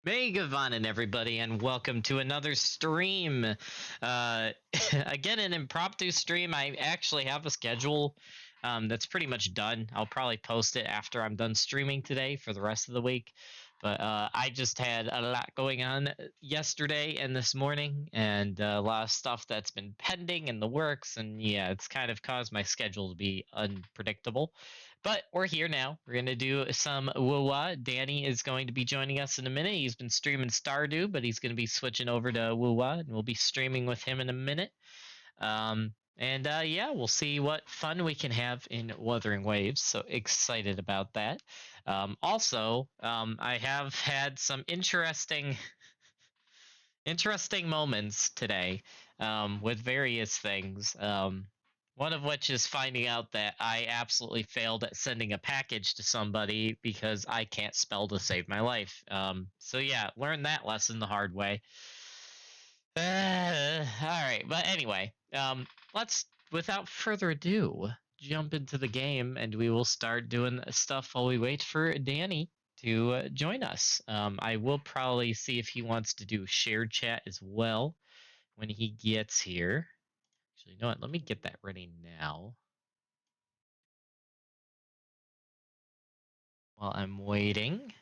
Megavanin, everybody, and welcome to another stream. Uh, again, an impromptu stream. I actually have a schedule that's pretty much done. I'll probably post it after I'm done streaming today for the rest of the week. But I just had a lot going on yesterday and this morning, and a lot of stuff that's been pending in the works. And yeah, it's kind of caused my schedule to be unpredictable. But we're here now. We're going to do some Wuwa. Danny is going to be joining us in a minute. He's been streaming Stardew, but he's going to be switching over to Wuwa, and we'll be streaming with him in a minute. Yeah, we'll see what fun we can have in Wuthering Waves. So excited about that. I have had some interesting moments today with various things. One of which is finding out that I absolutely failed at sending a package to somebody because I can't spell to save my life. So yeah, learned that lesson the hard way. All right, but anyway, let's, without further ado, jump into the game, and we will start doing stuff while we wait for Danny to join us. I will probably see if he wants to do shared chat as well when he gets here. Actually, you know what? Let me get that ready now. While I'm waiting.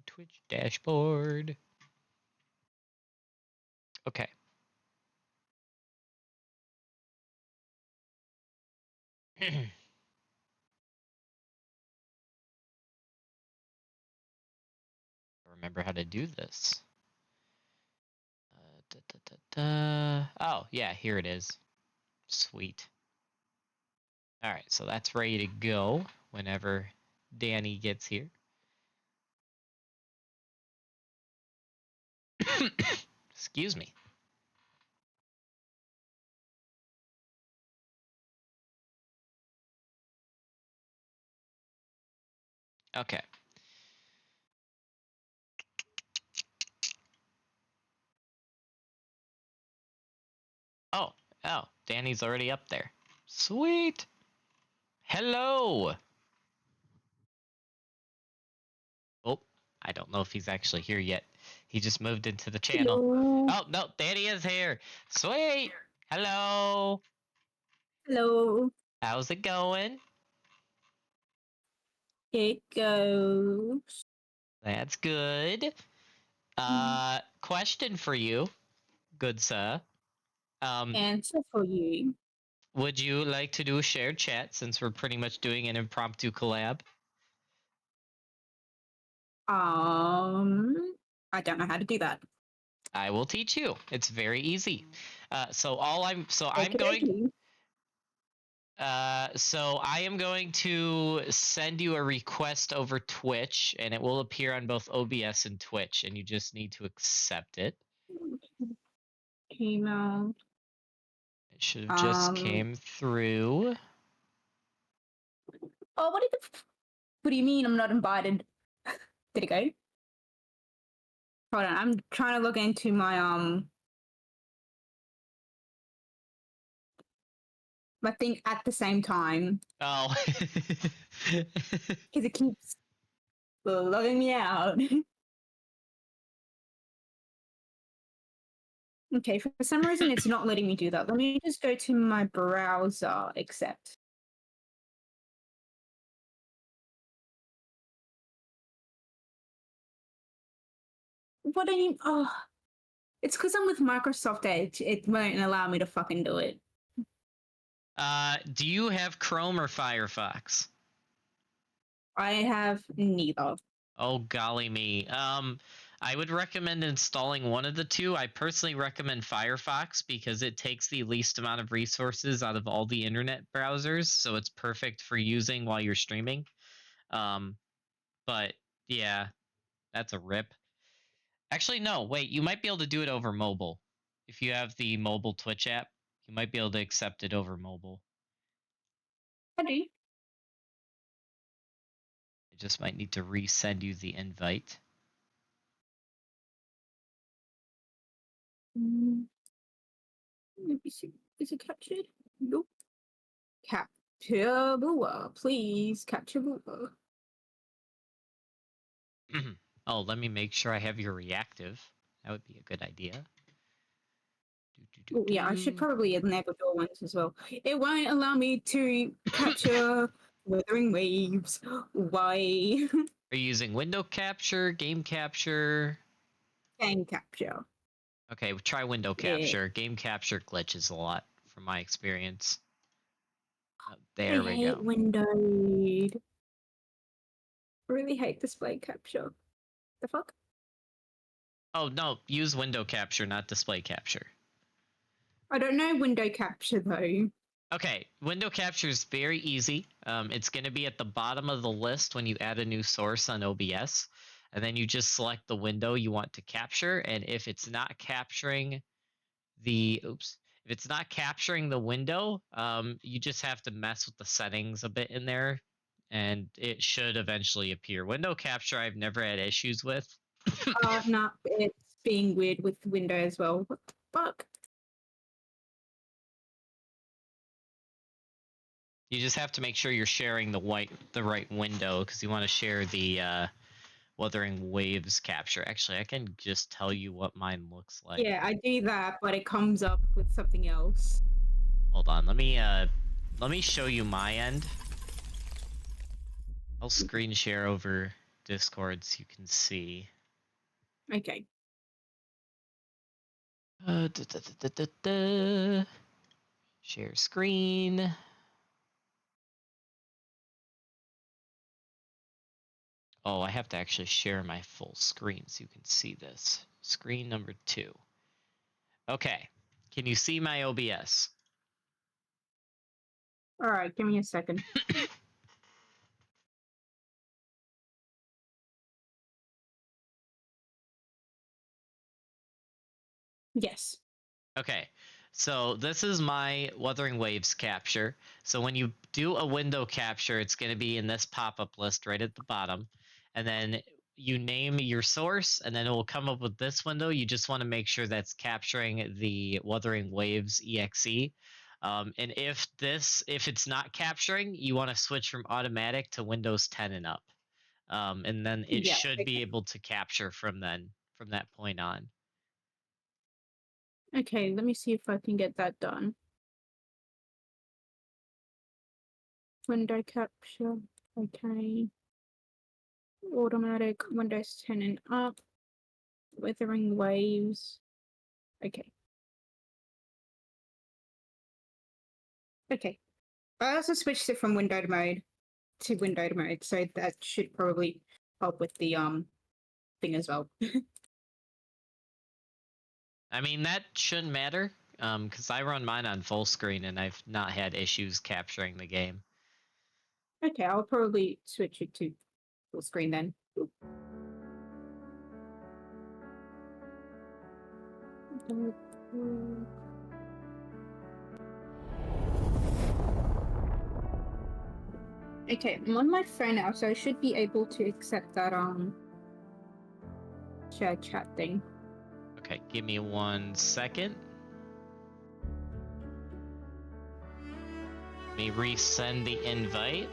Twitch dashboard. Okay. Remember how to do this. Oh, yeah, here it is. Sweet. All right, so that's ready to go whenever Danny gets here. Excuse me. Okay. Oh, Danny's already up there. Sweet. Hello. Oh, I don't know if he's actually here yet. He just moved into the channel. Hello. Oh, no, Danny is here. Sweet. Hello. Hello. How's it going? It goes. That's good. Question for you, good sir. Answer for you. Would you like to do a shared chat since we're pretty much doing an impromptu collab? I don't know how to do that. I will teach you. It's very easy. I'm going to send you a request over Twitch, and it will appear on both OBS and Twitch, and you just need to accept it. Email. It should have just came through. Oh, what do you mean I'm not invited? Did it go? Hold on, I'm trying to log into my thing at the same time. Oh. Because it keeps logging me out. Okay, for some reason it's not letting me do that. Let me just go to my browser, accept. What do you? Oh, it's because I'm with Microsoft Edge. It won't allow me to fucking do it. Do you have Chrome or Firefox? I have neither. Oh, golly me. I would recommend installing one of the two. I personally recommend Firefox because it takes the least amount of resources out of all the internet browsers, so it's perfect for using while you're streaming. But yeah. That's a rip. Actually, no. Wait, you might be able to do it over mobile. If you have the mobile Twitch app, you might be able to accept it over mobile. I do. I just might need to resend you the invite. Let me see. Is it captured? Nope. Capture Bua, please. Capture Bua. Oh, let me make sure I have your reactive. That would be a good idea. Oh, yeah, I should probably enable door ones as well. It won't allow me to capture weathering waves. Why? Are you using window capture, game capture? Game capture. Okay, try window Yeah. capture. Game capture glitches a lot from my experience. Oh, I there we hate go. windowed. I really hate display capture. The fuck? Oh, no, use window capture, not display capture. I don't know window capture though. Okay, window capture is very easy. It's going to be at the bottom of the list when you add a new source on OBS. And then you just select the window you want to capture. And if it's not capturing if it's not capturing the window, you just have to mess with the settings a bit in there. And it should eventually appear. Window capture, I've never had issues with. Nah, it's being weird with window as well. What the fuck? You just have to make sure you're sharing the right window because you want to share the Wuthering Waves capture. Actually, I can just tell you what mine looks like. Yeah, I do that, but it comes up with something else. Hold on, let me show you my end. I'll screen share over Discord so you can see. Okay. Share screen. Oh, I have to actually share my full screen so you can see this. Screen number 2. Okay. Can you see my OBS? All right, give me a second. Yes. Okay, so this is my Wuthering Waves capture. So when you do a window capture, it's going to be in this pop-up list right at the bottom. And then you name your source, and then it will come up with this window. You just want to make sure that's capturing the Wuthering Waves exe. And if it's not capturing, you want to switch from automatic to Windows 10 and up. And then it Yeah. should Okay. be able to capture from that point on. Okay, let me see if I can get that done. Window capture. Okay. Automatic Windows 10 and up. Withering waves. Okay. Okay. I also switched it from windowed mode to windowed mode, so that should probably help with the thing as well. I mean, that shouldn't matter, because I run mine on full screen and I've not had issues capturing the game. Okay, I'll probably switch it to full screen then. Okay, I'm on my phone now, so I should be able to accept that share chat thing. Okay, give me 1 second. Let me resend the invite.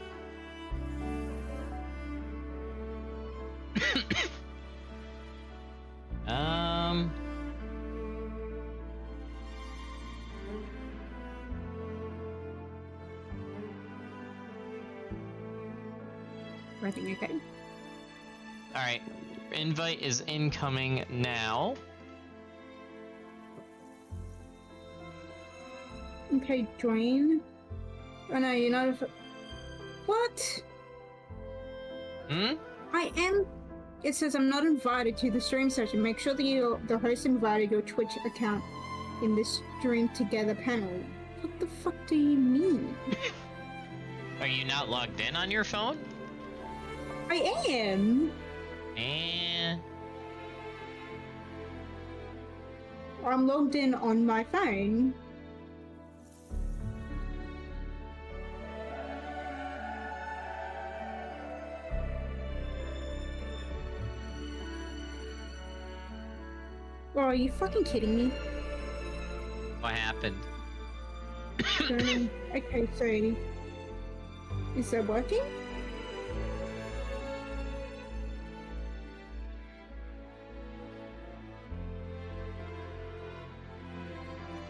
Everything okay? All right, invite is incoming now. Okay, join. Oh no, you're not. What? I am. It says I'm not invited to the stream session. Make sure that the host invited your Twitch account in this stream together panel. What the fuck do you mean? Are you not logged in on your phone? I am. I'm logged in on my phone. Oh, are you fucking kidding me? What happened? Okay, so is that working?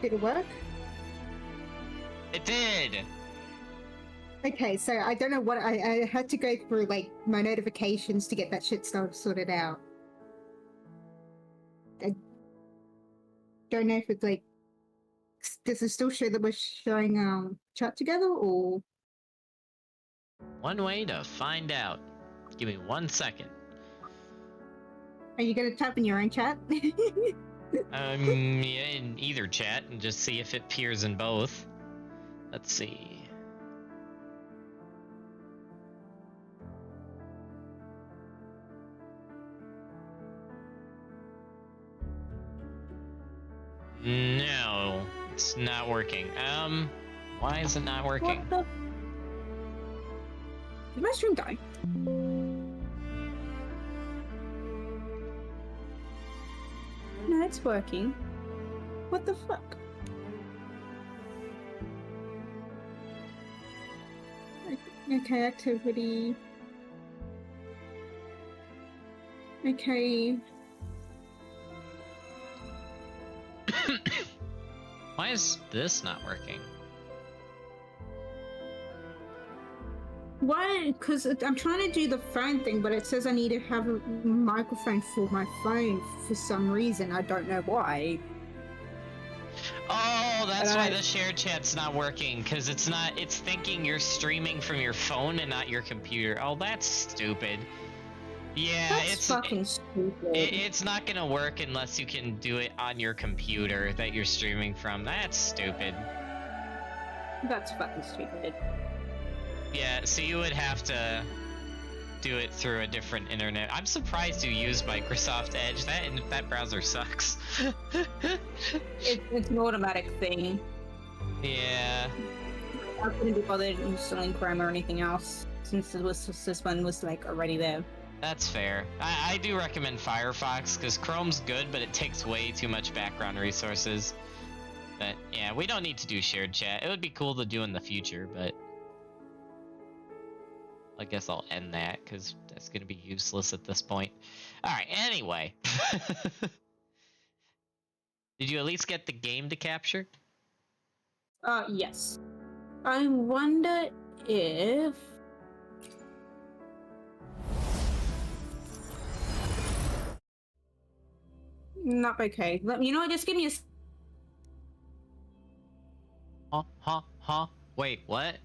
Did it work? It did! Okay, so I don't know what I had to go through like my notifications to get that shit stuff sorted out. I don't know if it's like, does it still show that we're showing chat together or? One way to find out. Give me 1 second. Are you gonna tap in your own chat? Yeah, in either chat and just see if it appears in both. Let's see. No, it's not working. Why is it not working? What the? Did my stream die? No, it's working. What the fuck? Okay, activity. Okay. Why is this not working? Why? Because I'm trying to do the phone thing, but it says I need to have a microphone for my phone for some reason. I don't know why. Oh, that's why the shared chat's not working, because it's thinking you're streaming from your phone and not your computer. Oh, that's stupid. Yeah, That's fucking stupid. It's not gonna work unless you can do it on your computer that you're streaming from. That's stupid. That's fucking stupid. Yeah, so you would have to do it through a different internet. I'm surprised you use Microsoft Edge. That browser sucks. It's an automatic thing. Yeah. I couldn't be bothered installing Chrome or anything else since this one was like already there. That's fair. I do recommend Firefox because Chrome's good, but it takes way too much background resources. But yeah, we don't need to do shared chat. It would be cool to do in the future, but I guess I'll end that because that's going to be useless at this point. All right, anyway. Did you at least get the game to capture? Yes. I wonder if... Not okay. You know what, just give me a... Huh? Wait, what?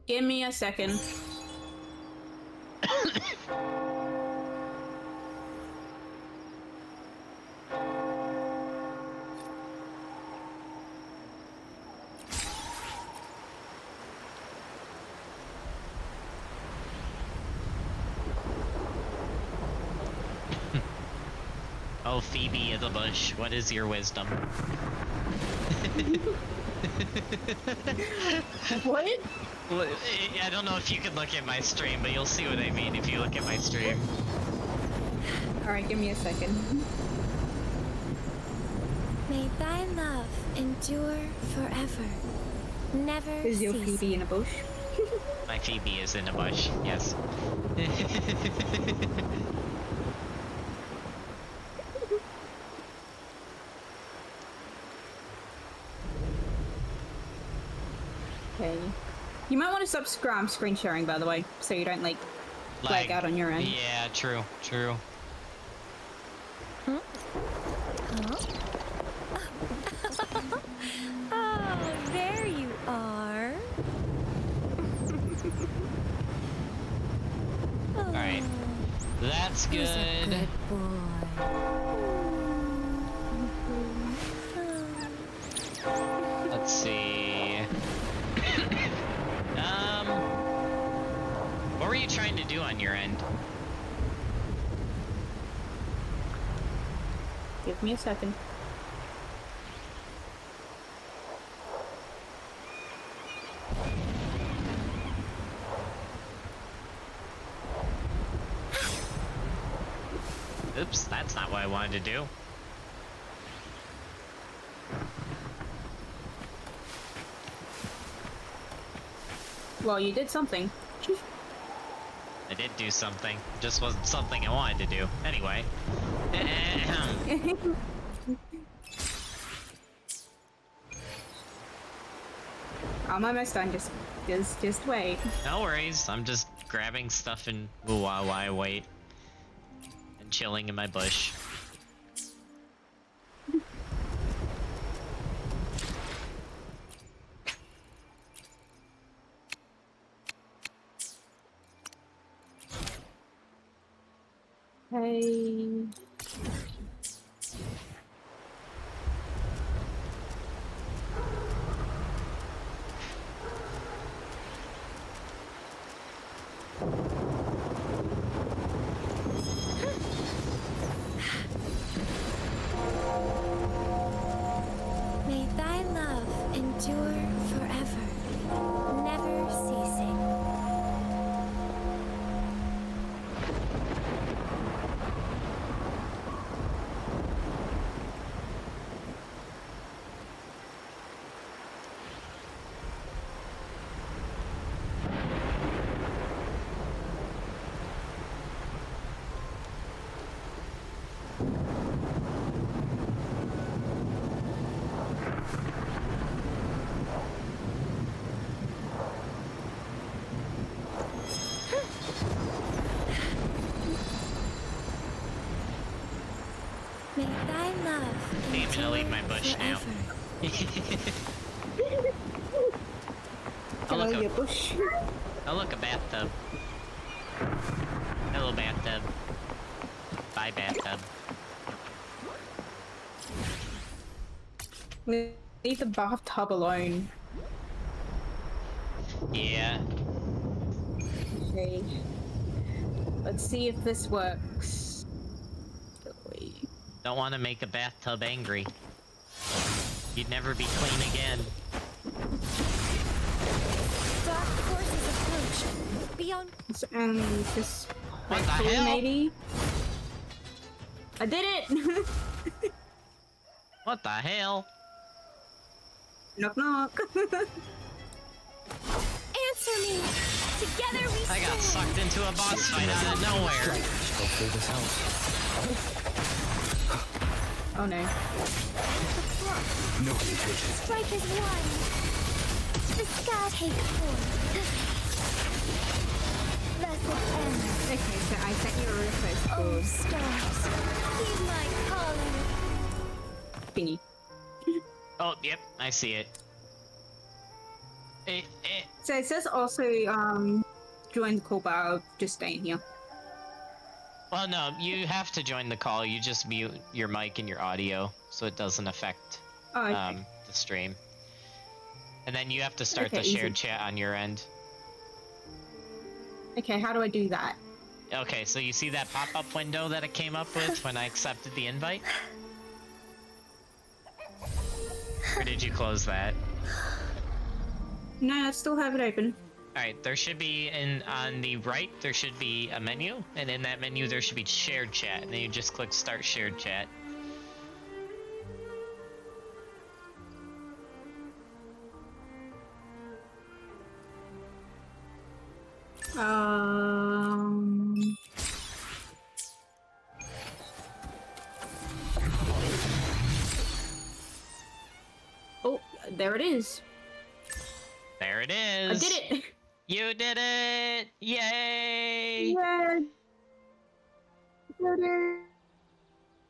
Give me a second. Oh, Phoebe of the bush, what is your wisdom? What? Well, I don't know if you can look at my stream, but you'll see what I mean if you look at my stream. Alright, give me a second. May thy love endure forever. Never Is your ceasing. Phoebe in a bush? My Phoebe is in a bush, yes. Okay. You might want to stop screen sharing, by the way, so you don't, like lag out on your end. Yeah, true. Huh? Oh, there you are. Alright. That's good. Who's a good boy. Let's see. What were you trying to do on your end? Give me a second. Oops, that's not what I wanted to do. Well, you did something. I did do something. Just wasn't something I wanted to do. Anyway. I'm almost done. Just wait. No worries. I'm just grabbing stuff and while I wait. And chilling in my bush. Hey. May thy love endure forever, never ceasing. May thy love I'm gonna leave my endure bush now. forever. Hello, your bush. Oh look, a bathtub. Hello, bathtub. Bye, bathtub. Leave the bathtub alone. Yeah. Okay. Let's see if this works. Don't want to make a bathtub angry. You'd never be clean again. Dark forces approach. Beyond. This What the hopefully, hell? maybe. I did it! What the hell? Knock knock. Answer me. Together we I got stand. sucked into a boss fight out of nowhere. Oh no. No hesitation. Strike as one. The sky take form. Blessed end. Okay, so I sent you a request Oh, for stars. Heed my calling. thingy. Oh, yep, I see it. So it says also, join the call, but I'll just stay in here. Well, no, you have to join the call. You just mute your mic and your audio, so it doesn't affect Oh, okay. the stream. And then you have to start Okay, the shared easy. chat on your end. Okay, how do I do that? Okay, so you see that pop-up window that it came up with when I accepted the invite? Or did you close that? No, I still have it open. Alright, there should be on the right, there should be a menu, and in that menu there should be shared chat, and then you just click start shared chat. Um... Oh, there it is. There it I is! did it! You did it! Yay! Yeah. Did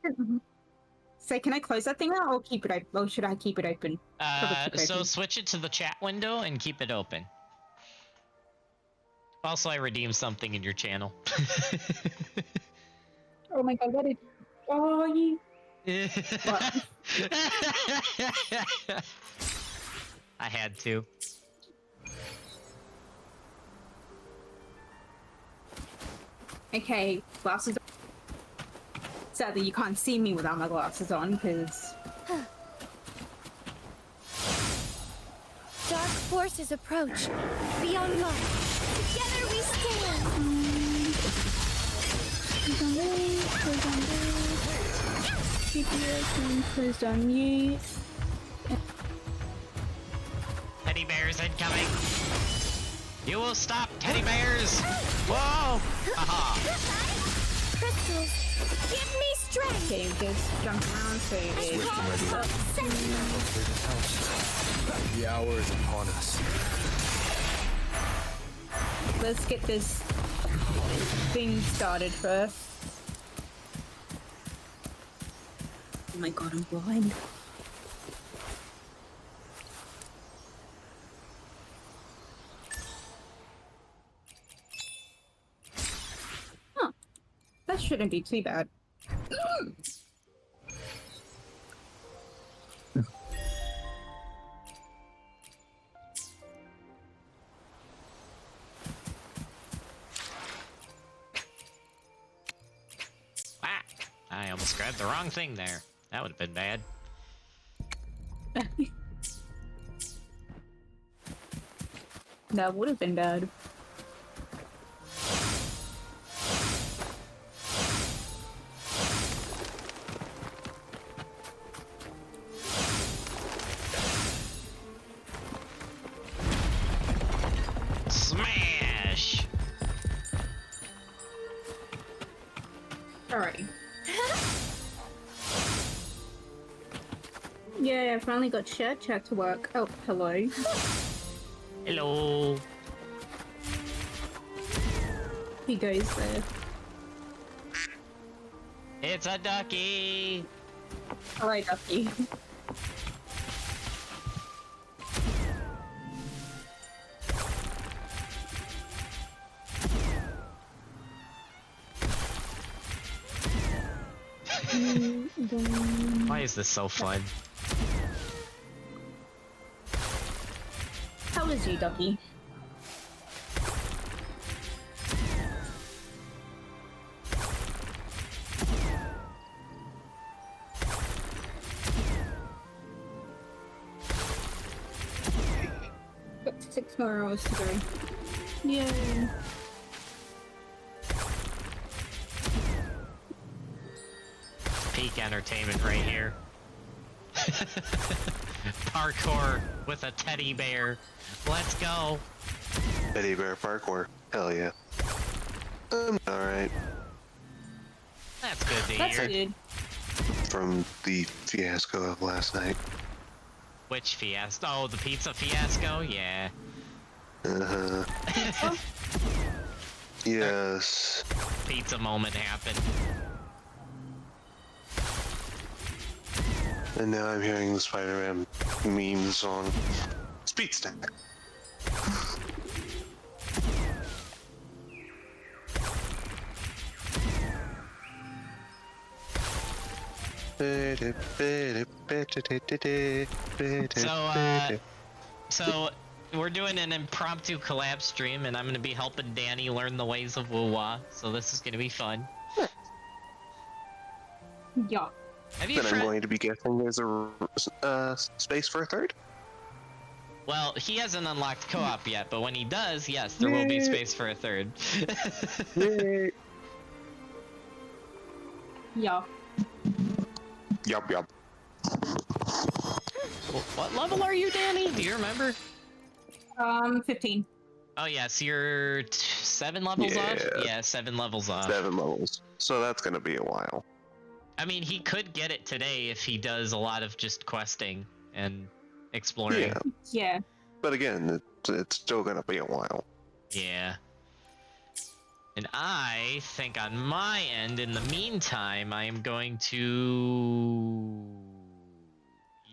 it. So can I close that thing out or keep it open? Or should I keep it open? Probably keep it So open. switch it to the chat window and keep it open. Also, I redeemed something in your channel. Oh my god, what did... Oh, you... What? I had to. Okay, glasses. Sadly, you can't see me without my glasses on, because... Dark forces approach. Beyond light. Together we stand. me, closed on me. GPS closed on you. Teddy bears incoming. You will stop, teddy bears. Whoa! Haha. Crystals, give me strength. Okay, just jump around so it The hour is upon us. Let's get this thing started first. Oh my god, I'm blind. Huh. That shouldn't be too bad. Ah, I almost grabbed the wrong thing there. That would have been bad. That would have been bad. Smash! Alrighty. Yeah, I finally got share chat to work. Oh, hello. Hello. He goes there. It's a ducky. Alright, Ducky. Why is this so fun? How is you, Ducky? Got 6 more hours to go. Yay. Peak entertainment right here. Parkour with a teddy bear. Let's go. Teddy bear parkour. Hell yeah. Alright. That's good to That's hear. good. From the fiasco of last night. Which fiasco? Oh, the pizza fiasco? Yeah. Uh-huh. Yes. Pizza moment happened. And now I'm hearing the Spider-Man meme song. Speed stack. So we're doing an impromptu collab stream, and I'm gonna be helping Danny learn the ways of Wuwa. So this is gonna be fun. Yeah. Have you Then I'm tried? going to be guessing there's a space for a third? Well, he hasn't unlocked co-op yet, but when he does, yes, there will be space for a third. Yay! Yeah. Yup, yup. What level are you, Danny? Do you remember? 15. Oh yes, you're 7 levels off? Yeah. Yeah, 7 levels off. 7 levels. So that's gonna be a while. I mean, he could get it today if he does a lot of just questing and exploring. Yeah. Yeah. But again, it's still gonna be a while. Yeah. And I think on my end, in the meantime, I am going to...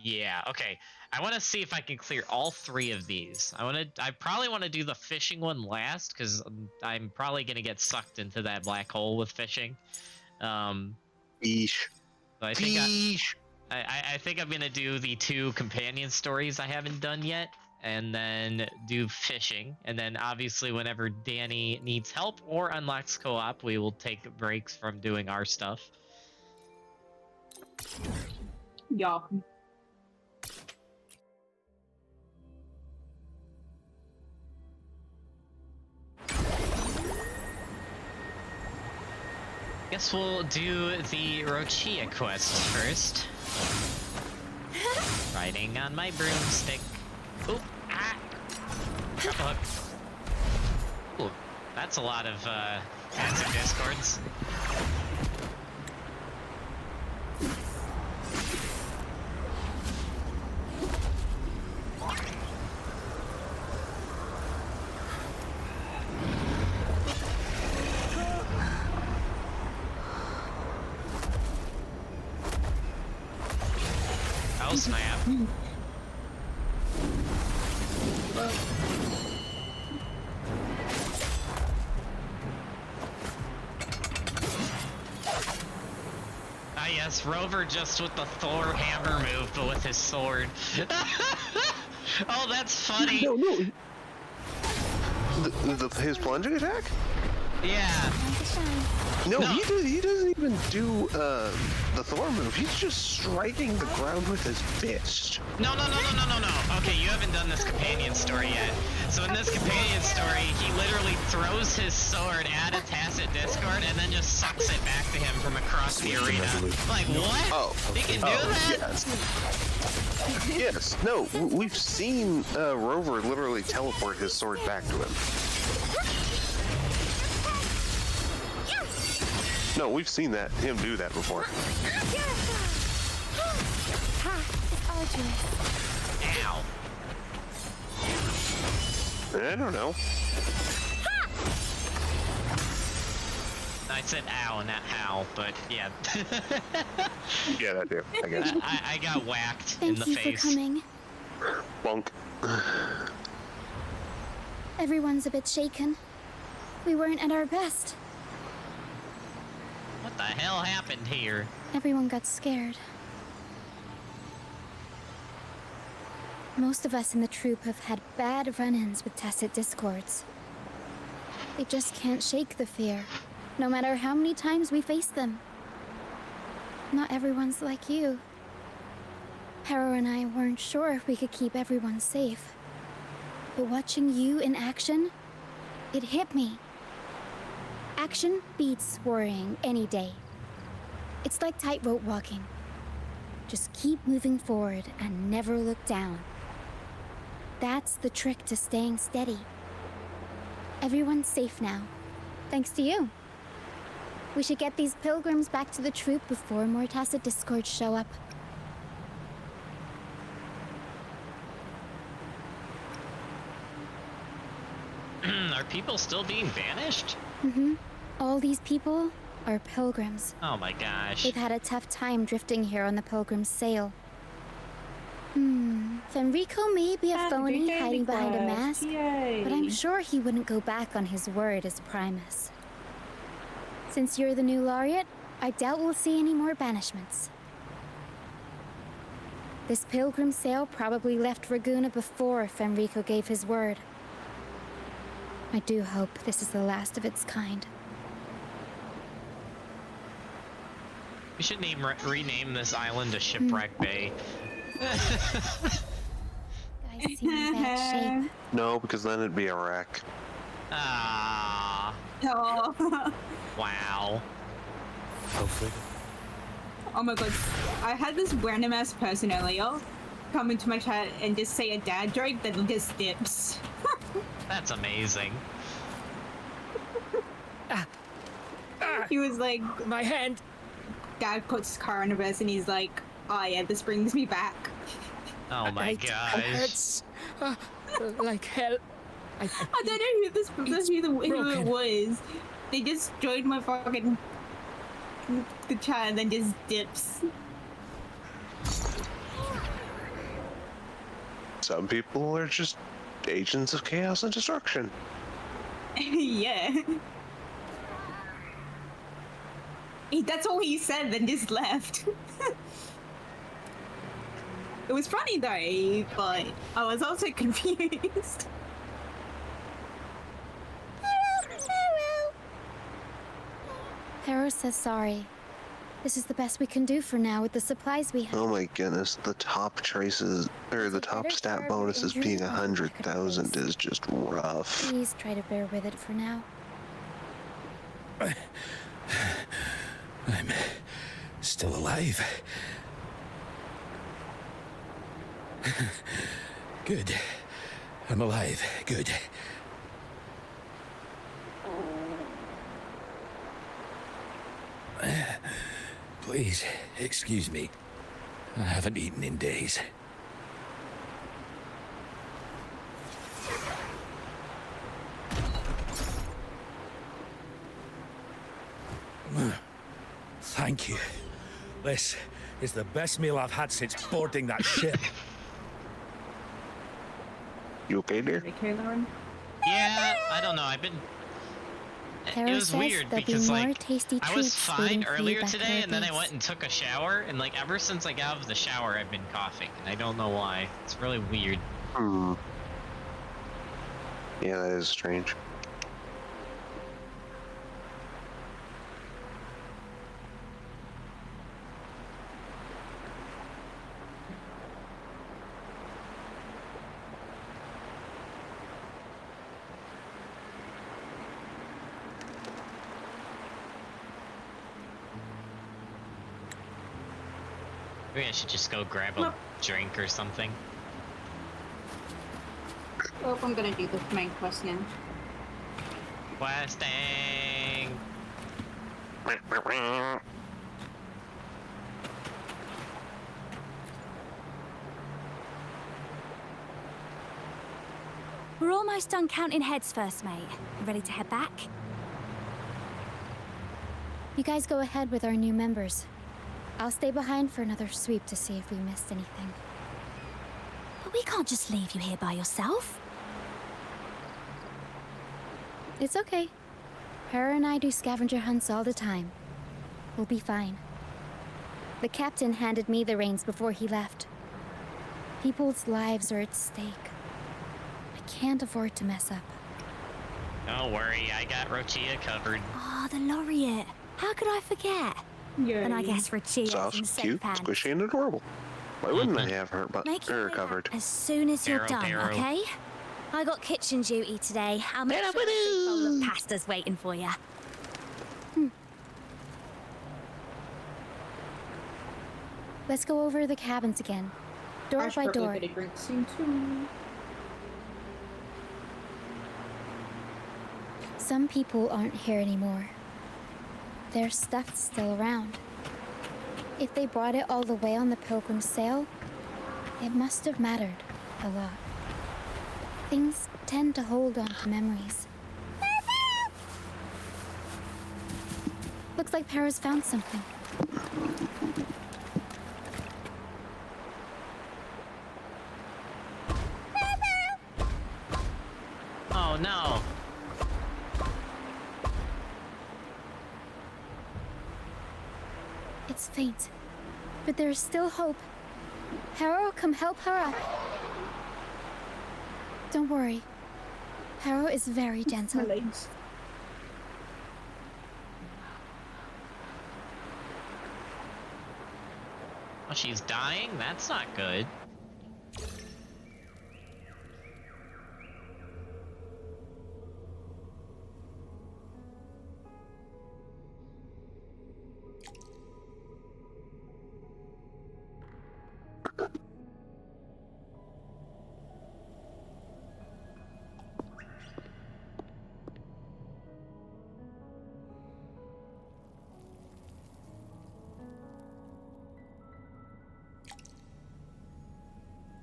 Yeah, okay. I want to see if I can clear all 3 of these. I probably want to do the fishing one last, because I'm probably going to get sucked into that black hole with fishing. Eesh. So I think Eesh. I think I'm gonna do the 2 companion stories I haven't done yet, and then do fishing, and then obviously whenever Danny needs help or unlocks co-op, we will take breaks from doing our stuff. Yeah. Guess we'll do the Rochia quest first. Riding on my broomstick. Oop! Ah! Drop a hook. Ooh, that's a lot of fancy discords. Oh snap. Ah yes, Rover just with the Thor hammer move, but with his sword. Oh, that's funny. No, no. His plunging attack? Yeah. Time to shine. No, No. he doesn't even do the Thor move. He's just striking the ground with his fist. No. Okay, you haven't done this companion story yet. So in this companion story, he literally throws his sword at a Tacit Discord and then just sucks it back to him from across the arena. Like, what? Oh. He can do that? Yes. Yes. No, we've seen Rover literally teleport his sword back to him. No, we've seen him do that before. Ha! It's arduous. Ow. I don't know. I said ow, not how, but yeah. Yeah, that too, I guess. I got whacked Thank in the you face. for coming. Bonk. Everyone's a bit shaken. We weren't at our best. What the hell happened here? Everyone got scared. Most of us in the troop have had bad run-ins with Tacit Discords. They just can't shake the fear, no matter how many times we face them. Not everyone's like you. Harrow and I weren't sure if we could keep everyone safe. But watching you in action, it hit me. Action beats worrying any day. It's like tightrope walking. Just keep moving forward and never look down. That's the trick to staying steady. Everyone's safe now, thanks to you. We should get these pilgrims back to the troop before more Tacit Discords show up. Are people still being banished? All these people are pilgrims. Oh my gosh. They've had a tough time drifting here on the Pilgrim's Sail. Fenrico may be a phony hiding behind a mask, but I'm sure he wouldn't go back on his word as Primus. Since you're the new laureate, I doubt we'll see any more banishments. This Pilgrim's Sail probably left Raguna before Fenrico gave his word. I do hope this is the last of its kind. We should rename this island to Shipwreck Bay. Guys seem in bad shape. No, because then it'd be a wreck. Ah. Oh. Wow. Hopefully. Oh my god. I had this random ass person earlier come into my chat and just say a dad joke that just dips. That's amazing. He was like, My hand! Dad puts his car on reverse and he's like, oh yeah, this brings me back. Oh my It gosh. hurts. Like hell. I don't know who it broken. was. They just joined my fucking the chat and then just dips. Some people are just agents of chaos and destruction. Yeah. That's all he said, then just left. It was funny though, but I was also confused. Harrow says sorry. This is the best we can do for now with the supplies we have. Oh my goodness, the top traces, or the top stat bonuses being 100,000 is just rough. Please try to bear with it for now. I'm still alive. Good. I'm alive. Good. Please, excuse me. I haven't eaten in days. Thank you. This is the best meal I've had since boarding that ship. You okay, dear? Okay, Lauren. Yeah, I don't know. I've been. Tara It was says weird there'll be because more like tasty I was treats waiting fine for you earlier back at today, our and then I base. went and took a shower, and like ever since I got out of the shower, I've been coughing, and I don't know why. It's really weird. Hmm. Yeah, that is strange. Maybe I should just go grab a Well- drink or something. Well, I'm gonna do the main quest now. Questing. We're almost done counting heads first, mate. Ready to head back? You guys go ahead with our new members. I'll stay behind for another sweep to see if we missed anything. But we can't just leave you here by yourself. It's okay. Hera and I do scavenger hunts all the time. We'll be fine. The captain handed me the reins before he left. People's lives are at stake. I can't afford to mess up. Don't worry, I got Rochia covered. Ah, the laureate. How could I forget? Yeah. And I guess Rachia's Soft, in safe cute, hands. squishy, and adorable. Why wouldn't I have her, Make your her way back covered? as soon as you're Barrow, done, barrow. okay? I got kitchen duty today. I'll make sure there's a big bowl of pasta's waiting for you. Let's go over the cabins again, door I by should probably door. get a drink soon too. Some people aren't here anymore. Their stuff's still around. If they brought it all the way on the Pilgrim sail, it must have mattered a lot. Things tend to hold on to memories. Looks like Para's found something. Oh no! It's faint, but there is still hope. Harrow, come help her up. Don't worry. Harrow is very My gentle. legs. Oh, she's dying? That's not good.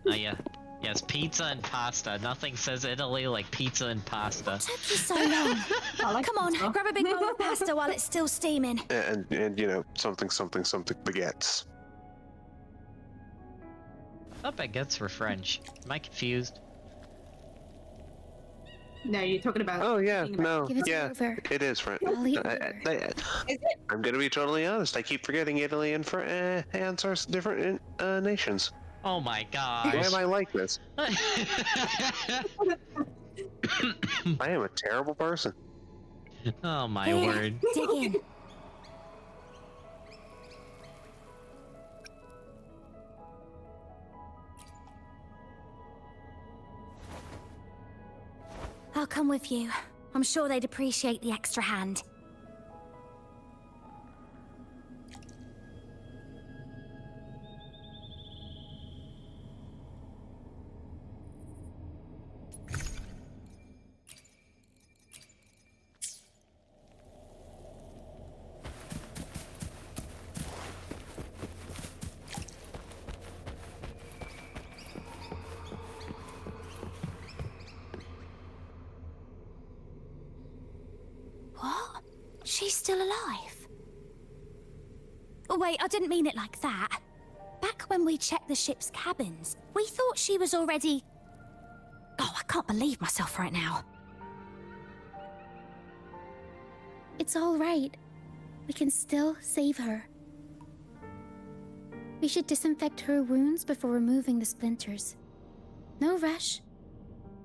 Oh yeah. Yes, pizza and pasta. Nothing says Italy like pizza and pasta. Took you so long. I like Come on, pizza. grab a big bowl of pasta while it's still steaming. And you know, something baguettes. I thought baguettes were French. Am I confused? No, you're talking about. Oh yeah, eating a no, Give it to yeah, Rover. it is French. I'll eat Rover. Is it? I'm gonna be totally honest. I keep forgetting Italy and France are different nations. Oh my Why gosh. am I like this? I am a terrible person. Oh my Here, word. dig in. I'll come with you. I'm sure they'd appreciate the extra hand. She's still alive. Oh, wait, I didn't mean it like that. Back when we checked the ship's cabins, we thought she was already... Oh, I can't believe myself right now. It's all right. We can still save her. We should disinfect her wounds before removing the splinters. No rush.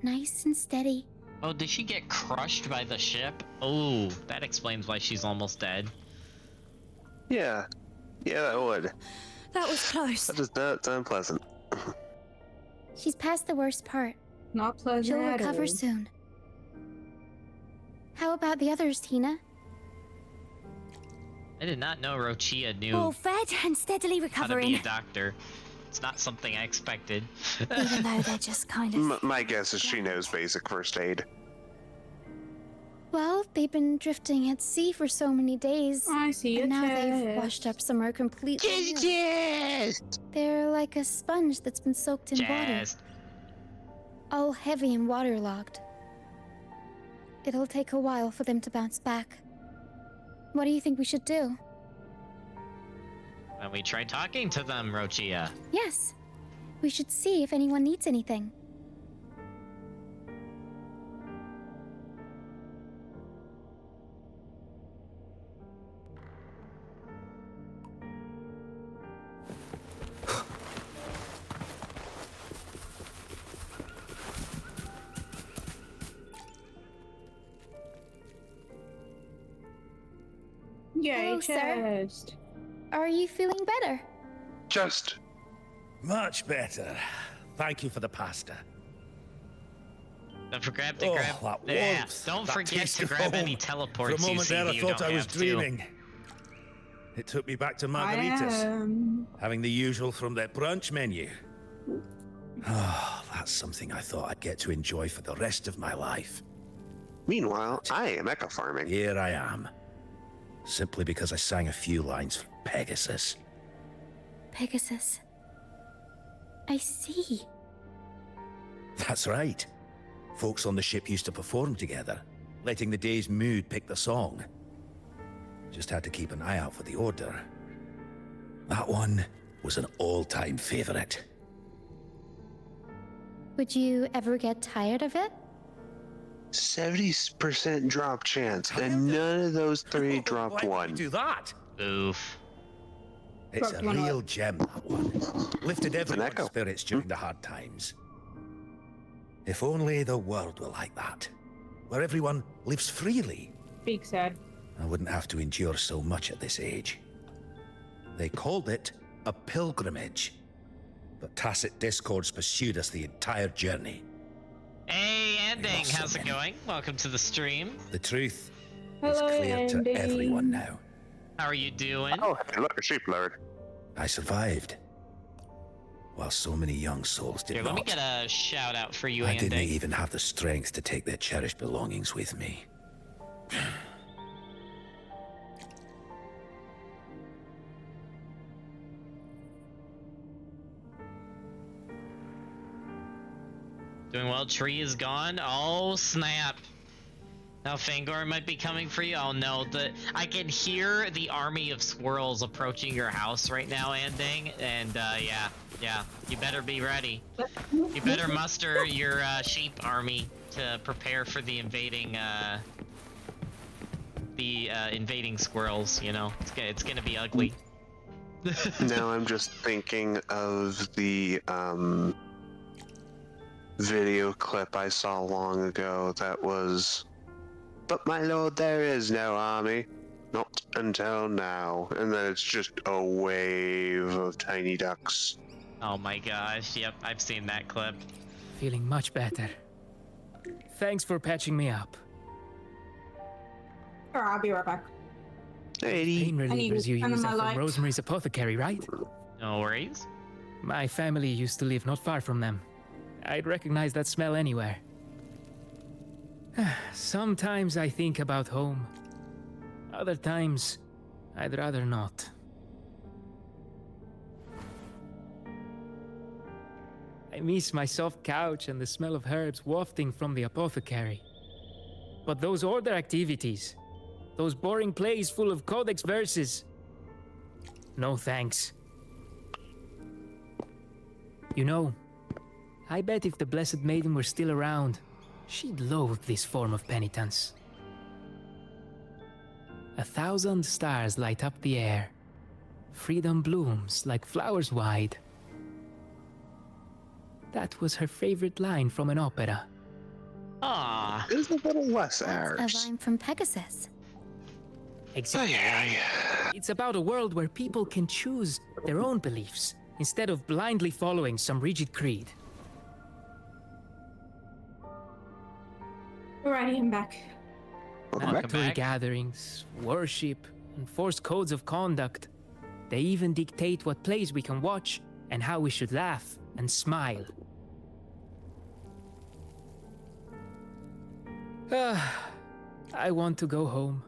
Nice and steady. Oh, did she get crushed by the ship? Oh, that explains why she's almost dead. Yeah. Yeah, that would. That was close. That does not sound pleasant. She's past the worst part. Not pleasant She'll at recover all. soon. How about the others, Tina? I did not know Rochia knew All fed and steadily how to be recovering. a doctor. It's not something I expected. Even though they're just kind of... My guess is she knows basic first aid. Well, they've been drifting at sea for so many days. I see And your now they've chest. washed up somewhere completely new. They're like a sponge that's been soaked in water. Just All heavy and waterlogged. It'll take a while for them to bounce back. What do you think we should do? when we try talking to them, Rochia. Yes. We should see if anyone needs anything. Yay, Hello, sir. chest. Are you feeling better? Just Much better. Thank you for the pasta. Don't forget Oh, grab. that Yeah, warmth, don't that forget taste to of grab any home. teleports. For a moment you see there, that I you thought don't I was have to. dreaming. It took me back to I margaritas, am. having the usual from their brunch menu. Oh, that's something I thought I'd get to enjoy for the rest of my life. meanwhile, I am echo farming. Here I am, simply because I sang a few lines for Pegasus. Pegasus. I see. That's right. Folks on the ship used to perform together, letting the day's mood pick the song. Just had to keep an eye out for the order. That one was an all-time favorite. Would you ever get tired of it? 70% drop chance, and none of those three dropped Why would one. you do that? Oof. It's Dropped a one real gem, that one. Lifted everyone's echo. spirits during the hard times. If only the world were like that, where everyone lives freely. Big sad. I wouldn't have to endure so much at this age. They called it a pilgrimage, but tacit discords pursued us the entire journey. Hey, Ending, lost so how's it many. going? Welcome to the stream. The truth Hello, is clear to Andy. everyone now. How are you doing? Oh, hey, look, a sheep lord. I survived, while so many young souls did Here, not. let me get a shout out for you, I didn't Ending. even have the strength to take their cherished belongings with me. Doing well. Tree is gone. Oh snap! Now Fangor might be coming for you. Oh no! I can hear the army of squirrels approaching your house right now, Ending. And yeah, you better be ready. You better muster your sheep army to prepare for the invading squirrels. You know, it's gonna be ugly. Now I'm just thinking of the video clip I saw long ago that was, "But my lord, there is no army. Not until now." And then it's just a wave of tiny ducks. Oh my gosh! Yep, I've seen that clip. Feeling much better. Thanks for patching me up. Alright, I'll be right back. Hey, Pain need relievers you to turn use on are my from light. Rosemary's Apothecary, right? No worries. My family used to live not far from them. I'd recognize that smell anywhere. Sometimes I think about home. Other times, I'd rather not. I miss my soft couch and the smell of herbs wafting from the apothecary. But those order activities, Those boring plays full of codex verses. No thanks. You know, I bet if the Blessed Maiden were still around, she'd loathe this form of penitence. 1,000 stars light up the air. Freedom blooms like flowers wide. That was her favorite line from an opera. Ah, Is a little less A ours. line from Pegasus. Exactly. It's about a world where people can choose their own beliefs instead of blindly following some rigid creed. Alrighty, I'm back. Welcome back. Mandatory back. gatherings, worship, enforced codes of conduct. They even dictate what plays we can watch and how we should laugh and smile. I want to go home.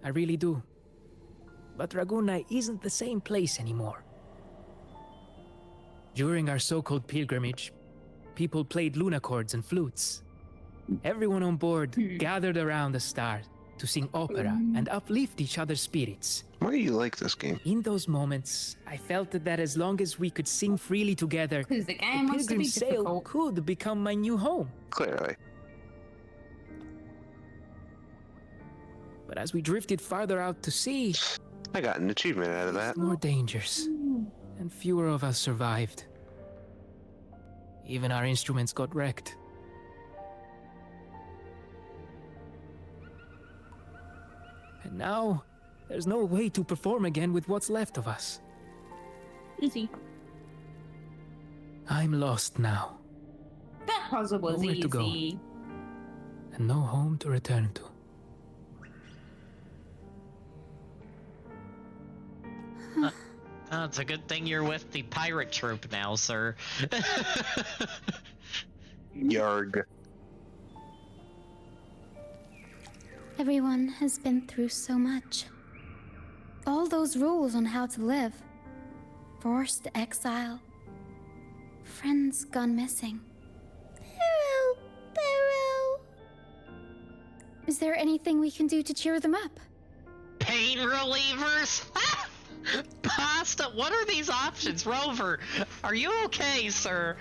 I really do. But Raguna isn't the same place anymore. During our so-called pilgrimage, people played lunacords and flutes. Everyone on board gathered around the stars to sing opera and uplift each other's spirits. Why do you like this game? In those moments, I felt that as long as we could sing freely together, Because the game the wants to be pilgrim sail difficult. could become my new home. Clearly. But as we drifted farther out to sea, I got an achievement out of that. more dangers, and fewer of us survived. Even our instruments got wrecked. And now, there's no way to perform again with what's left of us. Easy. I'm lost now, That puzzle was Nowhere to go. easy. and no home to return to. it's a good thing you're with the pirate troop now, sir. Yarg. Everyone has been through so much. All those rules on how to live. Forced exile. Friends gone missing. Barrow! Barrow! Is there anything we can do to cheer them up? Pain relievers? Pasta, what are these options? Rover, are you okay, sir?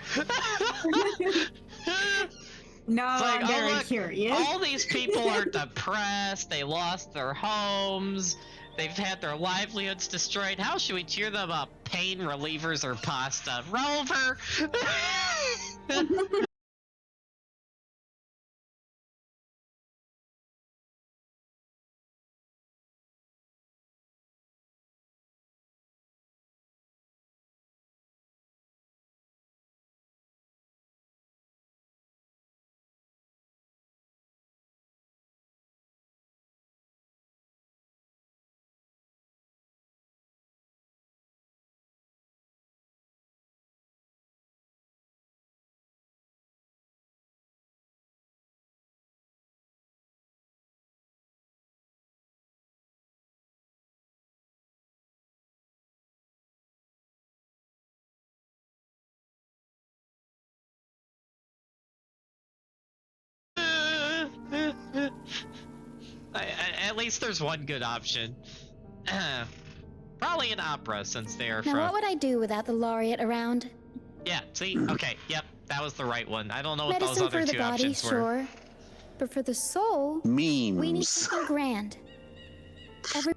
No, It's like, I'm very look, curious. all these people are depressed, they lost their homes, they've had their livelihoods destroyed. How should we cheer them up? Pain relievers or pasta? Rover! At least there's one good option. Probably an opera, since they are Now, from... what would I do without the laureate around? Yeah, see? Okay, yep, that was the right one. I don't know what those Medicine other for the two body, options were. sure. But for the soul, we need Memes. something grand. Every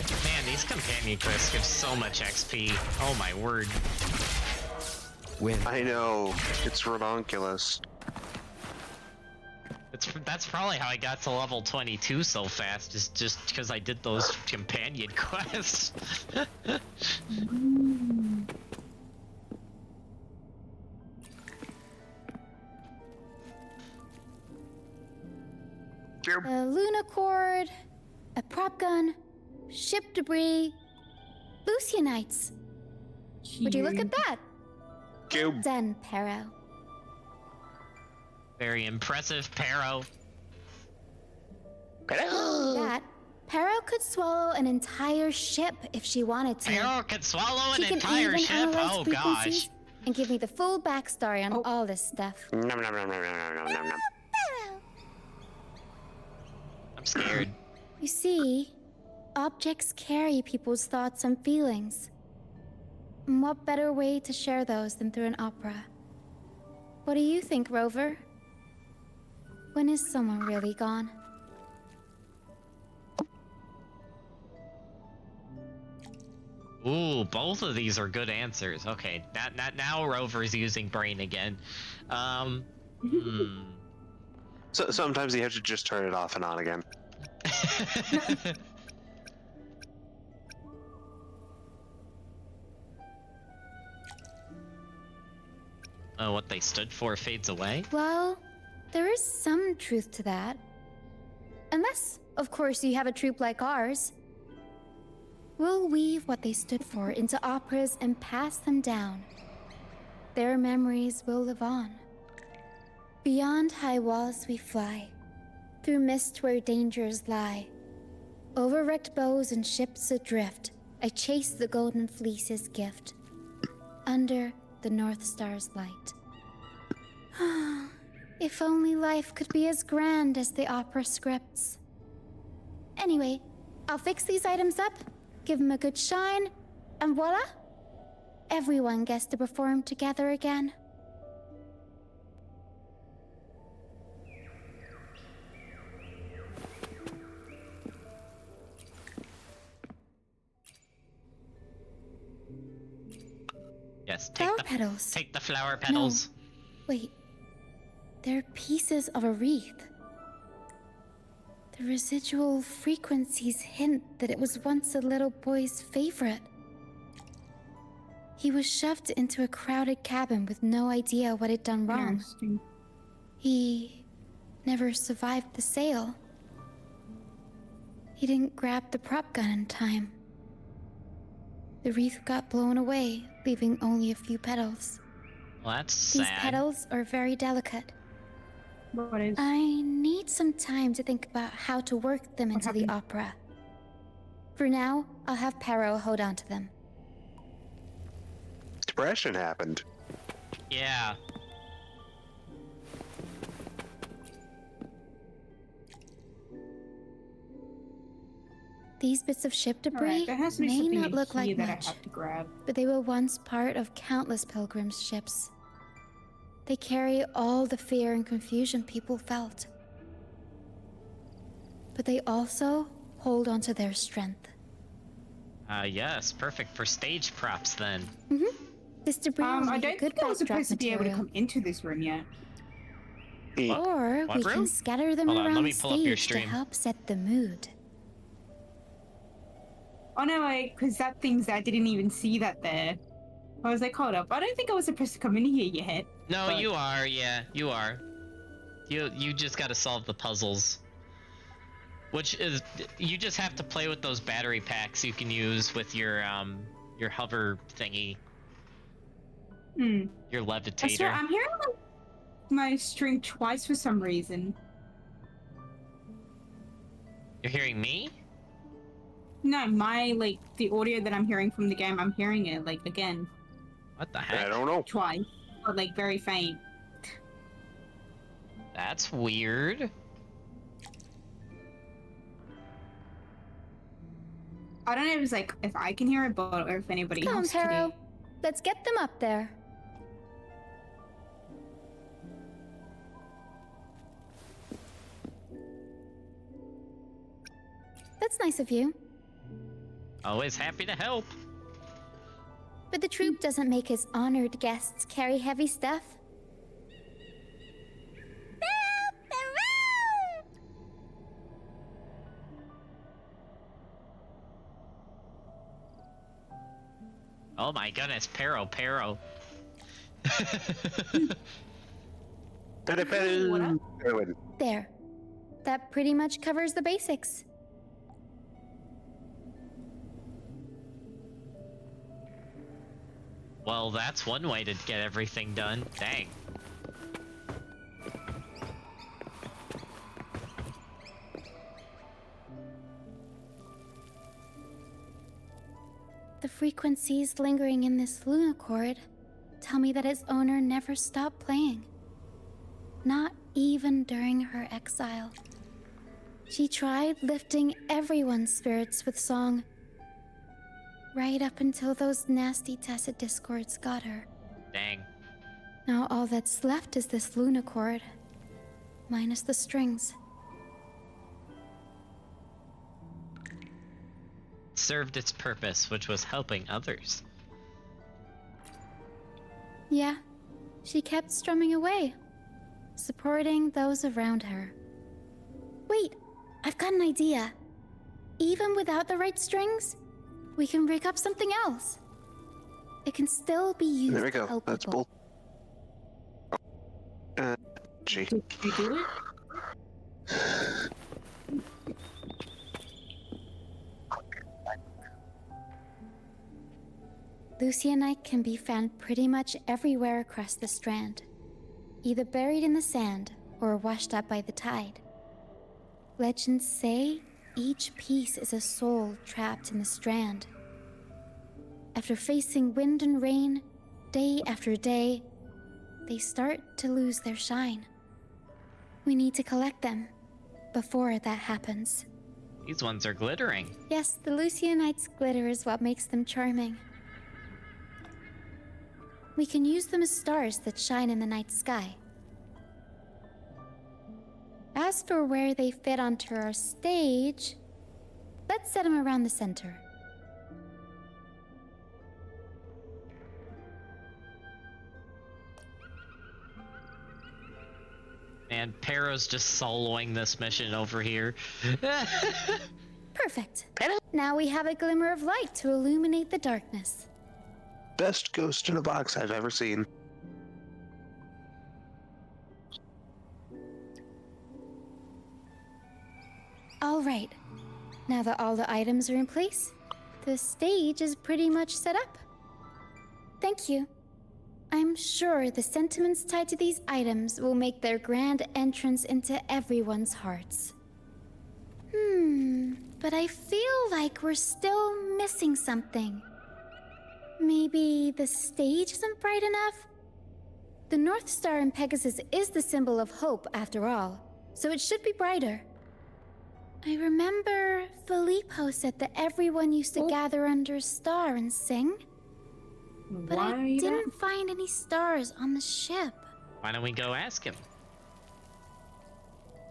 Man, these companion quests give so much XP. Oh my word. When? I know, it's redonkulous. That's probably how I got to level 22 so fast, is just because I did those companion quests. A Lunacord, a prop gun, ship debris, Lucianites. Would you look at that? Cube. Done, Pero. Very impressive, Pero. That Pero could swallow an entire ship if she wanted to. Pero could swallow an She can entire even ship? analyze Oh frequencies gosh. and give me the full backstory on all this stuff. Nom, nom, nom, nom, nom, nom, nom, nom. I'm scared. You see, objects carry people's thoughts and feelings. And what better way to share those than through an opera? What do you think, Rover? When is someone really gone? Ooh, both of these are good answers. Okay, now Rover's using brain again. Hmm. So sometimes you have to just turn it off and on again. Oh, what they stood for fades away? Well, there is some truth to that. Unless, of course, you have a troupe like ours. We'll weave what they stood for into operas and pass them down. Their memories will live on. Beyond high walls we fly, through mist where dangers lie. Over wrecked bows and ships adrift, I chase the golden fleece's gift. Under the North Star's light. If only life could be as grand as the opera scripts. Anyway, I'll fix these items up, give them a good shine, and voila! Everyone gets to perform together again. Yes, Flower petals. take the flower petals. Wait. They're pieces of a wreath. The residual frequencies hint that it was once a little boy's favorite. He was shoved into a crowded cabin with no idea what had done wrong. Interesting. He never survived the sale. He didn't grab the prop gun in time. The wreath got blown away, leaving only a few petals. Well, that's These sad. petals are very delicate. What is? I need some time to think about how to work them into the opera. For now, I'll have Pero hold on to them. Depression happened. Yeah. These bits of ship debris Alright, there has to be may something not in look here like that much, I have to grab. but they were once part of countless pilgrims' ships. They carry all the fear and confusion people felt. But they also hold onto their strength. Yes, perfect for stage props then. This debris will I make a don't good think I was backdrop supposed to be able to material. come into this room yet. Or What we room? can scatter them Hold on, let around me the pull up your stage to stream. help set the mood. Oh no, because that thing's there, I didn't even see that there. I was like, hold up, I don't think I was supposed to come in here yet. No, But- you are. Yeah, you are. You just got to solve the puzzles. Which is, you just have to play with those battery packs you can use with your hover thingy, your I levitator. swear, I'm hearing like, my string twice for some reason. You're hearing me? No, the audio that I'm hearing from the game, I'm hearing it, like, again, What the I heck? don't know. twice. But, like, very faint. That's weird. I don't know if it's, like, if I can hear it, but or if anybody Come on, else can. Pero. Let's get them up there. That's nice of you. Always happy to help. But the troop doesn't make his honored guests carry heavy stuff. Oh my goodness, Pero. There. That pretty much covers the basics. Well, that's one way to get everything done. Dang. The frequencies lingering in this lunacord tell me that its owner never stopped playing. Not even during her exile. She tried lifting everyone's spirits with song, right up until those nasty tacit discords got her. Dang. Now all that's left is this lunacord, minus the strings. Served its purpose, which was helping others. Yeah, she kept strumming away, supporting those around her. Wait, I've got an idea. Even without the right strings, we can rig up something else. It can still be used There we to go. help That's people. bull. Gee. Did you do it? Lucianite can be found pretty much everywhere across the strand, either buried in the sand or washed up by the tide. Legends say each piece is a soul trapped in the strand. After facing wind and rain, day after day, they start to lose their shine. We need to collect them before that happens. These ones are glittering. Yes, the Lucianite's glitter is what makes them charming. We can use them as stars that shine in the night sky. As for where they fit onto our stage, let's set them around the center. And Pero's just soloing this mission over here. Perfect. Now we have a glimmer of light to illuminate the darkness. Best ghost in a box I've ever seen. All right. Now that all the items are in place, the stage is pretty much set up. Thank you. I'm sure the sentiments tied to these items will make their grand entrance into everyone's hearts. But I feel like we're still missing something. Maybe the stage isn't bright enough? The North Star in Pegasus is the symbol of hope, after all, so it should be brighter. I remember Filippo said that everyone used to gather under a star and sing, but I didn't find any stars on the ship. Why don't we go ask him?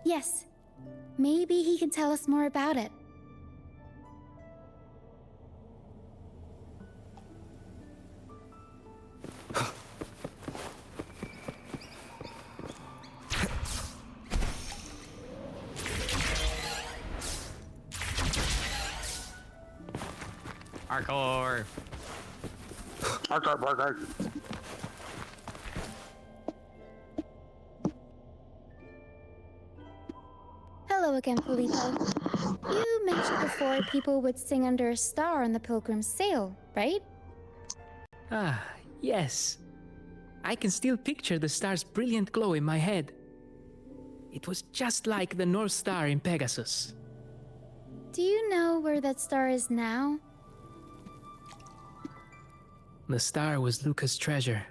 Yes, maybe he can tell us more about it. Hardcore. Hello again, Filippo. You mentioned before people would sing under a star on the Pilgrim's Sail, right? Ah, yes. I can still picture the star's brilliant glow in my head. It was just like the North Star in Pegasus. Do you know where that star is now? The star was Luca's treasure.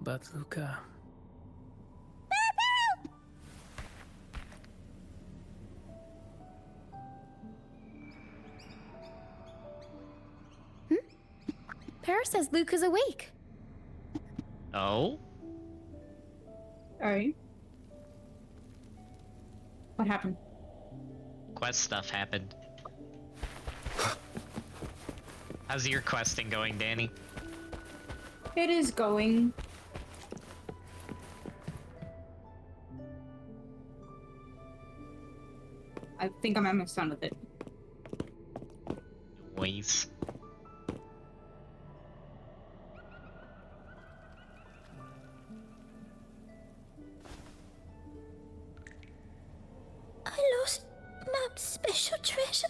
But Luca... Para says Luke is awake. Oh? Oh. What happened? Quest stuff happened. How's your questing going, Danny? It is going. I think I'm almost done with it. Noise. I lost Mum's special treasure.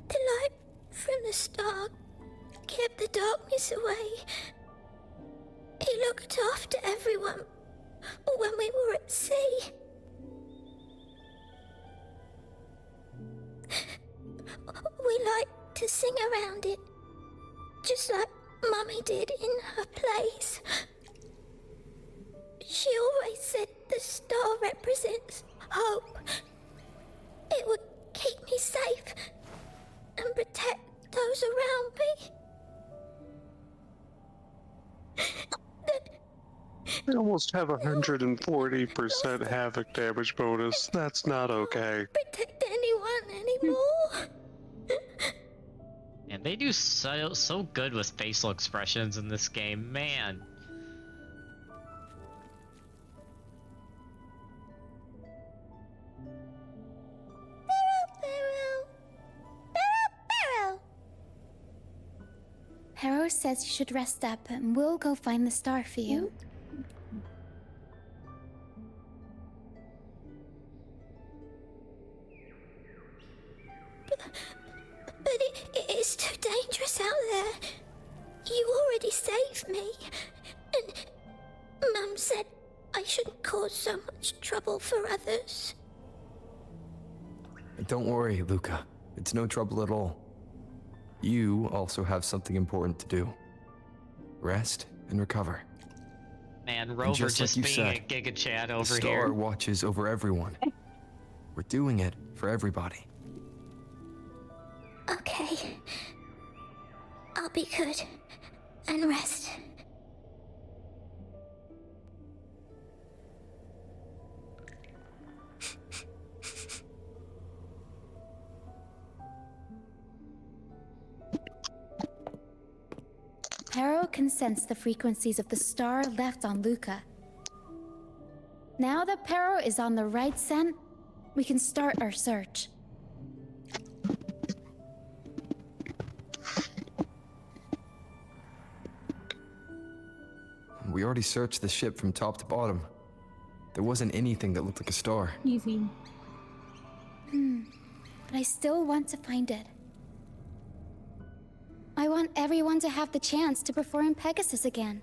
The light from the star kept the darkness away. He looked after everyone when we were at sea. We like to sing around it, just like Mummy did in her plays. She always said the star represents hope. It would keep me safe and protect those around me. I almost have 140% havoc damage bonus. That's not okay. Protect anyone anymore. And they do so good with facial expressions in this game, man. Harrow says you should rest up and we'll go find the star for you. But it is too dangerous out there. You already saved me. And Mum said I shouldn't cause so much trouble for others. Don't worry, Luca. It's no trouble at all. You also have something important to do. Rest and recover. Man, Rover just like just you being said, a Giga Chad The over star here. watches over everyone. We're doing it for everybody. Okay. I'll be good and rest. Harrow can sense the frequencies of the star left on Luca. Now that Perro is on the right scent, we can start our search. We already searched the ship from top to bottom. There wasn't anything that looked like a star. Easy. But I still want to find it. I want everyone to have the chance to perform Pegasus again.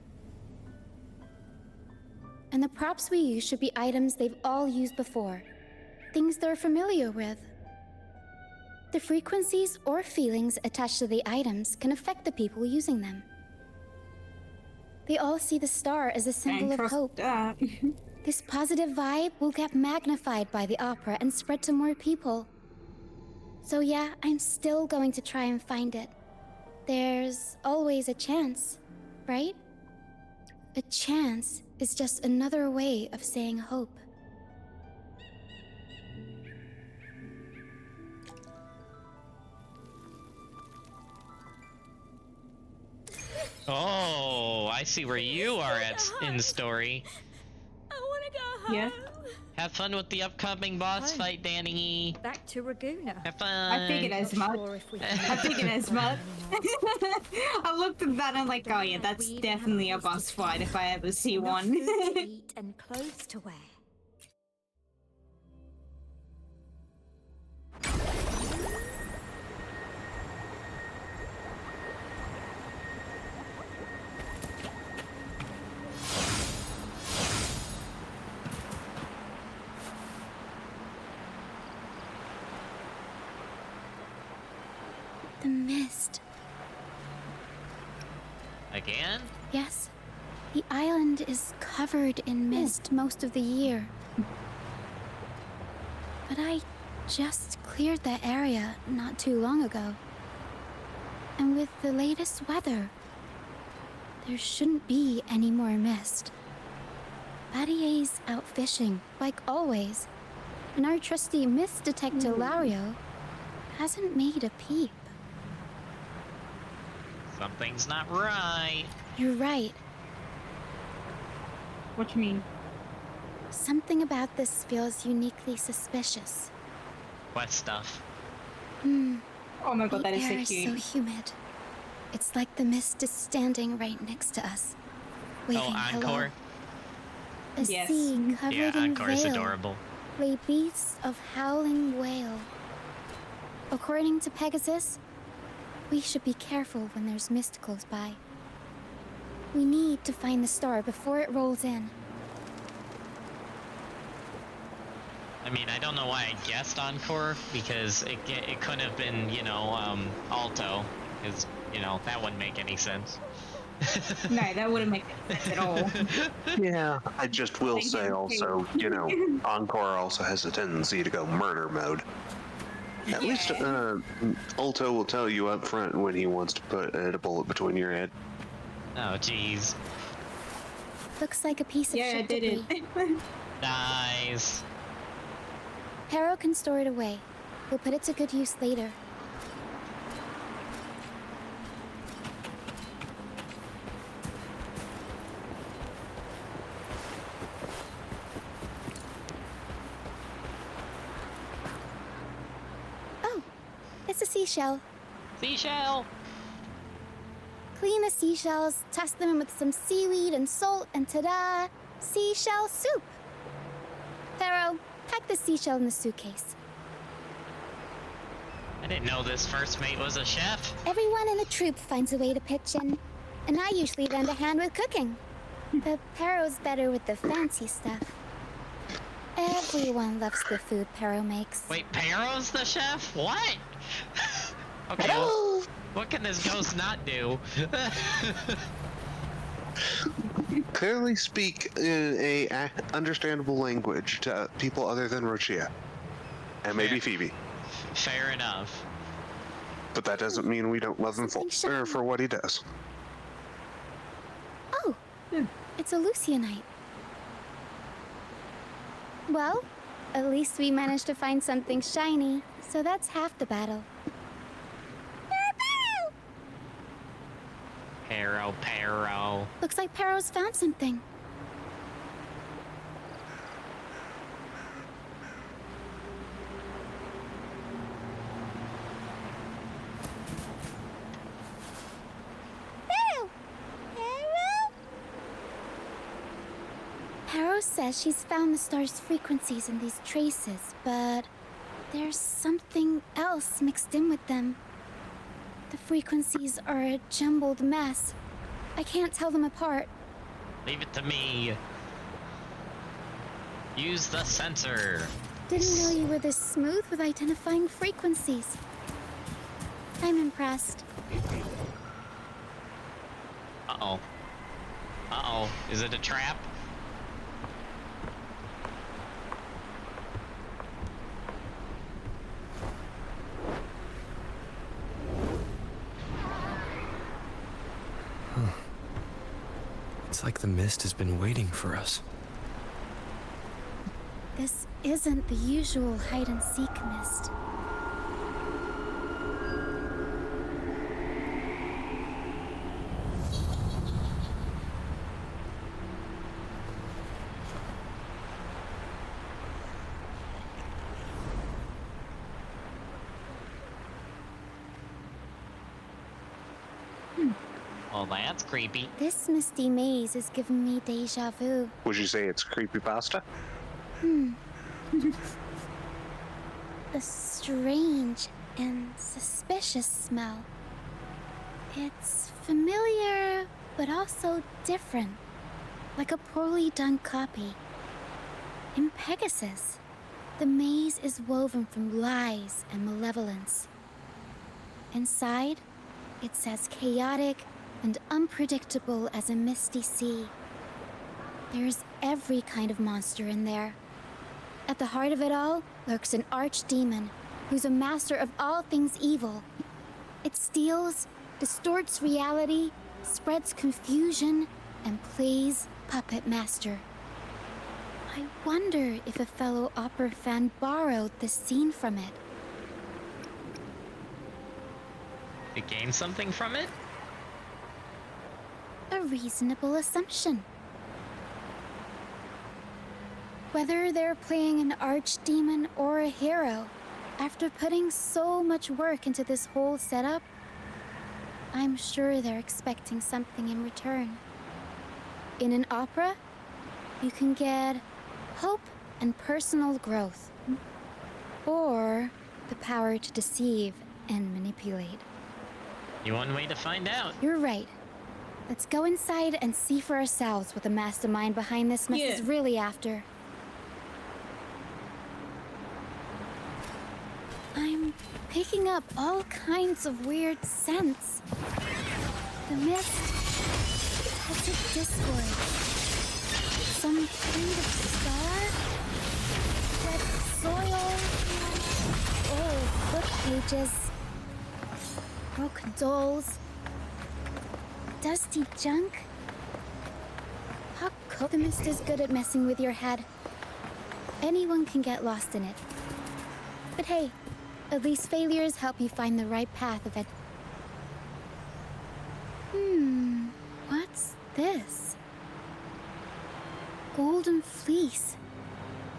And the props we use should be items they've all used before. Things they're familiar with. The frequencies or feelings attached to the items can affect the people using them. They all see the star as a symbol of hope. That. This positive vibe will get magnified by the opera and spread to more people. So yeah, I'm still going to try and find it. There's always a chance, right? A chance is just another way of saying hope. Oh, I see where you are at in the story. I want to go home. Yeah. Have fun with the upcoming boss Home. fight, Danny. Back to Raguna. Have fun. I figured as much. Sure if we I figured as much. I looked at that and I'm like, oh yeah, that's definitely a boss fight if I ever see Enough one. food to eat and clothes to wear. The mist. Again? Yes, the island is covered in mist most of the year. But I just cleared that area not too long ago. And with the latest weather, There shouldn't be any more mist. Battier's out fishing, like always. And our trusty mist detector, Lario, hasn't made a peep. Something's not right. You're right. What you mean? Something about this feels uniquely suspicious. What stuff? Oh my god, The that is so air is so cute. humid. It's like the mist is standing right next to us, waving Oh, hello. Encore? A Yes. sea covered Yeah, in Encore's veil adorable. lay beasts of howling whale. According to Pegasus, we should be careful when there's mist close by. We need to find the star before it rolls in. I mean, I don't know why I guessed Encore, because it couldn't have been, Alto, because, that wouldn't make any sense. No, that wouldn't make sense at all. Yeah, I just will Thank say you. also, Encore also has a tendency to go murder mode. At least Alto will tell you up front when he wants to put a bullet between your head. Oh, jeez. Looks like a piece of Yeah, I ship did debris. it. Nice. Pero can store it away. We'll put it to good use later. Oh, it's a seashell. Seashell! Clean the seashells, toss them in with some seaweed and salt, and ta-da! Seashell soup! Pharaoh, pack the seashell in the suitcase. I didn't know this first mate was a chef. Everyone in the troop finds a way to pitch in, and I usually lend a hand with cooking. But Pharaoh's better with the fancy stuff. Everyone loves the food Pharaoh makes. Wait, Pero's the chef? What? Okay, well, what can this ghost not do? Clearly speak in a understandable language to people other than Rochia. And maybe Yeah. Phoebe. Fair enough. But that doesn't mean we don't love him for what he does. Oh, it's a Lucianite. Well, at least we managed to find something shiny, so that's half the battle. Pero. Looks like Pero's found something. Pero says she's found the star's frequencies in these traces, but there's something else mixed in with them. The frequencies are a jumbled mess. I can't tell them apart. Leave it to me. Use the sensor. Didn't know you were this smooth with identifying frequencies. I'm impressed. Uh-oh. Uh-oh. Is it a trap? It's like the mist has been waiting for us. This isn't the usual hide-and-seek mist. Well, that's creepy. This misty maze is giving me deja vu. Would you say it's creepypasta? A strange and suspicious smell. It's familiar, but also different. Like a poorly done copy. In Pegasus, the maze is woven from lies and malevolence. Inside, it's as chaotic and unpredictable as a misty sea. There's every kind of monster in there. At the heart of it all lurks an archdemon who's a master of all things evil. It steals, distorts reality, spreads confusion and plays puppet master. I wonder if a fellow opera fan borrowed this scene from it. You gain something from it? A reasonable assumption. Whether they're playing an archdemon or a hero, after putting so much work into this whole setup, I'm sure they're expecting something in return. In an opera, you can get hope and personal growth, or the power to deceive and manipulate. One way to find out. You're right. Let's go inside and see for ourselves what the mastermind behind this mess is really after. I'm picking up all kinds of weird scents. The mist has a discord. Some kind of star? Wet soil? Old book pages? Broken dolls? Dusty junk? How could the mist is good at messing with your head? Anyone can get lost in it. But hey, at least failures help you find the right path of it. What's this? Golden fleece.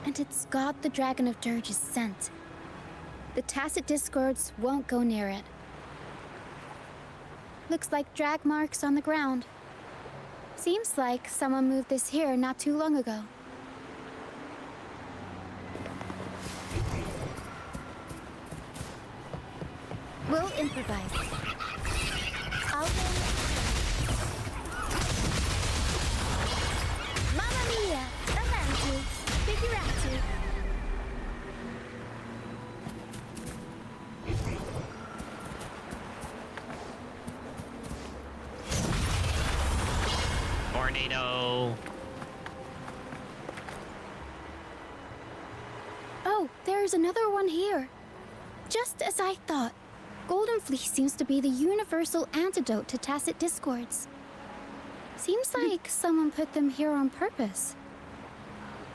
And it's got the Dragon of Dirge's scent. The Tacit Discords won't go near it. Looks like drag marks on the ground. Seems like someone moved this here not too long ago. We'll improvise. I'll go. Mamma mia! Avanti! Figurati! Tornado. Oh, there's another one here. Just as I thought. Golden Fleece seems to be the universal antidote to Tacit Discords. Seems like someone put them here on purpose.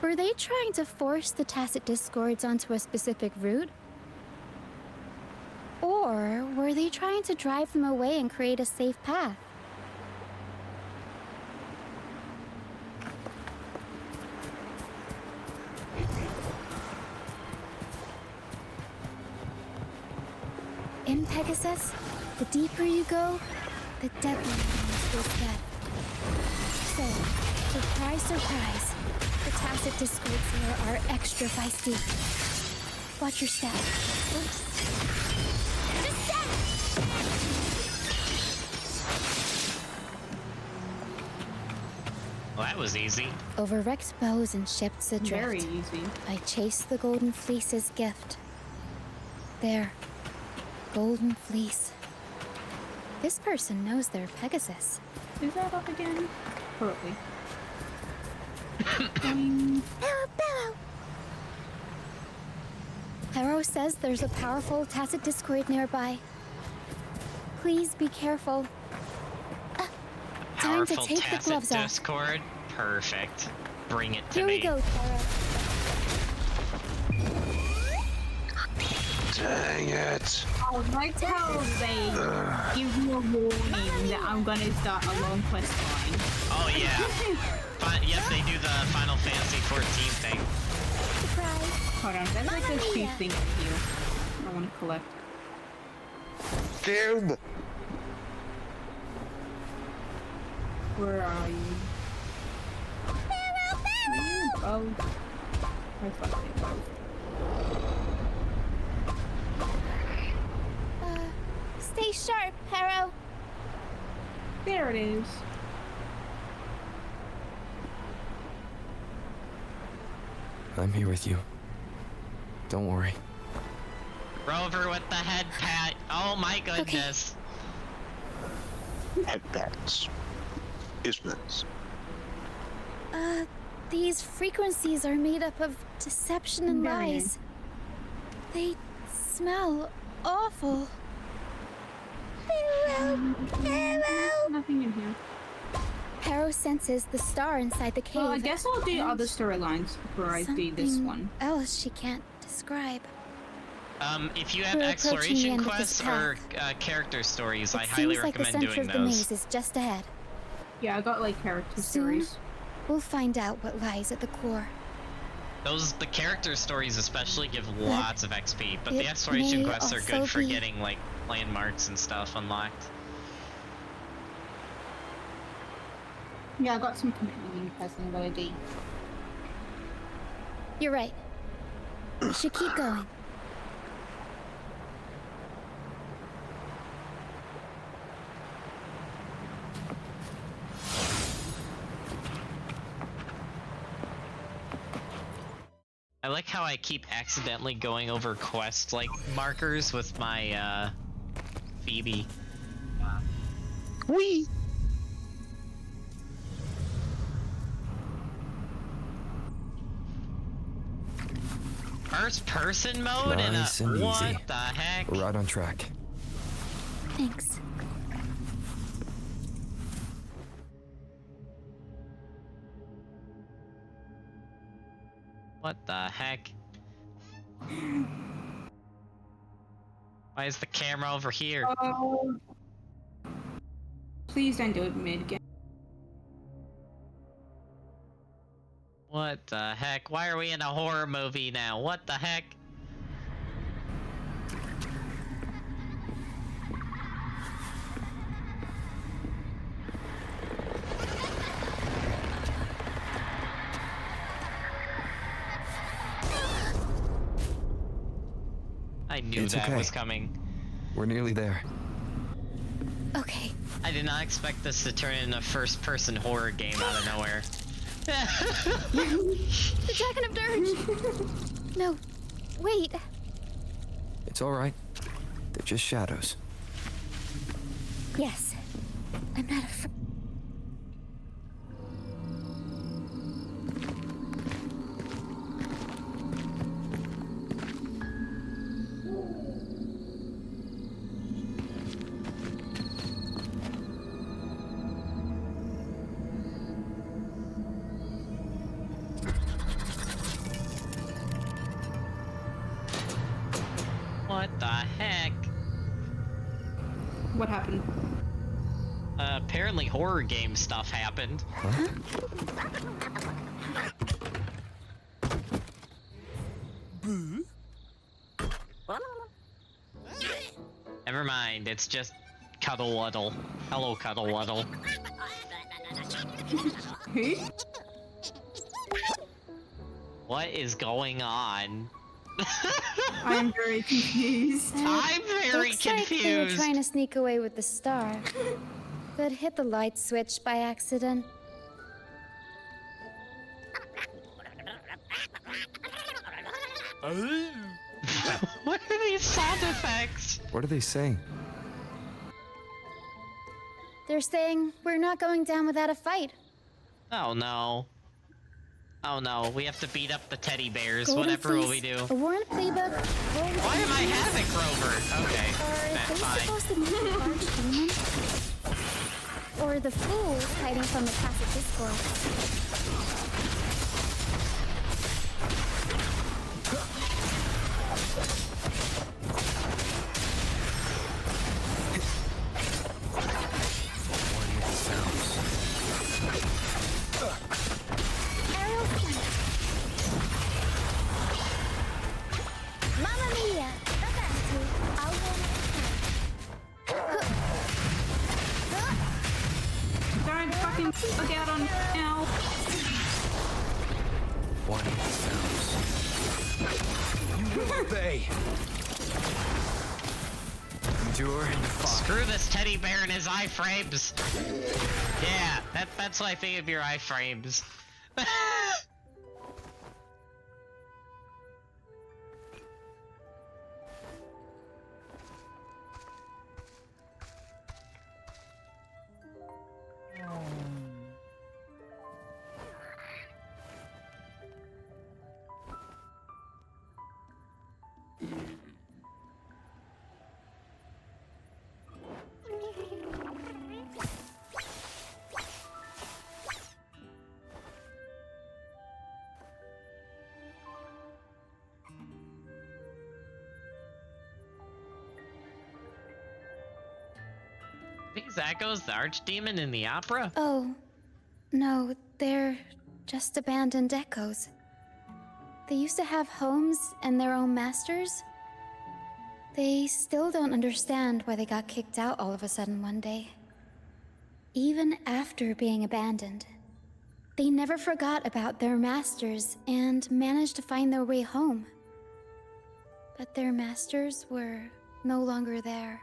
Were they trying to force the Tacit Discords onto a specific route? Or were they trying to drive them away and create a safe path? In Pegasus, the deeper you go, the deadlier things will get. So, surprise, surprise, the Tacit Discords here are extra feisty. Watch your step. Oops. Well, that was easy. Over wrecked bows and ships adrift, Very easy. I chased the Golden Fleece's gift. There. Golden Fleece. This person knows their Pegasus. Is that up again? Probably. Barrow! Harrow says there's a powerful Tacit Discord nearby. Please be careful. Time to Powerful take the Tacit gloves off. Discord. Perfect. Bring it to Here me. we go, Harrow. Dang it. I like how they give me a warning that I'm gonna start a long quest line. Oh yeah. Yep, they do the Final Fantasy 14 thing. Surprise. Hold on, there's like those two Mia. things here I want to collect. Damn. Where are you? Oh. I fucked it. Stay sharp, Harrow. There it is. I'm here with you. Don't worry. Rover with the head pat. Oh my goodness. Headbats. Isness. These frequencies are made up of deception and Very lies. They smell awful. Nothing in here. Harrow senses the star inside the cave. Well, I guess I'll do and other storylines before I do this something one. else she can't describe. If you have We're approaching the exploration end of this quests or character stories, I It highly seems like the recommend center doing of the those. maze is just ahead. Yeah, I got like character Soon, stories. we'll find out what lies at the core. The character stories especially give lots of XP, but the it exploration may quests are also good for be- getting like landmarks and stuff unlocked. Yeah, I got some companion quests I gotta do. You're right. We should keep going. I like how I keep accidentally going over quest like markers with my Phoebe. Whee! First person mode Nice in a and what easy. the heck? We're right on track. Thanks. What the heck? Why is the camera over here? Oh. Please don't do it mid again. What the heck? Why are we in a horror movie now? What the heck? I knew It's that okay. was coming. We're nearly there. Okay. I did not expect this to turn into a first-person horror game out of nowhere. The Dragon of Dirge! No. Wait. It's all right. They're just shadows. Yes. I'm not afraid. What the heck? What happened? Apparently horror game stuff happened. Huh? Never mind, it's just Cuddle Wuddle. Hello, Cuddle Wuddle. Who? What is going on? I'm very confused. I'm very Looks like they were confused. trying to sneak away with the star, but hit the light switch by accident. What are these sound effects? What are they saying? They're saying we're not going down without a fight. Oh no. Oh no, we have to beat up the teddy bears. Golden Whatever will we Fleece, do? A Warren playbook. Why am I Havoc Rover? Okay, Are that's they fine. supposed to be the archdemon? Or the fools hiding from the Tacit Discord? Arrow flank. Mamma mia! Avanti! I'll Don't fucking look out on now. One sounds. You will obey. Endure and defy. Screw this teddy bear and his iframes. Yeah, that's what I think of your iframes. These echoes, the archdemon in the opera? Oh, no, they're just abandoned echoes. They used to have homes and their own masters. They still don't understand why they got kicked out all of a sudden one day. Even after being abandoned, they never forgot about their masters and managed to find their way home. But their masters were no longer there.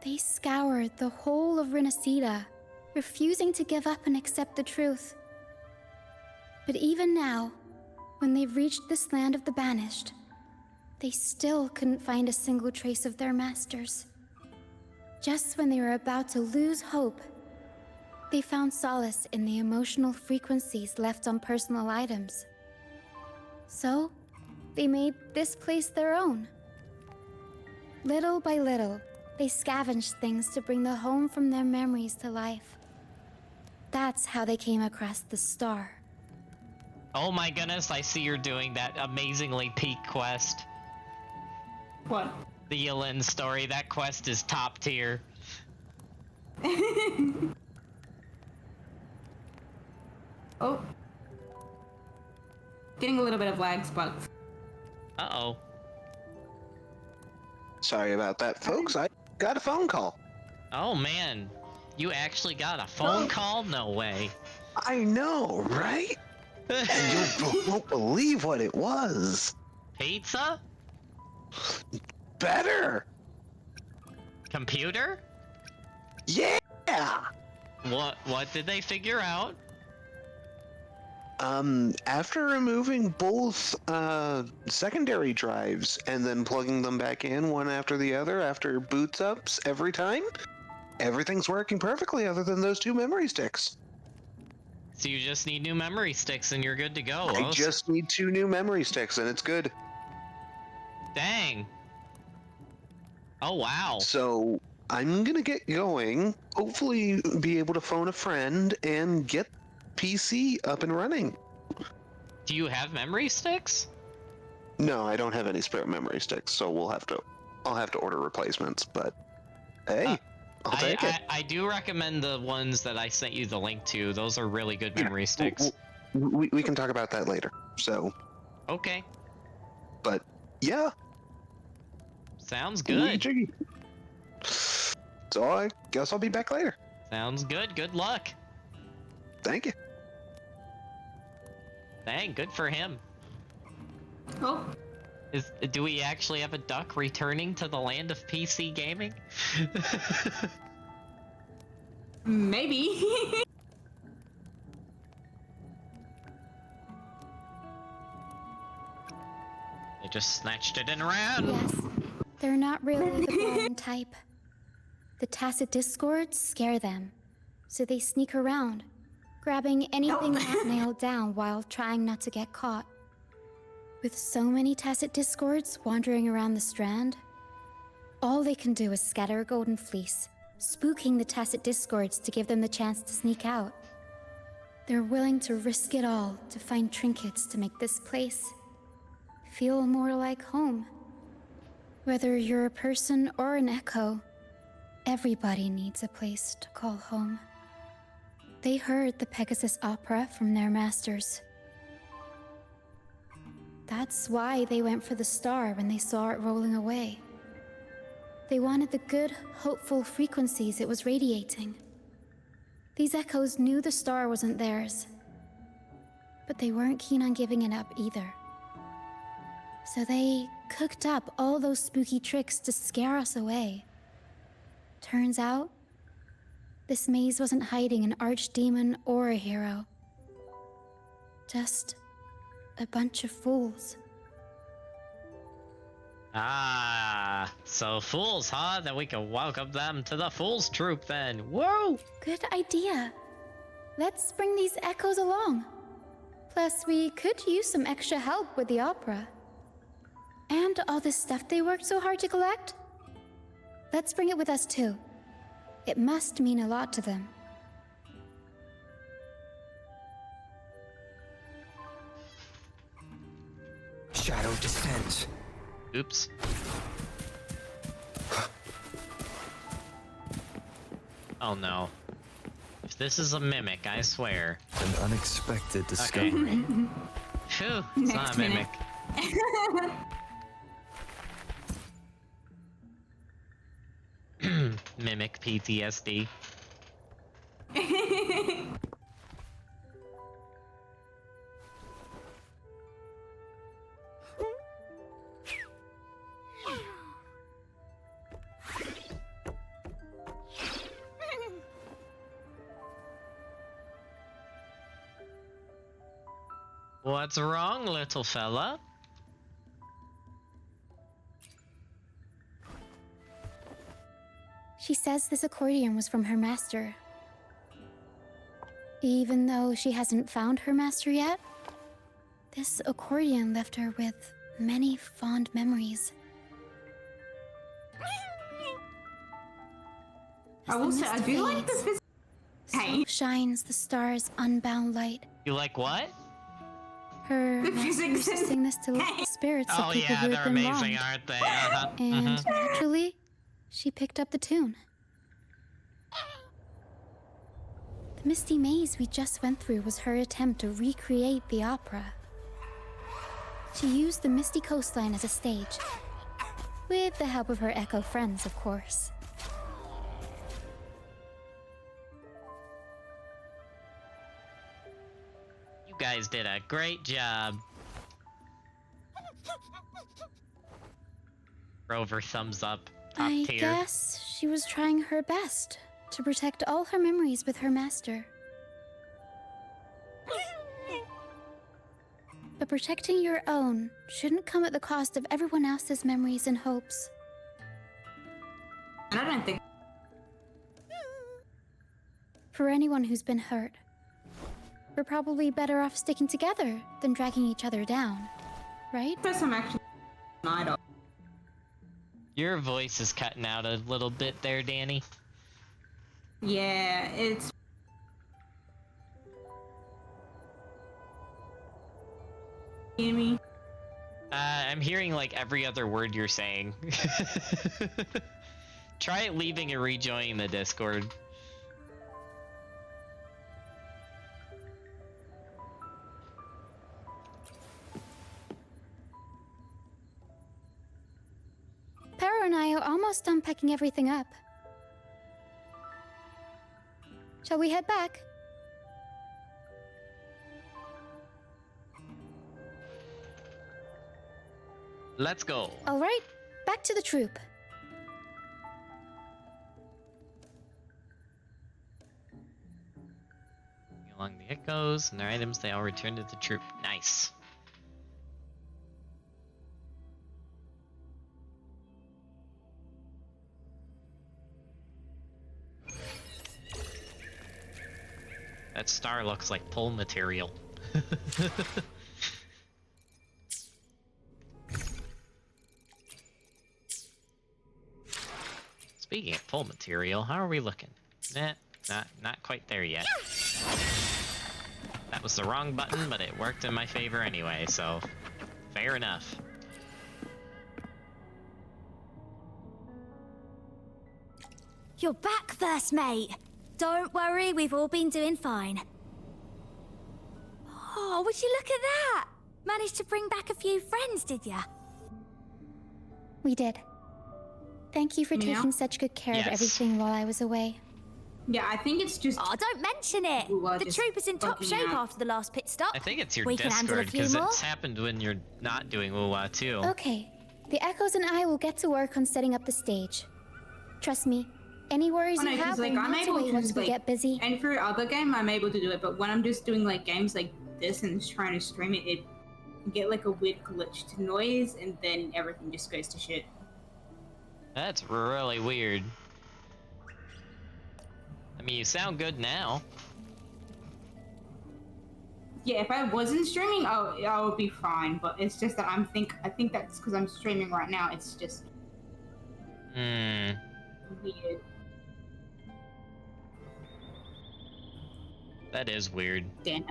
They scoured the whole of Rinascita, refusing to give up and accept the truth. But even now, when they've reached this land of the banished, they still couldn't find a single trace of their masters. Just when they were about to lose hope, they found solace in the emotional frequencies left on personal items. So, they made this place their own. Little by little, they scavenged things to bring the home from their memories to life. That's how they came across the star. Oh my goodness, I see you're doing that amazingly peak quest. What? The Elurin story, that quest is top tier. Oh. Getting a little bit of lag spots. Uh-oh. Sorry about that, folks. I got a phone call. Oh man, you actually got a phone call? No way. I know, right? And you won't believe what it was. Pizza? Better. Computer? Yeah. What did they figure out? After removing both secondary drives and then plugging them back in one after the other after boots ups every time, everything's working perfectly other than those two memory sticks. So you just need new memory sticks and you're good to go. I just need 2 new memory sticks and it's good. Dang. Oh wow. So I'm gonna get going, hopefully be able to phone a friend and get PC up and running. Do you have memory sticks? No, I don't have any spare memory sticks, so I'll have to order replacements, but hey, I'll take it. I do recommend the ones that I sent you the link to. Those are really good memory sticks. We can talk about that later. So, Okay. but yeah. Sounds good. Jiggy. So I guess I'll be back later. Sounds good. Good luck. Thank you. Dang, good for him. Oh. Do we actually have a duck returning to the land of PC gaming? Maybe. They just snatched it and ran. Yes, they're not really the boring type. The tacit discords scare them, so they sneak around, grabbing anything not nailed down while trying not to get caught. With so many tacit discords wandering around the strand, all they can do is scatter a golden fleece, spooking the tacit discords to give them the chance to sneak out. They're willing to risk it all to find trinkets to make this place feel more like home. Whether you're a person or an echo, everybody needs a place to call home. They heard the Pegasus opera from their masters. That's why they went for the star when they saw it rolling away. They wanted the good, hopeful frequencies it was radiating. These echoes knew the star wasn't theirs, but they weren't keen on giving it up either. So they cooked up all those spooky tricks to scare us away. Turns out, this maze wasn't hiding an archdemon or a hero. Just a bunch of fools. Ah, so fools, huh? Then we can welcome them to the Fools Troop then. Whoa! Good idea. Let's bring these echoes along. Plus, we could use some extra help with the opera. And all this stuff they worked so hard to collect. Let's bring it with us too. It must mean a lot to them. Shadow descends. Oops. Oh no. If this is a mimic, I swear. An unexpected discovery. Phew, it's not a mimic. Mimic PTSD. What's wrong, little fella? She says this accordion was from her master. Even though she hasn't found her master yet, this accordion left her with many fond memories. As I the will say, I mist do like the fades, physics. so shines the star's unbound light. You like what? Her The master physics used to is- sing this to lift the spirits of Oh people yeah, who they're had been amazing, wronged. aren't they? Uh-huh. And naturally, she picked up the tune. The misty maze we just went through was her attempt to recreate the opera. She used the misty coastline as a stage, with the help of her echo friends, of course. You guys did a great job. Rover thumbs up. Top I tier. guess she was trying her best to protect all her memories with her master. But protecting your own shouldn't come at the cost of everyone else's memories and hopes. And I don't think. For anyone who's been hurt, we're probably better off sticking together than dragging each other down, right? First time actually night off. Your voice is cutting out a little bit there, Danny. Yeah, it's. Hear me? I'm hearing like every other word you're saying. Try leaving and rejoining the Discord. Pero and I are almost done packing everything up. Shall we head back? Let's go. All right, back to the troop. Along the echoes and their items, they all return to the troop. Nice. That star looks like pull material. Speaking of pull material, how are we looking? Nah, not quite there yet. That was the wrong button, but it worked in my favor anyway, so fair enough. You're back first, mate. Don't worry, we've all been doing fine. Oh, would you look at that? Managed to bring back a few friends, did ya? We did. Thank you for Yeah. taking such good care of Yes. everything while I was away. Yeah, I think it's just. Oh, don't mention it. Ooh, I The just troop is in top bugging shape out. after the last pit stop. I think it's your We can handle a Discord, few because more. it's happened when you're not doing UWA too. Okay, the Echoes and I will get to work on setting up the stage. Trust me, any worries Oh, no, you 'cause, have like, will I'm melt able away to once just, we like, get busy. And for other game, I'm able to do it, but when I'm just doing like games like this and just trying to stream it, it get like a weird glitched noise, and then everything just goes to shit. That's really weird. I mean, you sound good now. Yeah, if I wasn't streaming, I would be fine. But it's just that I think that's because I'm streaming right now. It's just Hmm. weird. That is weird. Damn.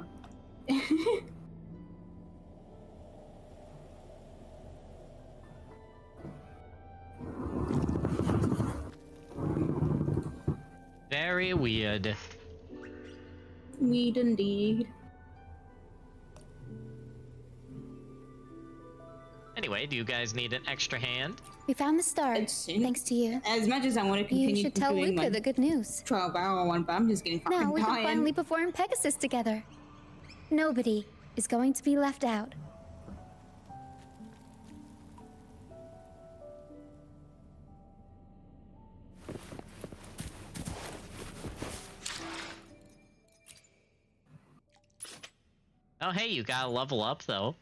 Very weird. Weed indeed. Anyway, do you guys need an extra hand? We found the star, It's- thanks to you. As much as I want to continue You should tell doing Luca my the good news. 12-hour one, but I'm just getting fucking Now we can tired. finally perform Pegasus together. Nobody is going to be left out. Oh, hey, you gotta level up, though.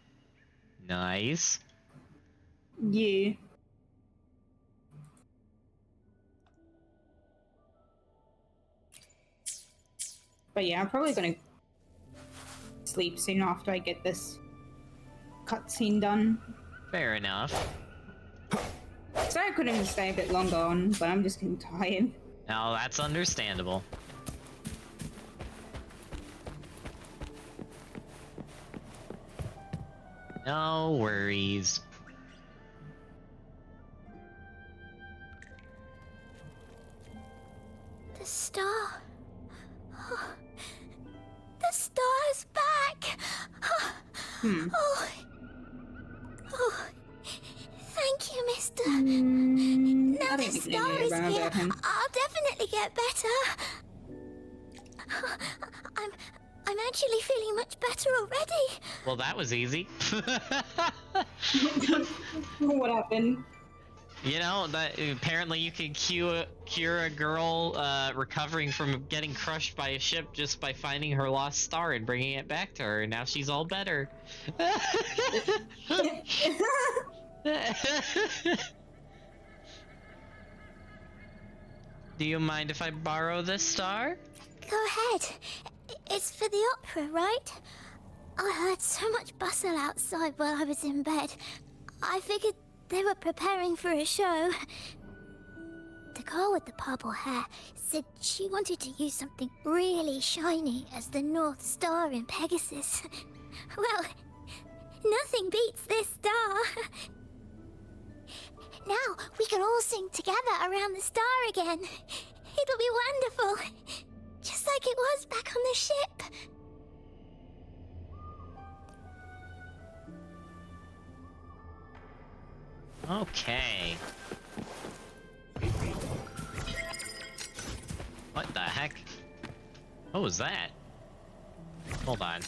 Nice. Yeah. But yeah, I'm probably gonna sleep soon after I get this cutscene done. Fair enough. Sorry I couldn't stay a bit longer on, but I'm just getting tired. Now, that's understandable. No worries. The star. Oh, the star's back. Hmm. Oh. Oh. Thank you, mister. I Now don't the even star know is about here. him. I'll definitely get better. I'm actually feeling much better already. Well, that was easy. What happened? You know, that apparently you can cure a girl recovering from getting crushed by a ship just by finding her lost star and bringing it back to her, and now she's all better. Do you mind if I borrow this star? Go ahead. It's for the opera, right? I heard so much bustle outside while I was in bed. I figured they were preparing for a show. The girl with the purple hair said she wanted to use something really shiny as the North Star in Pegasus. Well, nothing beats this star. Now we can all sing together around the star again. It'll be wonderful. Just like it was back on the ship. Okay. What the heck? What was that? Hold on.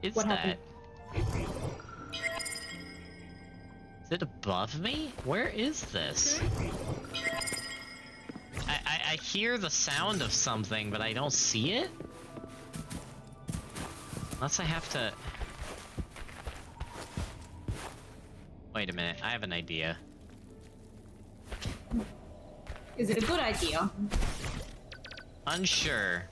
Is What that? happened? Is it above me? Where is this? I hear the sound of something, but I don't see it? Unless I have to... Wait a minute, I have an idea. Is it a good idea? Unsure.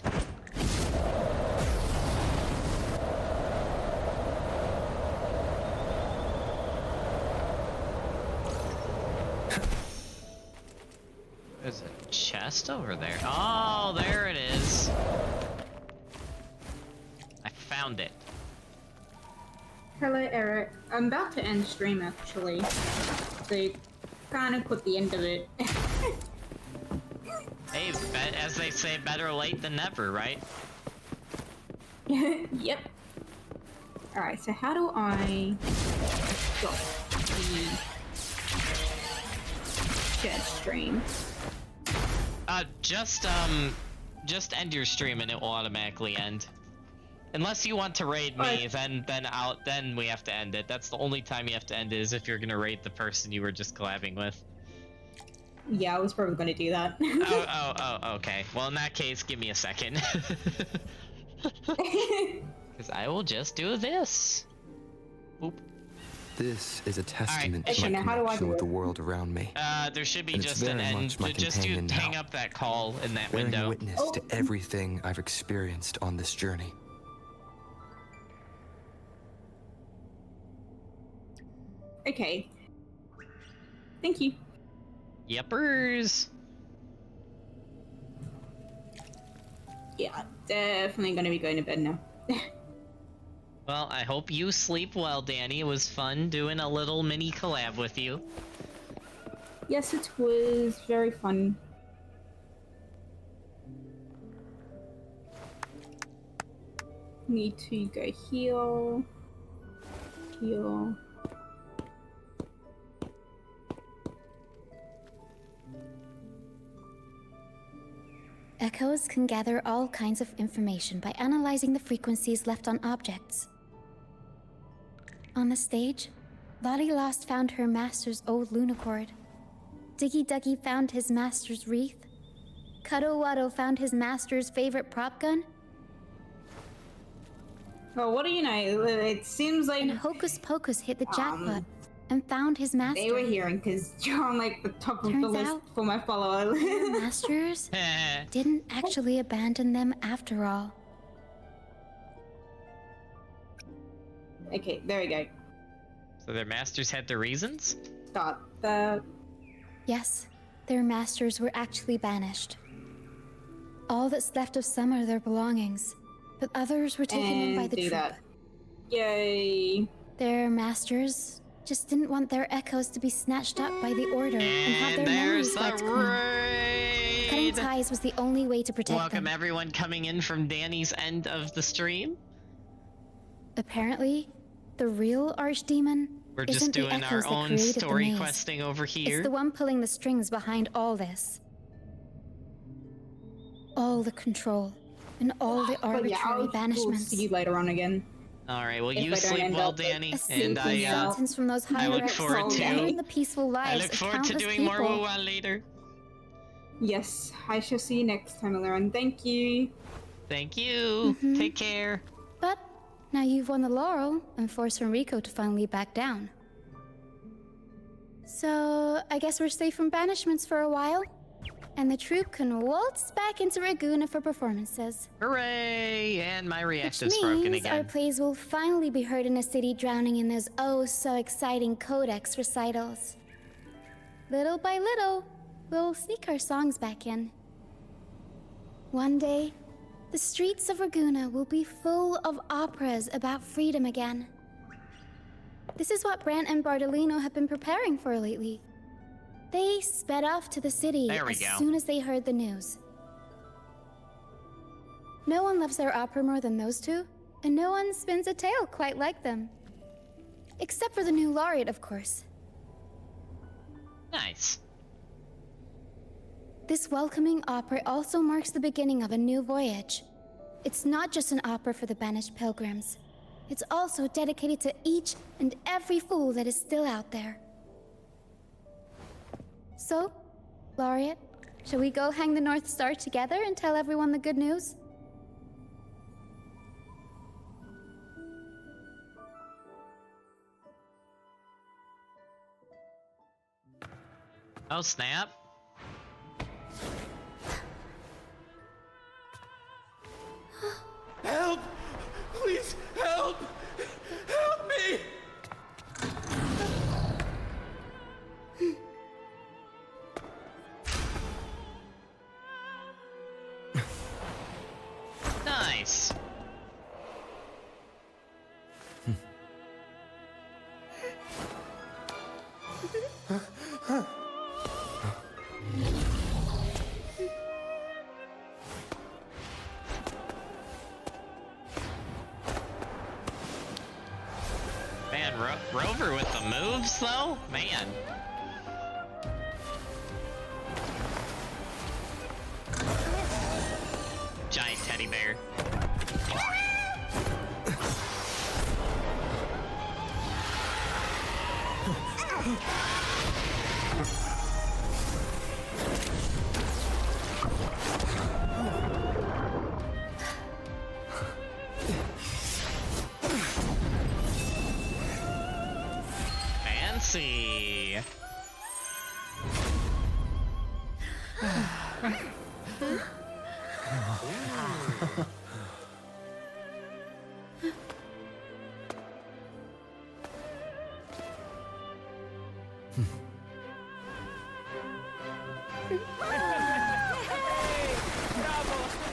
There's a chest over there. Oh, there it is. I found it. Hello, Eric. I'm about to end stream actually. So kind of put the end of it. Hey, as they say, better late than never, right? Yep. Alright, so how do I stop the chat stream? Just end your stream and it will automatically end. Unless you want to raid me, then we have to end it. That's the only time you have to end it, is if you're gonna raid the person you were just collabing with. Yeah, I was probably gonna do that. oh, okay. Well, in that case, give me a second. Because I will just do this. Boop. This is a testament Okay, to my now how do I connection do with it? the world around me. There should be And it's just an very end. much my Just you companion hang now. up that call in that Bearing window. witness to everything I've experienced on this journey. Okay. Thank you. Yepers. Yeah, definitely gonna be going to bed now. Well, I hope you sleep well, Danny. It was fun doing a little mini collab with you. Yes, it was very fun. Need to go heal. Heal. Echoes can gather all kinds of information by analyzing the frequencies left on objects. On the stage, Lottie Lost found her master's old lunacord. Diggy Duggy found his master's wreath. Cuddle Waddle found his master's favorite prop gun. Well, what do you know? It seems like And Hocus Pocus hit the jackpot and found his master. they were hearing because you're on like the top of the Turns list out- for my follower. Their masters didn't actually abandon them after all. Okay, there we go. So their masters had their reasons? Start the. Yes, their masters were actually banished. All that's left of some are their belongings, but others were taken in by And the do troop. that. Yay. Their masters just didn't want their echoes to be snatched up by the Order and have their there's memories the wiped clean. Cutting raid! ties was the only way to protect Welcome them. everyone coming in from Danny's end of the stream. Apparently, the real Archdemon We're just isn't the doing echoes our that own created the story maze. questing over here. It's the one pulling the strings behind all this. All the control and all the But arbitrary yeah, I'll banishments. see you later on again. All right, well, If you I don't sleep end well, up, like, Danny, A and simple I sentence from those I higher look ups forward to- ruined the peaceful I lives look of forward to countless doing people. more WoW later. Yes, I shall see you next time, Elurin. Thank you. Thank you. Mhm. Take care. But now you've won the laurel and forced Enrico to finally back down. So I guess we're safe from banishments for a while, and the troop can waltz back into Raguna for performances. Hooray! And my Which reactive's broken means our again. plays will finally be heard in a city drowning in those oh so exciting codex recitals. Little by little, we'll sneak our songs back in. One day, the streets of Raguna will be full of operas about freedom again. This is what Brant and Bardolino have been preparing for lately. They sped off to the city There we as go. soon as they heard the news. No one loves their opera more than those two, and no one spins a tale quite like them. Except for the new laureate, of course. Nice. This welcoming opera also marks the beginning of a new voyage. It's not just an opera for the banished pilgrims. It's also dedicated to each and every fool that is still out there. So, Laureate, shall we go hang the North Star together and tell everyone the good news? Oh, snap. Help! Please help! Help me! Nice. Man, Rover with the moves, though? Man. Giant teddy bear. Fancy.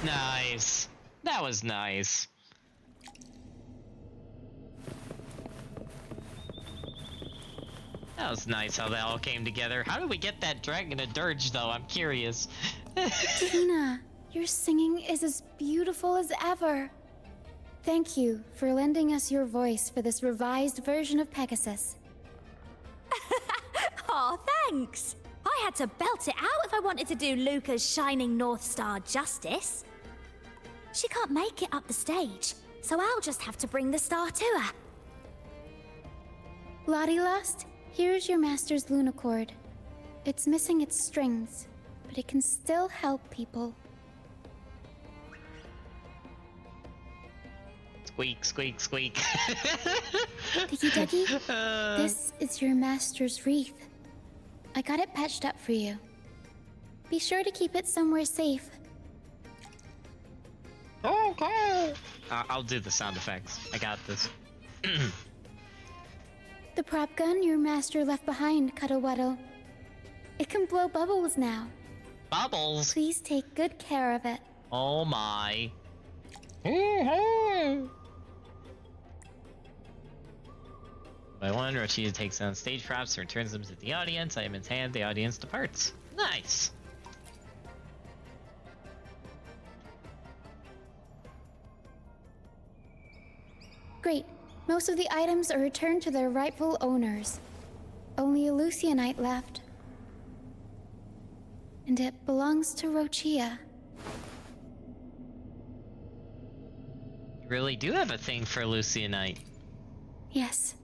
Nice. That was nice. That was nice how they all came together. How did we get that dragon a dirge, though? I'm curious. Tina, your singing is as beautiful as ever. Thank you for lending us your voice for this revised version of Pegasus. Oh, thanks. I had to belt it out if I wanted to do Luca's Shining North Star justice. She can't make it up the stage, so I'll just have to bring the star to her. Lottie Lost, here's your master's Lunacord. It's missing its strings, but it can still help people. Squeak, squeak, squeak. Diggy Duggy, this is your master's wreath. I got it patched up for you. Be sure to keep it somewhere safe. Okay. I'll do the sound effects. I got this. The prop gun your master left behind, Cuddlewaddle. It can blow bubbles now. Bubbles? Please take good care of it. Oh my. By one, Rinascita takes down stage props and returns them to the audience. Item in hand, the audience departs. Nice. Great. Most of the items are returned to their rightful owners. Only a Lucianite left. And it belongs to Rochia. You really do have a thing for Lucianite. Yes.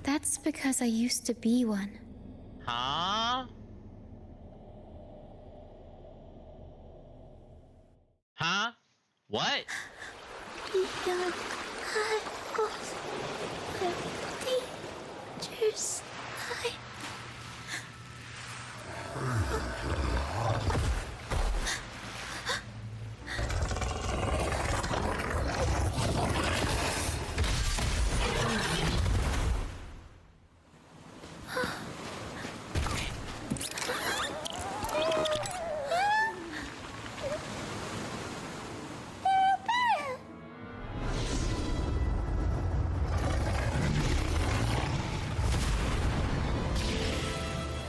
That's because I used to be one. Huh? Huh? What? Beyond idols, where dangers lie.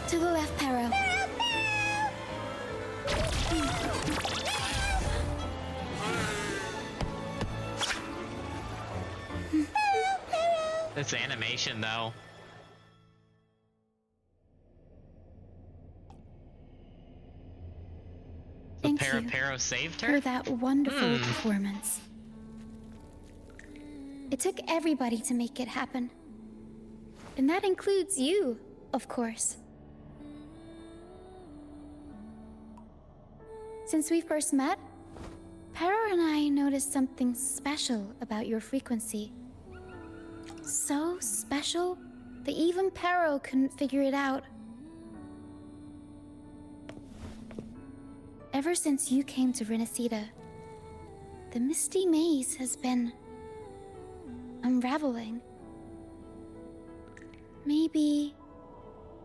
To the left, Pero. This animation, though. Thank you Pero saved for her? that wonderful performance. It took everybody to make it happen. And that includes you, of course. Since we first met, Pero and I noticed something special about your frequency. So special that even Pero couldn't figure it out. Ever since you came to Rinascita, the misty maze has been unraveling. Maybe,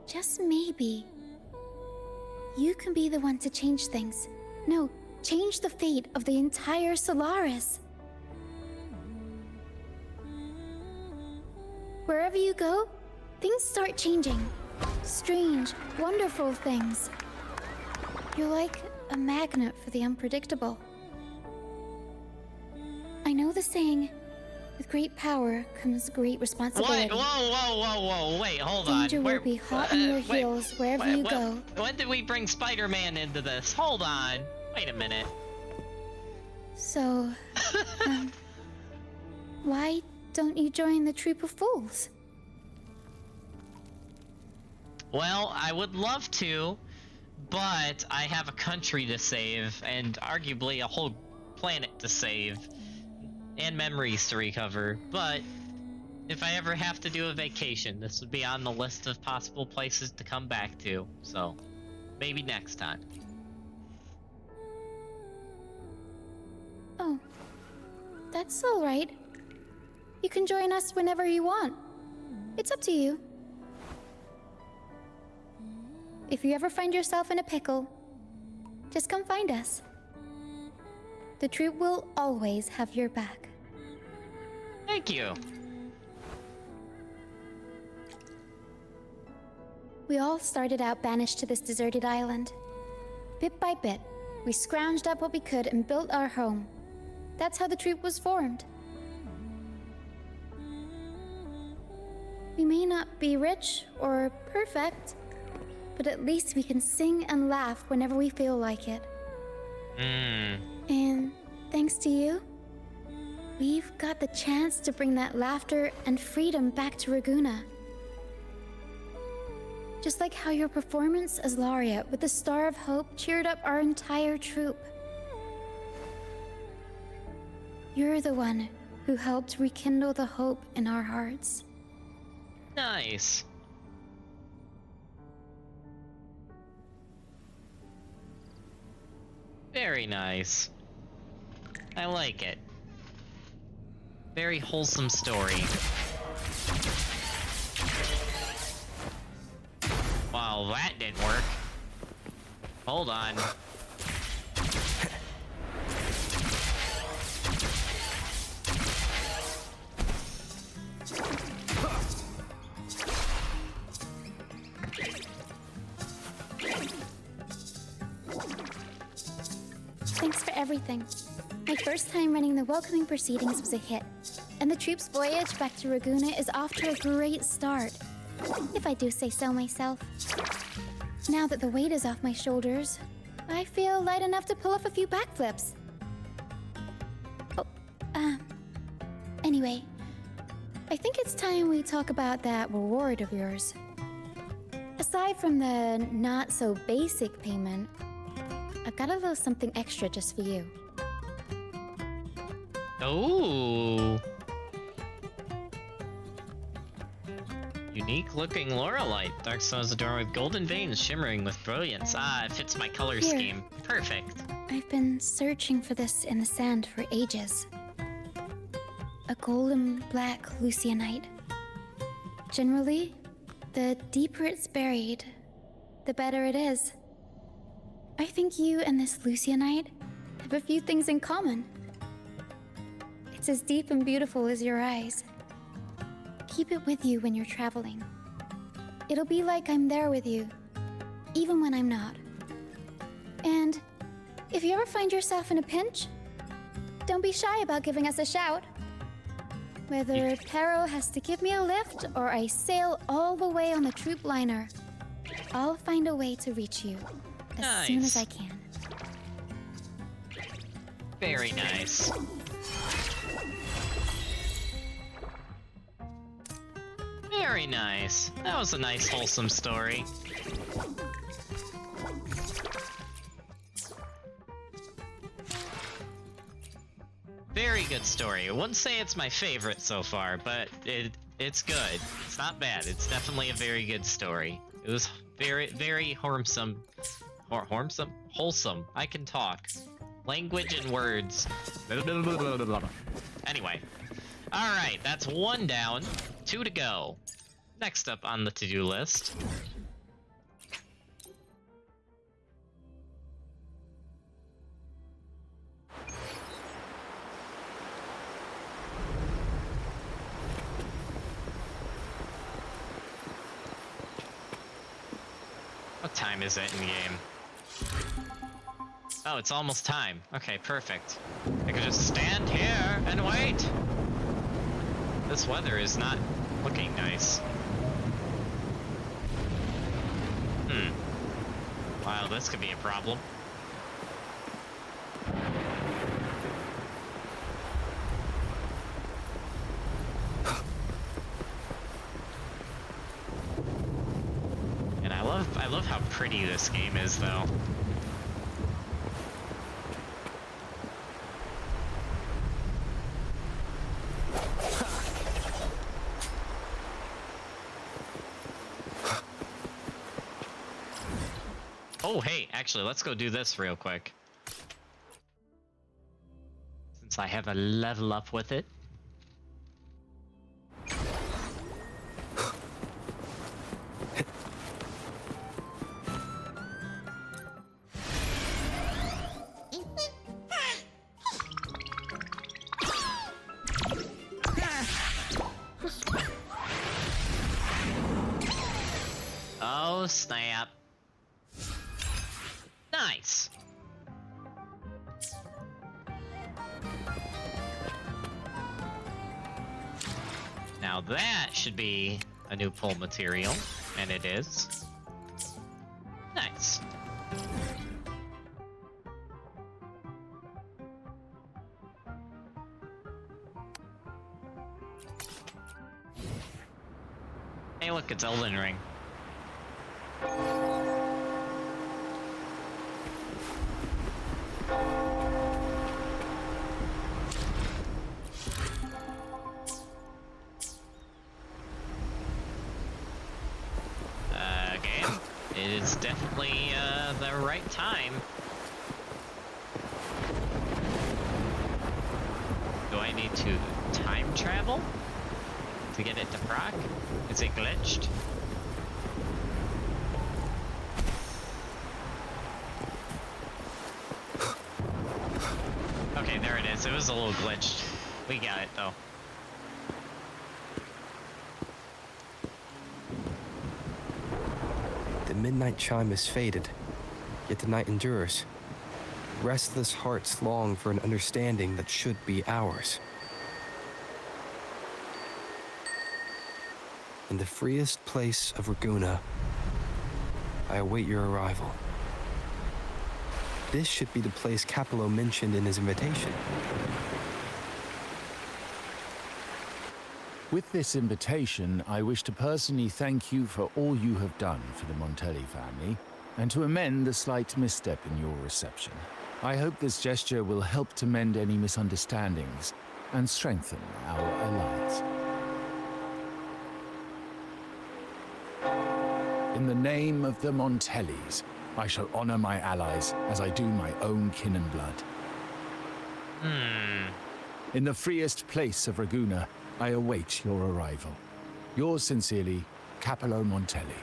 just maybe, you can be the one to change things. No, change the fate of the entire Solaris. Wherever you go, things start changing. Strange, wonderful things. You're like a magnet for the unpredictable. I know the saying, with great power comes great responsibility. What? Whoa, wait, hold on. Danger will be hot on your heels wherever you go. When did we bring Spider-Man into this? Hold on. Wait a minute. So, why don't you join the troop of fools? Well, I would love to, but I have a country to save, and arguably a whole planet to save, and memories to recover. But if I ever have to do a vacation, this would be on the list of possible places to come back to. So, maybe next time. Oh, that's all right. You can join us whenever you want. It's up to you. If you ever find yourself in a pickle, just come find us. The troop will always have your back. Thank you. We all started out banished to this deserted island. Bit by bit, we scrounged up what we could and built our home. That's how the troupe was formed. We may not be rich or perfect, but at least we can sing and laugh whenever we feel like it. And thanks to you, we've got the chance to bring that laughter and freedom back to Raguna. Just like how your performance as Laureate with the Star of Hope cheered up our entire troupe. You're the one who helped rekindle the hope in our hearts. Nice. Very nice. I like it. Very wholesome story. Well, that didn't work. Hold on. Thanks for everything. My first time running the welcoming proceedings was a hit, and the troupe's voyage back to Raguna is off to a great start, if I do say so myself. Now that the weight is off my shoulders, I feel light enough to pull off a few backflips. Anyway, I think it's time we talk about that reward of yours. Aside from the not-so-basic payment, I've got a little something extra just for you. Oh. Unique looking Lorelite. Dark stone's adorned with golden veins shimmering with brilliance. Ah, it fits my color Here. scheme. Perfect. I've been searching for this in the sand for ages. A golden black Lucianite. Generally, the deeper it's buried, the better it is. I think you and this Lucianite have a few things in common. It's as deep and beautiful as your eyes. Keep it with you when you're traveling. It'll be like I'm there with you, even when I'm not. And if you ever find yourself in a pinch, don't be shy about giving us a shout. Whether Taro has to give me a lift or I sail all the way on the troop liner, I'll find a way to reach you as soon as I can. Very nice. Very nice. That was a nice, wholesome story. Very good story. I wouldn't say it's my favorite so far, but it's good. It's not bad. It's definitely a very good story. It was very wholesome. Wholesome. I can talk. Language and words. Anyway. Alright, that's 1 down. 2 to go. Next up on the to-do list. What time is it in the game? Oh, it's almost time. Okay, perfect. I could just stand here and wait. This weather is not looking nice. Wow, this could be a problem. And I love how pretty this game is, though. Oh, hey, actually, let's go do this real quick. Since I have a level up with it. Oh, snap. Nice. Now that should be a new pull material, and it is. Nice. Hey, look, it's Elden Ring. Game. It is definitely the right time. Do I need to time travel to get it to proc? Is it glitched? Okay, there it is. It was a little glitched. We got it though. The midnight chime is faded, yet the night endures. Restless hearts long for an understanding that should be ours. In the freest place of Raguna, I await your arrival. This should be the place Capello mentioned in his invitation. With this invitation, I wish to personally thank you for all you have done for the Montelli family, and to amend the slight misstep in your reception. I hope this gesture will help to mend any misunderstandings and strengthen our alliance. In the name of the Montellis, I shall honor my allies as I do my own kin and blood. In the freest place of Raguna, I await your arrival. Yours sincerely, Capello Montelli.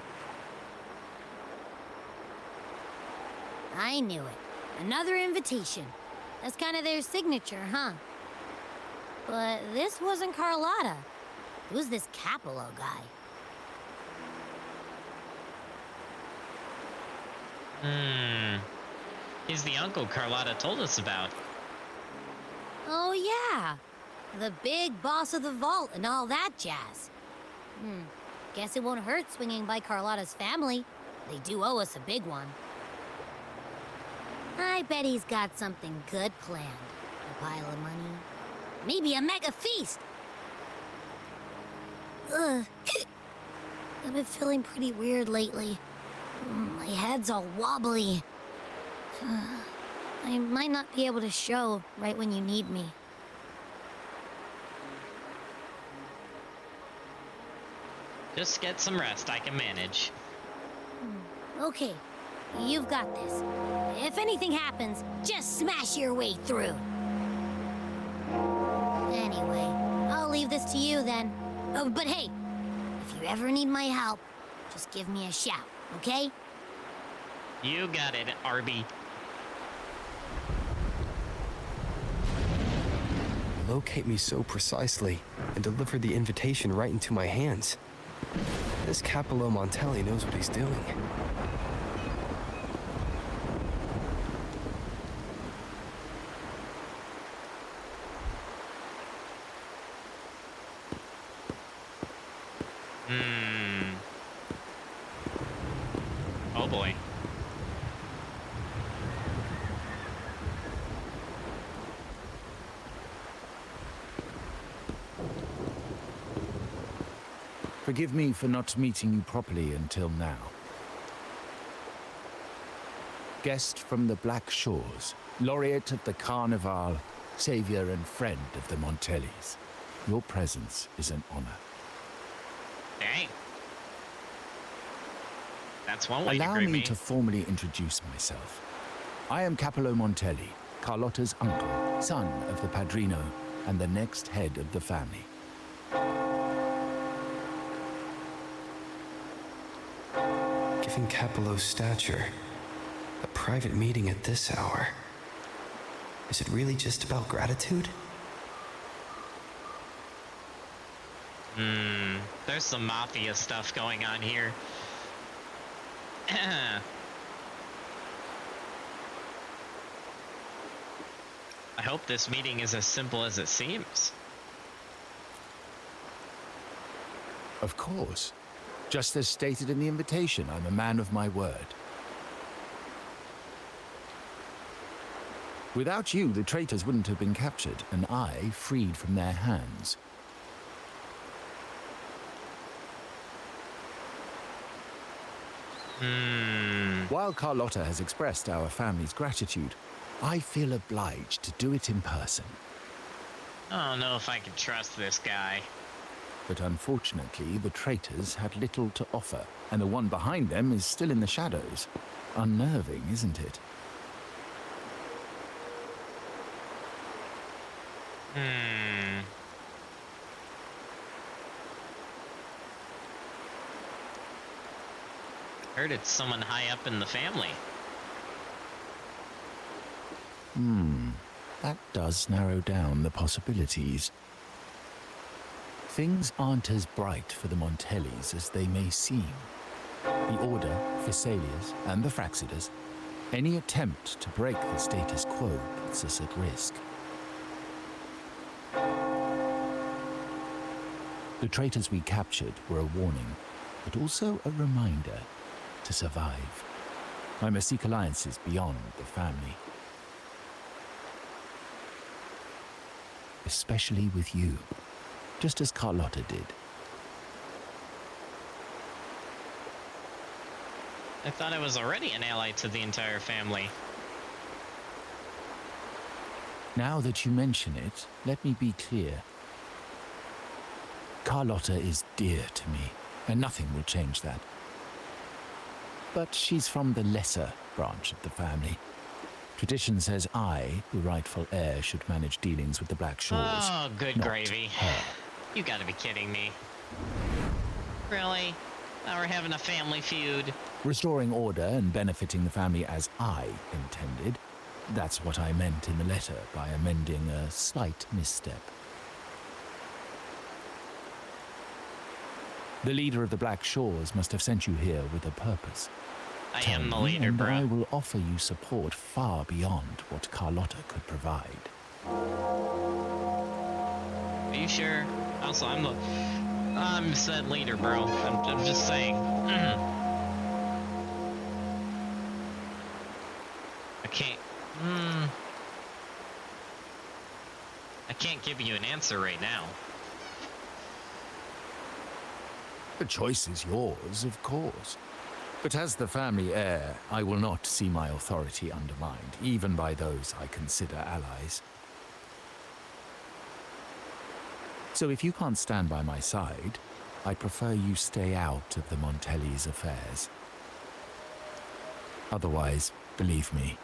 I knew it. Another invitation. That's kind of their signature, huh? But this wasn't Carlotta. It was this Capello guy. He's the uncle Carlotta told us about. Oh, yeah. The big boss of the vault and all that jazz. Guess it won't hurt swinging by Carlotta's family. They do owe us a big one. I bet he's got something good planned. A pile of money. Maybe a mega feast. Ugh. I've been feeling pretty weird lately. My head's all wobbly. I might not be able to show right when you need me. Just get some rest. I can manage. Okay, you've got this. If anything happens, just smash your way through. Anyway, I'll leave this to you then. Oh, but hey, if you ever need my help, just give me a shout, okay? You got it, Arby. Locate me so precisely and deliver the invitation right into my hands. This Capello Montelli knows what he's doing. Oh boy. Forgive me for not meeting you properly until now. Guest from the Black Shores, laureate of the Carnival, savior and friend of the Montellis. Your presence is an honor. Dang. That's one way Allow to greet me me. to formally introduce myself. I am Capello Montelli, Carlotta's uncle, son of the Padrino, and the next head of the family. Given Capello's stature, a private meeting at this hour. Is it really just about gratitude? There's some mafia stuff going on here. I hope this meeting is as simple as it seems. Of course. Just as stated in the invitation, I'm a man of my word. Without you, the traitors wouldn't have been captured, and I freed from their hands. While Carlotta has expressed our family's gratitude, I feel obliged to do it in person. I don't know if I can trust this guy. But unfortunately, the traitors had little to offer, and the one behind them is still in the shadows. Unnerving, isn't it? Heard it's someone high up in the family. That does narrow down the possibilities. Things aren't as bright for the Montellis as they may seem. The Order, Phassalias, and the Fraxidas, any attempt to break the status quo puts us at risk. The traitors we captured were a warning, but also a reminder to survive. I must seek alliances beyond the family. Especially with you, just as Carlotta did. I thought I was already an ally to the entire family. Now that you mention it, let me be clear. Carlotta is dear to me, and nothing will change that. But she's from the lesser branch of the family. Tradition says I, the rightful heir, should manage dealings with the Black Shores. Oh, good gravy. Her. You gotta be kidding me. Really? Now we're having a family feud. Restoring order and benefiting the family as I intended. That's what I meant in the letter by amending a slight misstep. The leader of the Black Shores must have sent you here with a purpose. I Tell am the me, leader, and bro. I will offer you support far beyond what Carlotta could provide. Are you sure? Also, I'm said leader, bro. I'm just saying. I can't. I can't give you an answer right now. The choice is yours, of course. But as the family heir, I will not see my authority undermined, even by those I consider allies. So if you can't stand by my side, I'd prefer you stay out of the Montellis' affairs. Otherwise, believe me,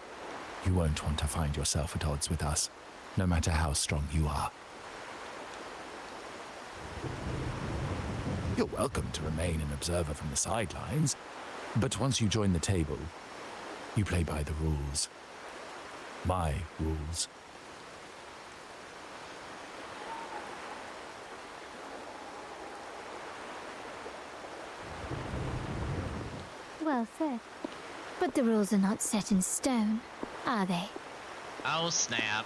you won't want to find yourself at odds with us, no matter how strong you are. You're welcome to remain an observer from the sidelines, but once you join the table, you play by the rules. My rules. Well said. But the rules are not set in stone, are they? Oh, snap.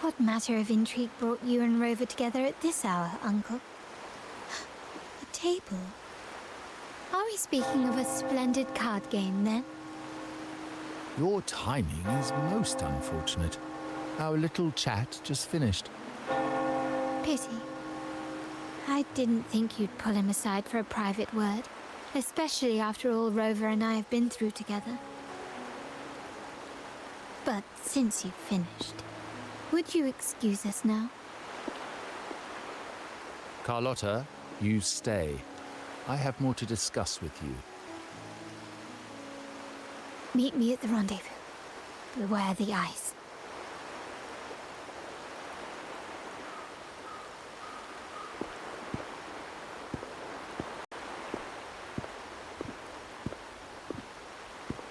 What matter of intrigue brought you and Rover together at this hour, Uncle? A table? Are we speaking of a splendid card game, then? Your timing is most unfortunate. Our little chat just finished. Pity. I didn't think you'd pull him aside for a private word, especially after all Rover and I have been through together. But since you've finished, would you excuse us now? Carlotta, you stay. I have more to discuss with you. Meet me at the rendezvous. Beware the ice.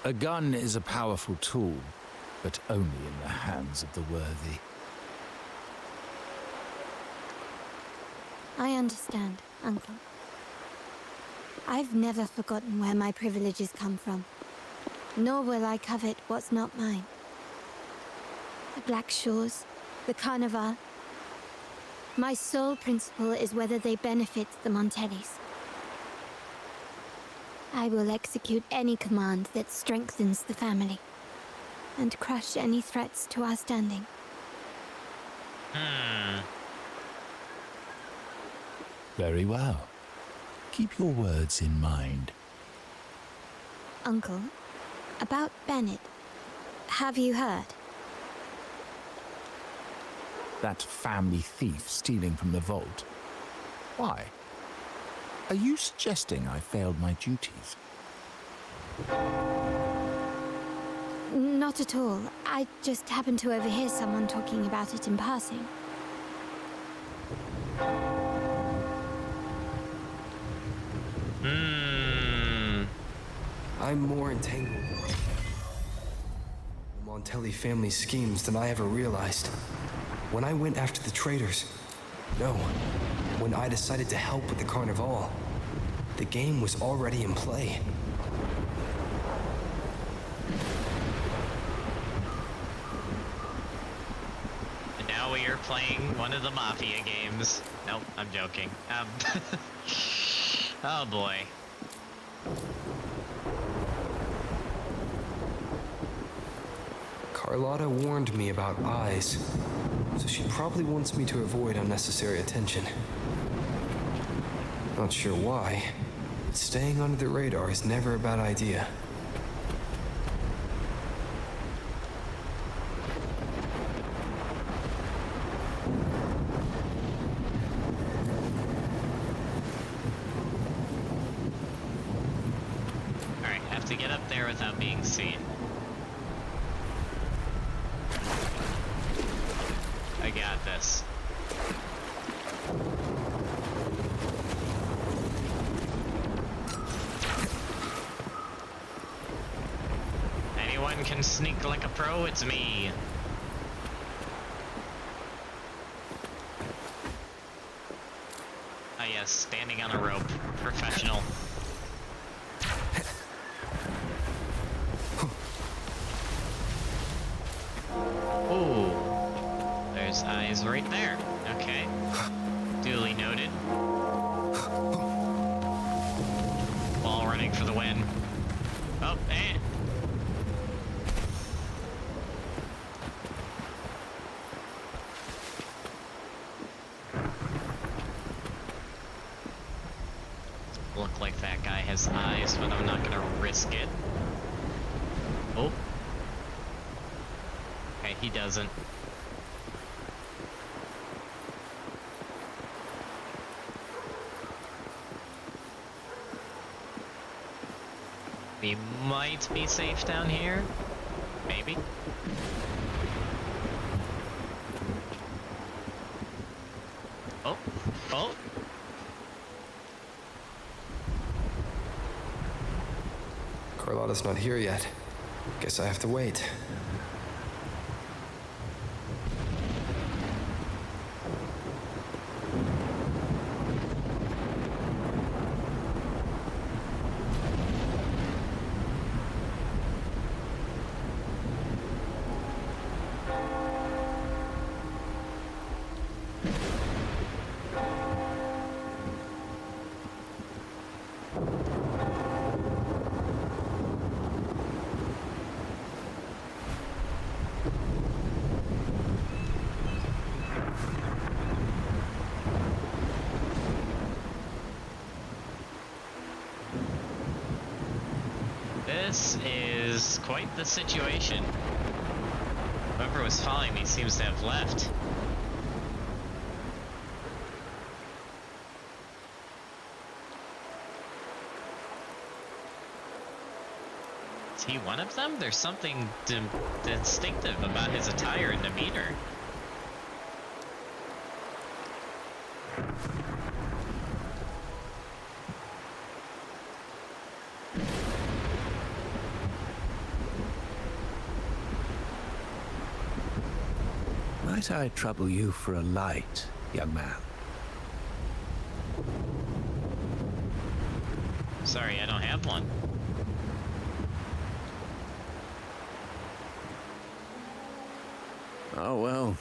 A gun is a powerful tool, but only in the hands of the worthy. I understand, Uncle. I've never forgotten where my privileges come from, nor will I covet what's not mine. The Black Shores, the Carnival. My sole principle is whether they benefit the Montellis. I will execute any command that strengthens the family, and crush any threats to our standing. Very well. Keep your words in mind. Uncle, about Bennett, have you heard? That family thief stealing from the vault. Why? Are you suggesting I failed my duties? Not at all. I just happened to overhear someone talking about it in passing. I'm more entangled in the Montelli family schemes than I ever realized. When I went after the traitors, no, when I decided to help with the Carnival, the game was already in play. And now we are playing one of the Mafia games. Nope, I'm joking. Oh boy. Carlotta warned me about eyes, so she probably wants me to avoid unnecessary attention. Not sure why, but staying under the radar is never a bad idea. Alright, have to get up there without being seen. I got this. Anyone can sneak like a pro, it's me. Ah yes, standing on a rope. Professional. Ooh. There's eyes right there. Okay. Duly noted. Ball running for the win. Oh, eh. Look like that guy has eyes, but I'm not gonna risk it. Oh. Okay, he doesn't. We might be safe down here. Maybe. Oh. Oh. Carlotta's not here yet. Guess I have to wait. This is quite the situation. Whoever was following me seems to have left. Is he one of them? There's something distinctive about his attire and demeanor. Might I trouble you for a light, young man? Sorry, I don't have one. Oh well,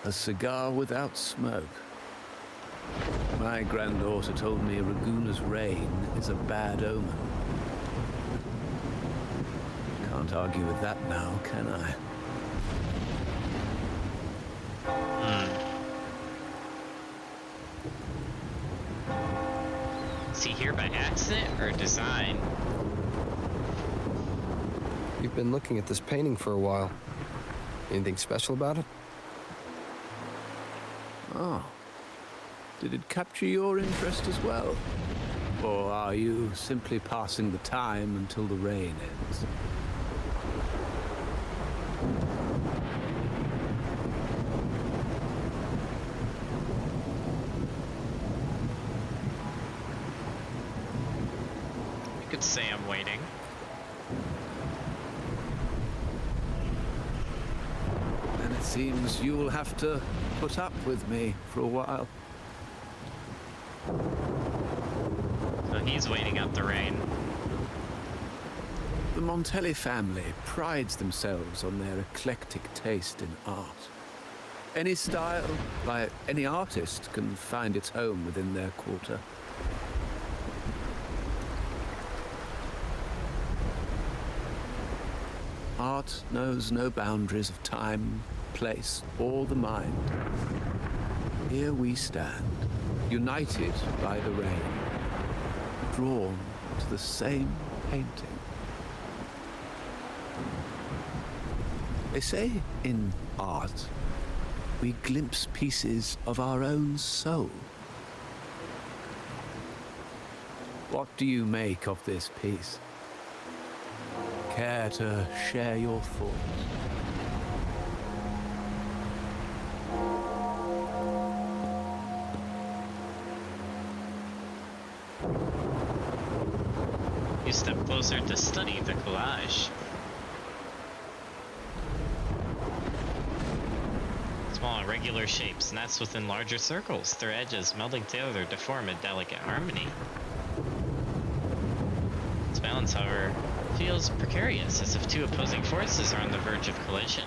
a cigar without smoke. My granddaughter told me Raguna's rain is a bad omen. Can't argue with that now, can I? Is he here by accident or design? You've been looking at this painting for a while. Anything special about it? Oh. Did it capture your interest as well? Or are you simply passing the time until the rain ends? You could say I'm waiting. Then it seems you'll have to put up with me for a while. So he's waiting out the rain. The Montelli family prides themselves on their eclectic taste in art. Any style by any artist can find its home within their quarter. Art knows no boundaries of time, place, or the mind. Here we stand, united by the rain, drawn to the same painting. They say in art, we glimpse pieces of our own soul. What do you make of this piece? Care to share your thoughts? You step closer to study the collage. Small irregular shapes nest within larger circles, their edges melding together to form a delicate harmony. Its balance, however, feels precarious, as if two opposing forces are on the verge of collision.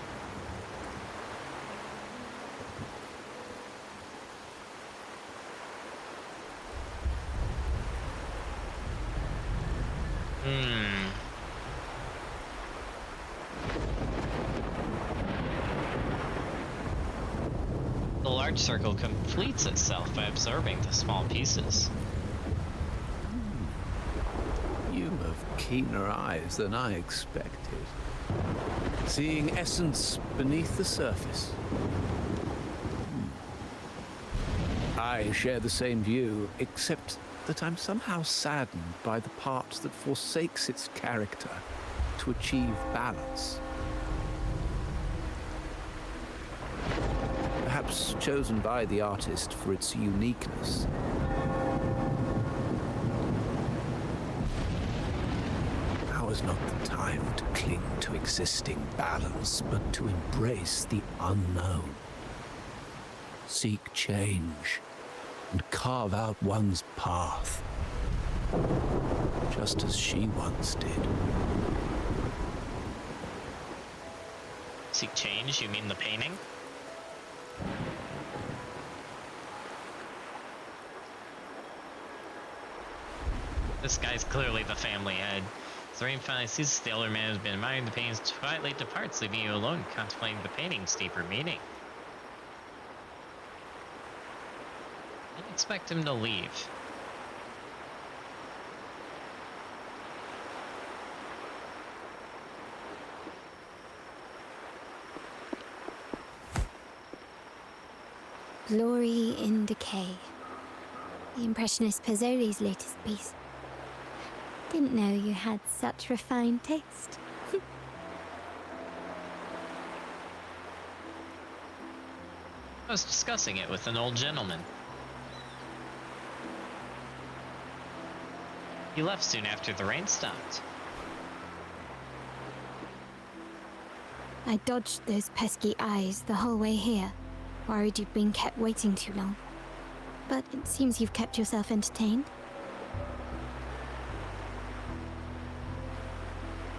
The large circle completes itself by absorbing the small pieces. You have keener eyes than I expected. Seeing essence beneath the surface. I share the same view, except that I'm somehow saddened by the part that forsakes its character to achieve balance. Perhaps chosen by the artist for its uniqueness. Now is not the time to cling to existing balance, but to embrace the unknown. Seek change and carve out one's path, just as she once did. Seek change? You mean the painting? This guy's clearly the family head. Serene finally sees the older man who's been admiring the paintings quietly departs, leaving you alone, contemplating the painting's deeper meaning. I didn't expect him to leave. Glory in Decay. The Impressionist Pizzoli's latest piece. Didn't know you had such refined taste. I was discussing it with an old gentleman. He left soon after the rain stopped. I dodged those pesky eyes the whole way here. Worried you'd been kept waiting too long. but it seems you've kept yourself entertained.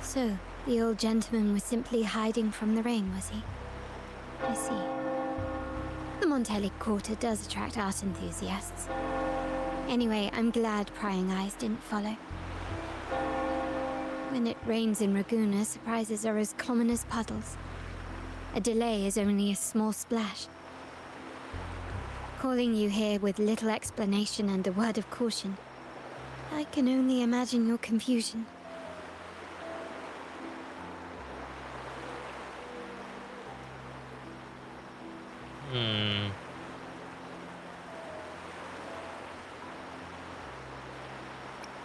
So, the old gentleman was simply hiding from the rain, was he? I see. The Montelli Quarter does attract art enthusiasts. Anyway, I'm glad prying eyes didn't follow. When it rains in Raguna, surprises are as common as puddles. A delay is only a small splash. Calling you here with little explanation and a word of caution, I can only imagine your confusion.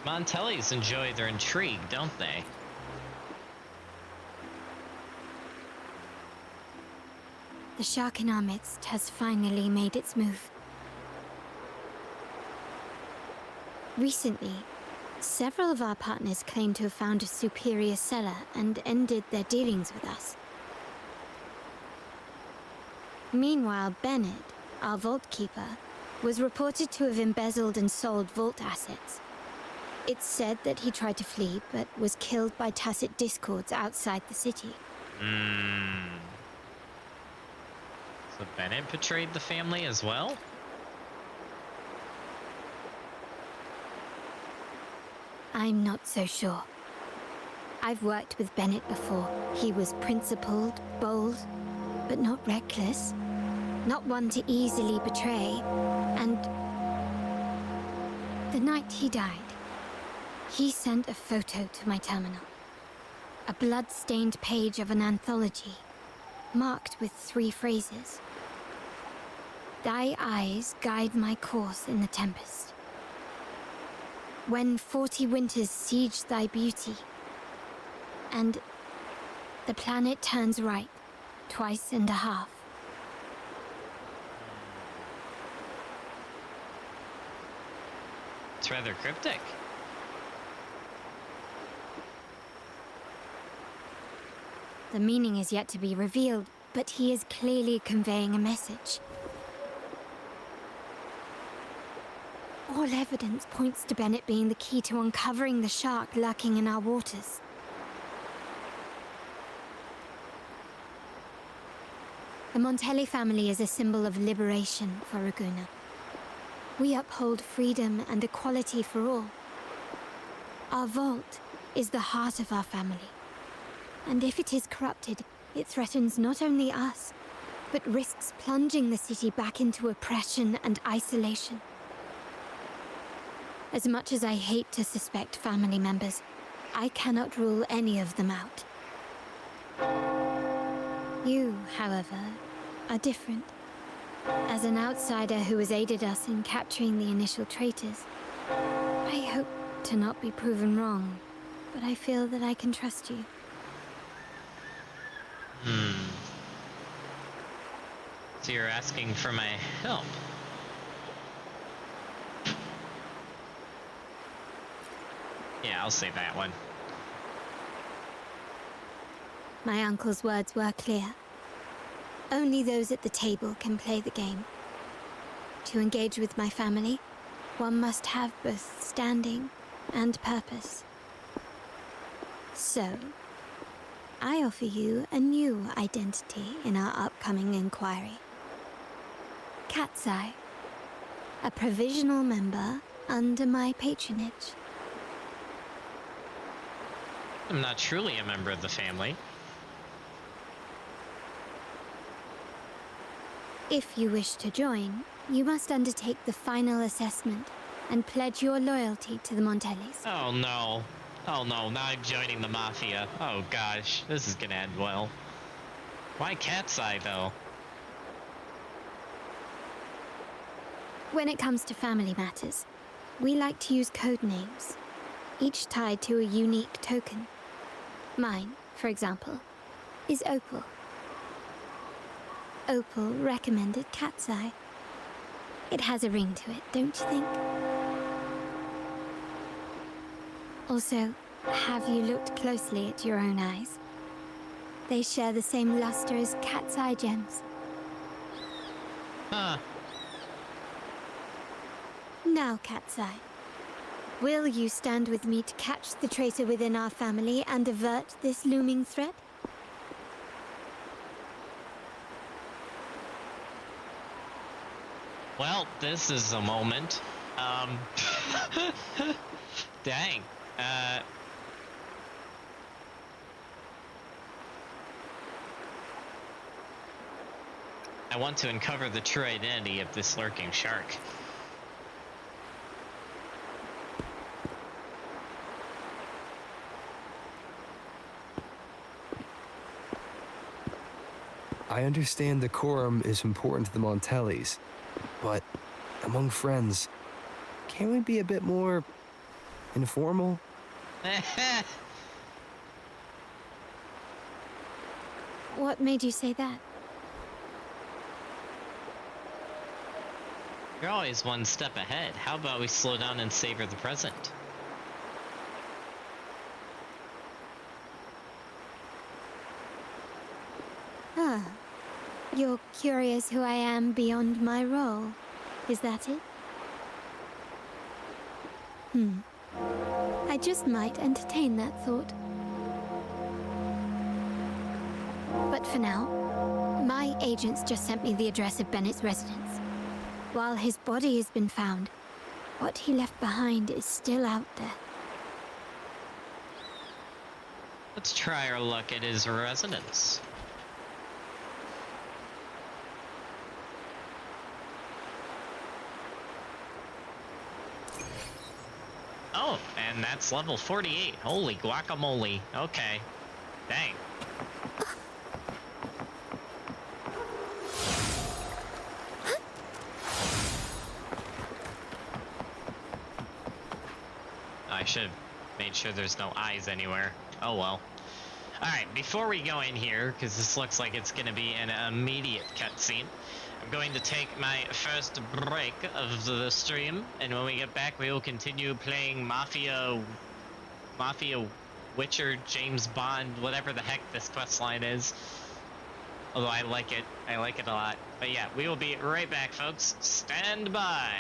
Montellis enjoy their intrigue, don't they? The shark in our midst has finally made its move. Recently, several of our partners claimed to have found a superior cellar and ended their dealings with us. Meanwhile, Bennett, our vault keeper, was reported to have embezzled and sold vault assets. It's said that he tried to flee, but was killed by tacit discords outside the city. So Bennett betrayed the family as well? I'm not so sure. I've worked with Bennett before. He was principled, bold, but not reckless. Not one to easily betray. And the night he died, he sent a photo to my terminal. A blood-stained page of an anthology, marked with 3 phrases. Thy eyes guide my course in the tempest. When 40 winters siege thy beauty, and the planet turns right, twice and a half. It's rather cryptic. The meaning is yet to be revealed, but he is clearly conveying a message. All evidence points to Bennett being the key to uncovering the shark lurking in our waters. The Montelli family is a symbol of liberation for Raguna. We uphold freedom and equality for all. Our vault is the heart of our family. And if it is corrupted, it threatens not only us, but risks plunging the city back into oppression and isolation. As much as I hate to suspect family members, I cannot rule any of them out. You, however, are different. As an outsider who has aided us in capturing the initial traitors, I hope to not be proven wrong, but I feel that I can trust you. So you're asking for my help? Yeah, I'll say that one. My uncle's words were clear. Only those at the table can play the game. To engage with my family, one must have both standing and purpose. So, I offer you a new identity in our upcoming inquiry. Cat's Eye, a provisional member under my patronage. I'm not truly a member of the family. If you wish to join, you must undertake the final assessment and pledge your loyalty to the Montellis. Oh no. Oh no, now I'm joining the Mafia. Oh gosh, this is gonna end well. Why Cat's Eye though? When it comes to family matters, we like to use code names, each tied to a unique token. Mine, for example, is Opal. Opal recommended Cat's Eye. It has a ring to it, don't you think? Also, have you looked closely at your own eyes? They share the same luster as Cat's Eye gems. Huh. Now, Cat's Eye, will you stand with me to catch the traitor within our family and avert this looming threat? Well, this is a moment. Dang. I want to uncover the true identity of this lurking shark. I understand decorum is important to the Montellis, but among friends, can't we be a bit more informal? What made you say that? You're always one step ahead. How about we slow down and savor the present? Ah, you're curious who I am beyond my role. Is that it? I just might entertain that thought. But for now, my agents just sent me the address of Bennett's residence. While his body has been found, what he left behind is still out there. Let's try our luck at his residence. Oh, and that's level 48. Holy guacamole. Okay. Dang. I should have made sure there's no eyes anywhere. Oh well. Alright, before we go in here, because this looks like it's going to be an immediate cutscene, I'm going to take my first break of the stream, and when we get back we will continue playing Mafia, Witcher, James Bond, whatever the heck this quest line is. Although I like it a lot. But yeah, we will be right back, folks. Stand by!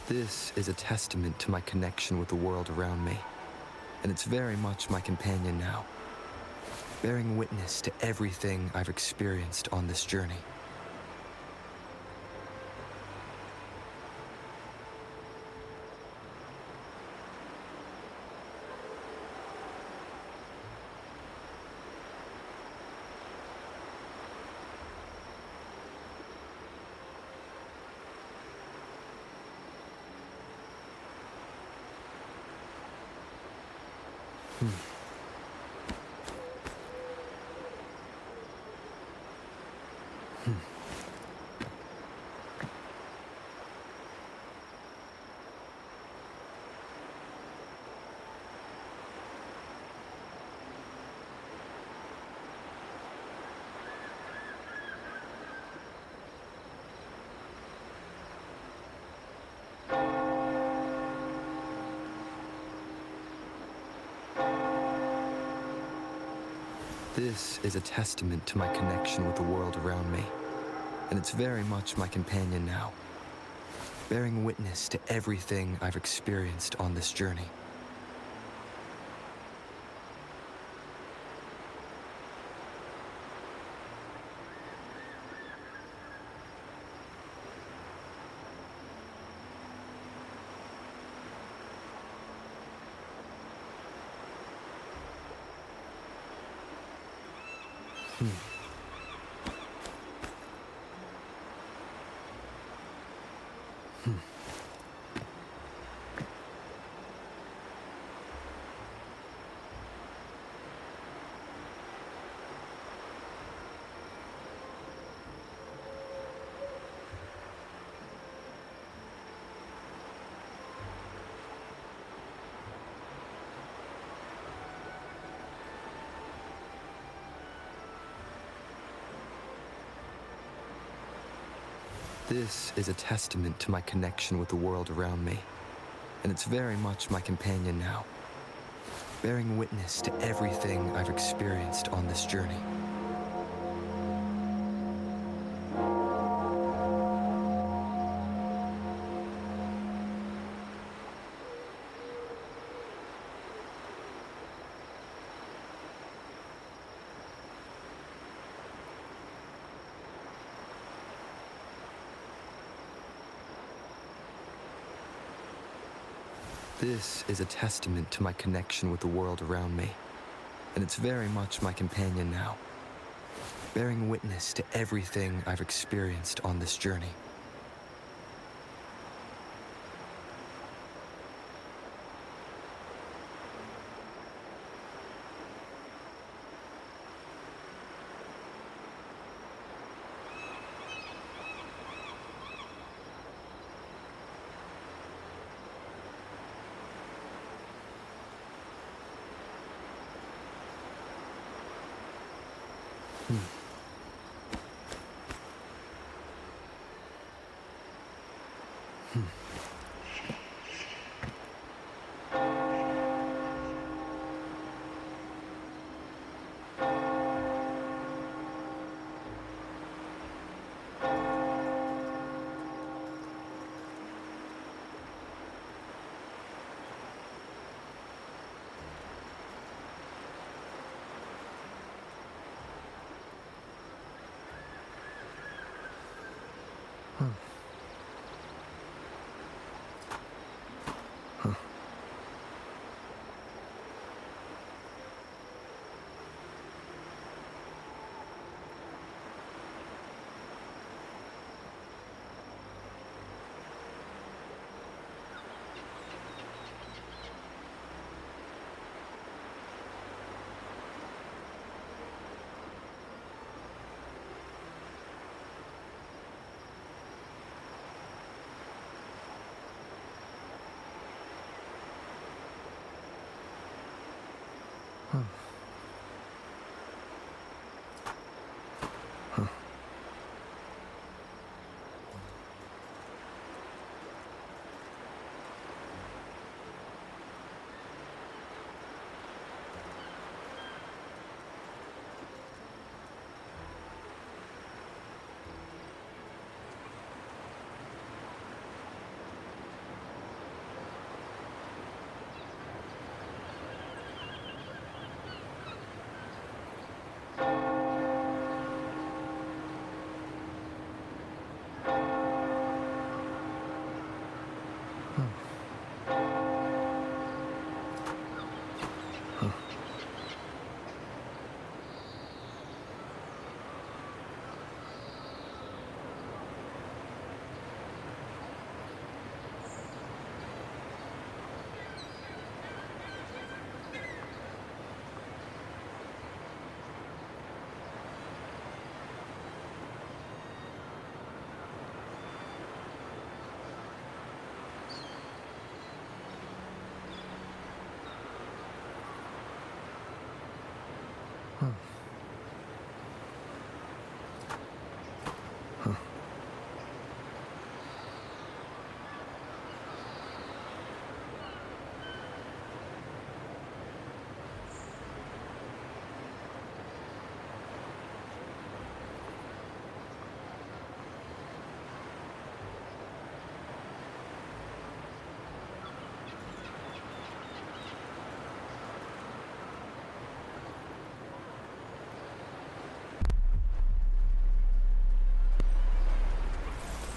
This is a testament to my connection with the world around me, and it's very much my companion now, bearing witness to everything I've experienced on this journey. This is a testament to my connection with the world around me, and it's very much my companion now, bearing witness to everything I've experienced on this journey. This is a testament to my connection with the world around me, and it's very much my companion now, bearing witness to everything I've experienced on this journey. This is a testament to my connection with the world around me, and it's very much my companion now, bearing witness to everything I've experienced on this journey.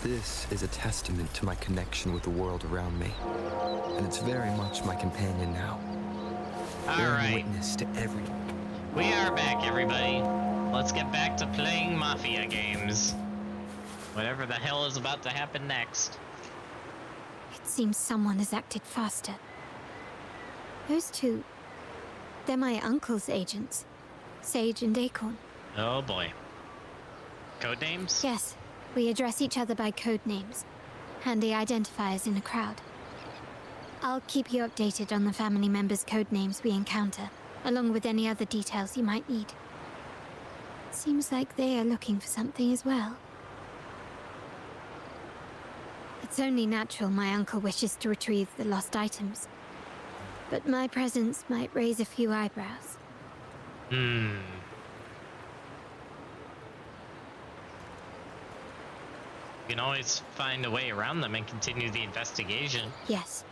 This is a testament to my connection with the world around me, and it's very much my companion now. Bearing witness to every... We are back, everybody. Let's get back to playing Mafia games. Whatever the hell is about to happen next. It seems someone has acted faster. Those two... they're my uncle's agents. Sage and Acorn. Oh boy. Codenames? Yes. We address each other by code names. Handy identifiers in a crowd. I'll keep you updated on the family members' code names we encounter, along with any other details you might need. Seems like they are looking for something as well. It's only natural my uncle wishes to retrieve the lost items. But my presence might raise a few eyebrows. Hmm. You can always find a way around them and continue the investigation. Yes,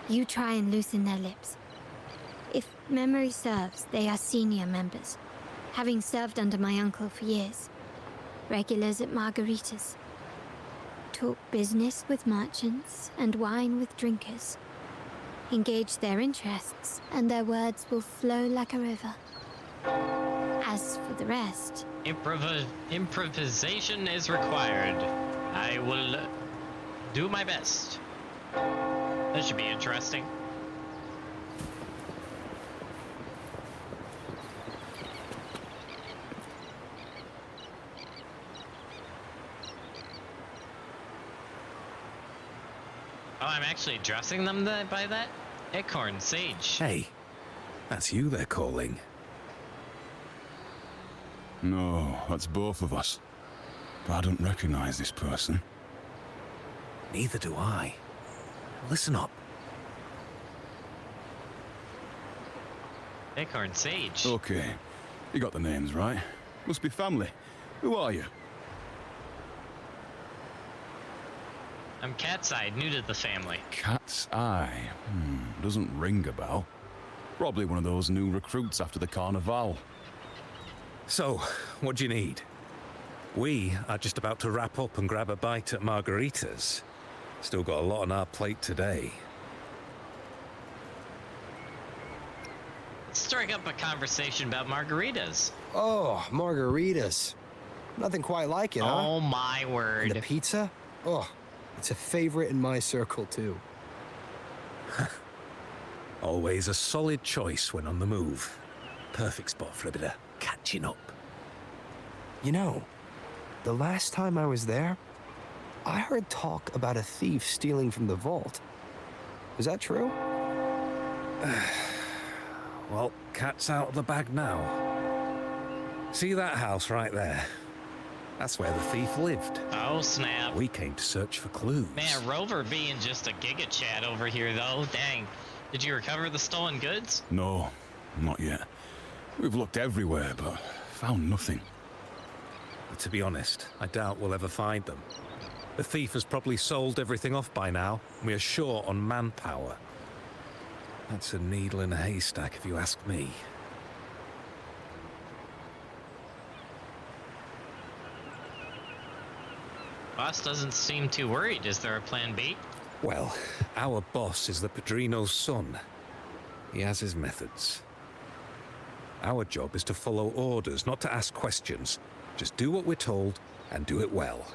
you try and loosen their lips. If memory serves, they are senior members, having served under my uncle for years. Regulars at margaritas. Talk business with merchants and wine with drinkers. Engage their interests, and their words will flow like a river. As for the rest... Improvisation is required. I will do my best. That should be interesting. Oh, I'm actually addressing them by that? Acorn Sage. Hey, that's you they're calling. No, that's both of us. But I don't recognize this person. Neither do I. Listen up. Acorn Sage. Okay, you got the names right. Must be family. Who are you? I'm Cat's Eye, new to the family. Cat's Eye. Doesn't ring a bell. Probably one of those new recruits after the Carnival. So, what do you need? We are just about to wrap up and grab a bite at margaritas. Still got a lot on our plate today. Let's strike up a conversation about margaritas. Oh, margaritas. Nothing quite like it, huh? Oh my word. And the pizza? Oh, it's a favorite in my circle, too. Always a solid choice when on the move. Perfect spot for a bit of catching up. You know, the last time I was there, I heard talk about a thief stealing from the vault. Is that true? Well, cat's out of the bag now. See that house right there? That's where the thief lived. Oh, snap. We came to search for clues. Man, Rover being just a giga chat over here, though. Dang. Did you recover the stolen goods? No, not yet. We've looked everywhere, but found nothing. But to be honest, I doubt we'll ever find them. The thief has probably sold everything off by now. We are short on manpower. That's a needle in a haystack, if you ask me. Boss doesn't seem too worried. Is there a plan B? Well, our boss is the Padrino's son. He has his methods. Our job is to follow orders, not to ask questions. Just do what we're told, and do it well.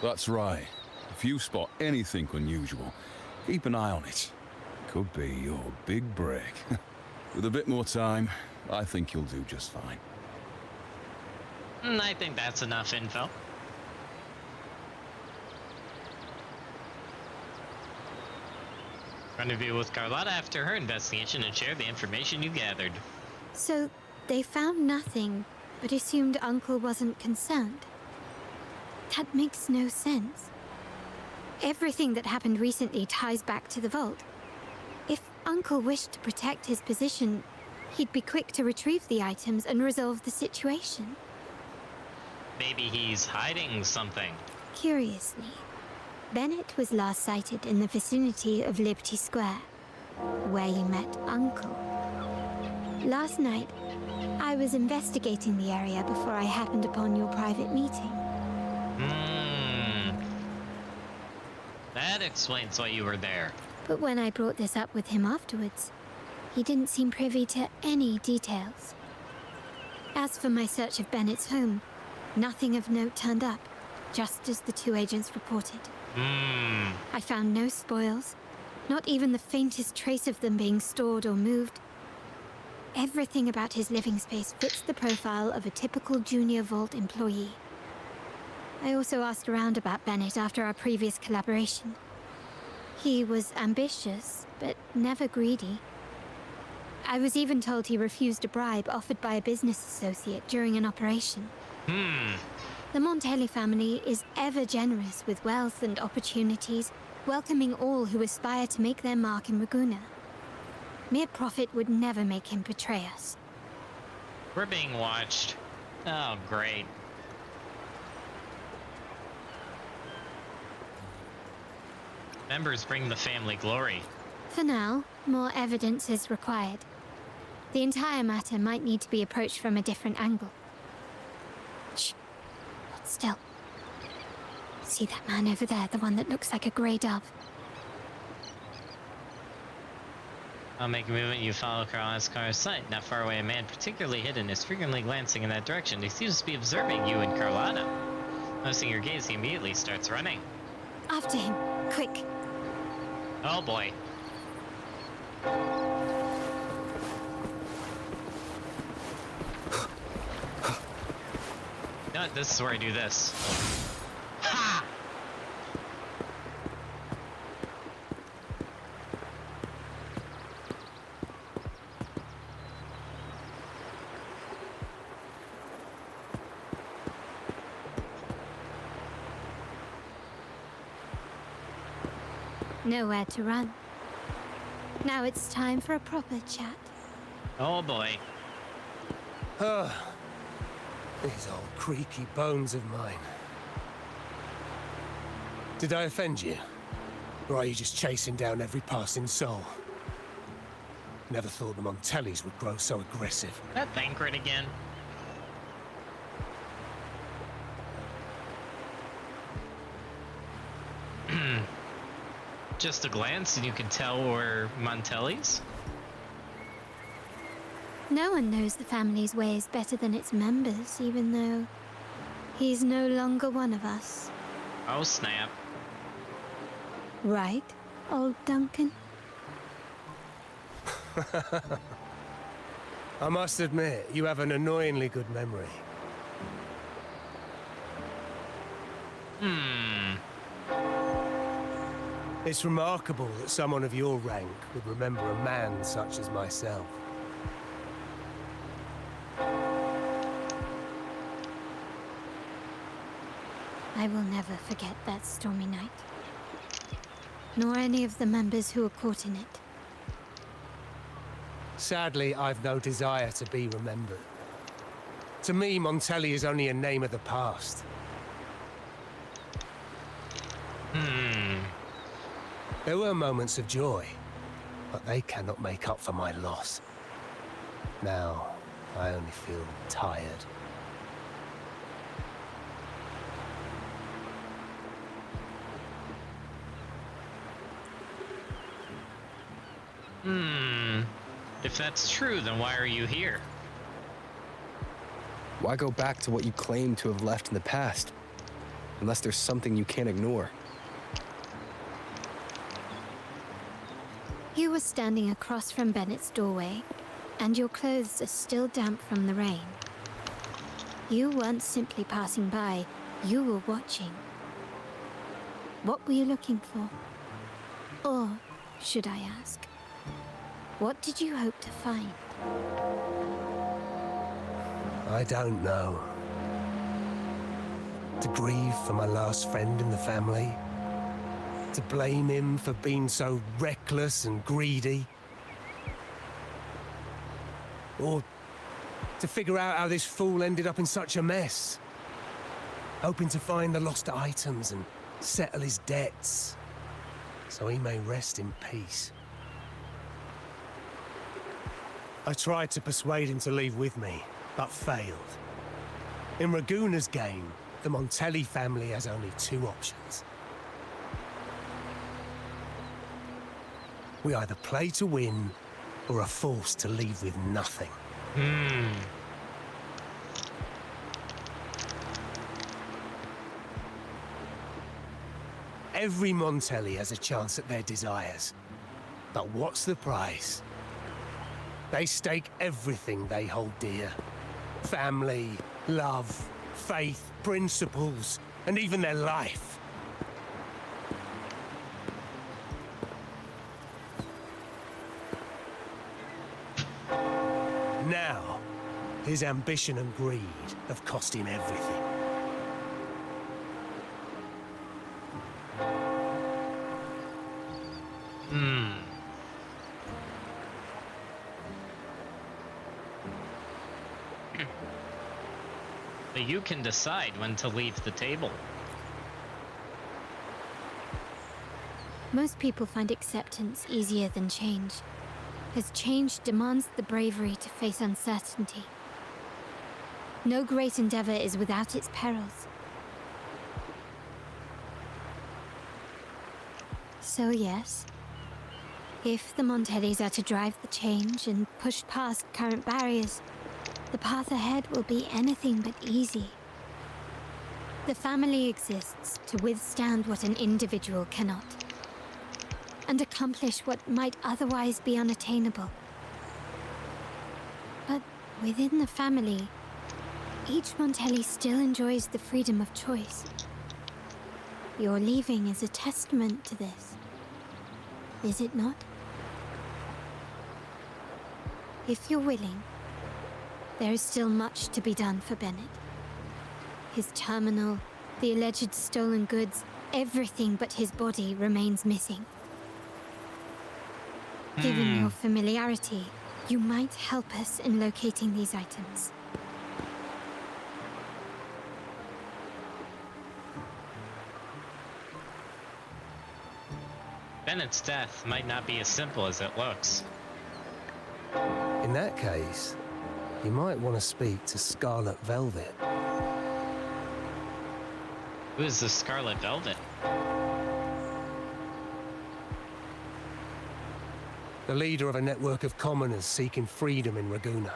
That's right. If you spot anything unusual, keep an eye on it. Could be your big break. With a bit more time, I think you'll do just fine. I think that's enough info. Rendezvous with Carlotta after her investigation and share the information you gathered. So, they found nothing, but assumed Uncle wasn't concerned. That makes no sense. Everything that happened recently ties back to the vault. If Uncle wished to protect his position, he'd be quick to retrieve the items and resolve the situation. Maybe he's hiding something. Curiously, Bennett was last sighted in the vicinity of Liberty Square, where you met Uncle. Last night, I was investigating the area before I happened upon your private meeting. That explains why you were there. But when I brought this up with him afterwards, he didn't seem privy to any details. As for my search of Bennett's home, nothing of note turned up, just as the two agents reported. I found no spoils, not even the faintest trace of them being stored or moved. Everything about his living space fits the profile of a typical Junior Vault employee. I also asked around about Bennett after our previous collaboration. He was ambitious, but never greedy. I was even told he refused a bribe offered by a business associate during an operation. The Montelli family is ever generous with wealth and opportunities, welcoming all who aspire to make their mark in Raguna. Mere profit would never make him betray us. We're being watched. Oh, great. Members bring the family glory. For now, more evidence is required. The entire matter might need to be approached from a different angle. Shh. Hold still. See that man over there, the one that looks like a grey dove? I'll make a movement, you follow Carl's car's sight. Not far away, a man particularly hidden is frequently glancing in that direction. He seems to be observing you and Carlotta. Noticing your gaze, he immediately starts running. After him, quick. Oh boy. No, this is where I do this. Ha! Nowhere to run. Now it's time for a proper chat. Oh boy. These old creaky bones of mine. Did I offend you? Or are you just chasing down every passing soul? Never thought the Montellis would grow so aggressive. That banquet again. Just a glance and you can tell we're Montellis? No one knows the family's ways better than its members, even though he's no longer one of us. Oh snap. Right, old Duncan? I must admit, you have an annoyingly good memory. It's remarkable that someone of your rank would remember a man such as myself. I will never forget that stormy night. Nor any of the members who were caught in it. Sadly, I've no desire to be remembered. To me, Montelli is only a name of the past. There were moments of joy, but they cannot make up for my loss. Now, I only feel tired. If that's true, then why are you here? Why go back to what you claim to have left in the past? Unless there's something you can't ignore. You were standing across from Bennett's doorway, and your clothes are still damp from the rain. You weren't simply passing by, you were watching. What were you looking for? Or, should I ask, what did you hope to find? I don't know. To grieve for my last friend in the family? To blame him for being so reckless and greedy? Or to figure out how this fool ended up in such a mess? Hoping to find the lost items and settle his debts, so he may rest in peace. I tried to persuade him to leave with me, but failed. In Raguna's game, the Montelli family has only two options. We either play to win, or are forced to leave with nothing. Every Montelli has a chance at their desires. But what's the price? They stake everything they hold dear. Family, love, faith, principles, and even their life. Now, his ambition and greed have cost him everything. But you can decide when to leave the table. Most people find acceptance easier than change, as change demands the bravery to face uncertainty. No great endeavor is without its perils. So yes, if the Montellis are to drive the change and push past current barriers, the path ahead will be anything but easy. The family exists to withstand what an individual cannot, and accomplish what might otherwise be unattainable. But within the family, each Montelli still enjoys the freedom of choice. Your leaving is a testament to this, is it not? If you're willing, there is still much to be done for Bennett. His terminal, the alleged stolen goods, everything but his body remains missing. Given your familiarity, you might help us in locating these items. Bennett's death might not be as simple as it looks. In that case, you might want to speak to Scarlet Velvet. Who is the Scarlet Velvet? The leader of a network of commoners seeking freedom in Raguna.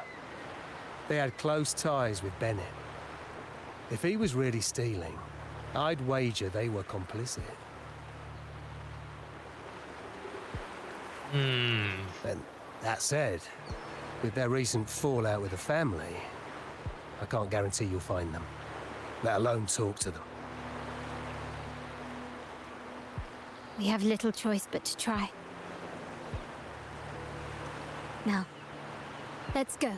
They had close ties with Bennett. If he was really stealing, I'd wager they were complicit. And that said, with their recent fallout with the family, I can't guarantee you'll find them, let alone talk to them. We have little choice but to try. Now, let's go.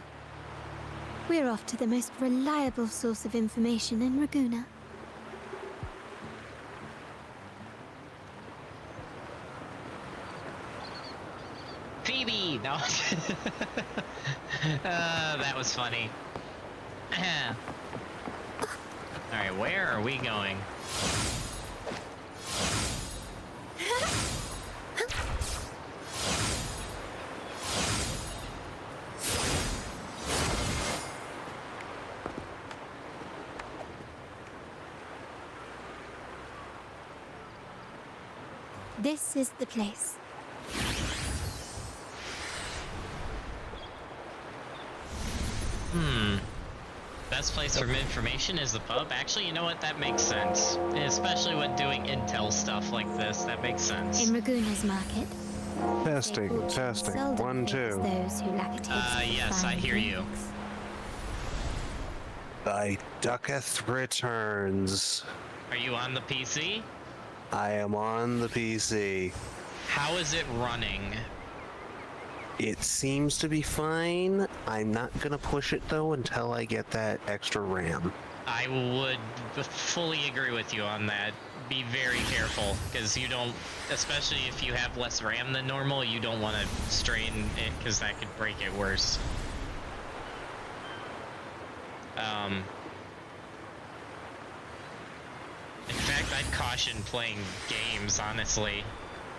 We're off to the most reliable source of information in Raguna. Phoebe! No. That was funny. Alright, where are we going? This is the place. Best place for information is the pub. Actually, you know what? That makes sense. Especially when doing intel stuff like this. That makes sense. In Raguna's market. Testing. 1, 2. Those who lack a taste for yes, I fine hear you. drinks. Thy ducketh returns. Are you on the PC? I am on the PC. How is it running? It seems to be fine. I'm not gonna push it though until I get that extra RAM. I would fully agree with you on that. Be very careful, because you don't, especially if you have less RAM than normal, you don't want to strain it, because that could break it worse. In fact, I'd caution playing games, honestly,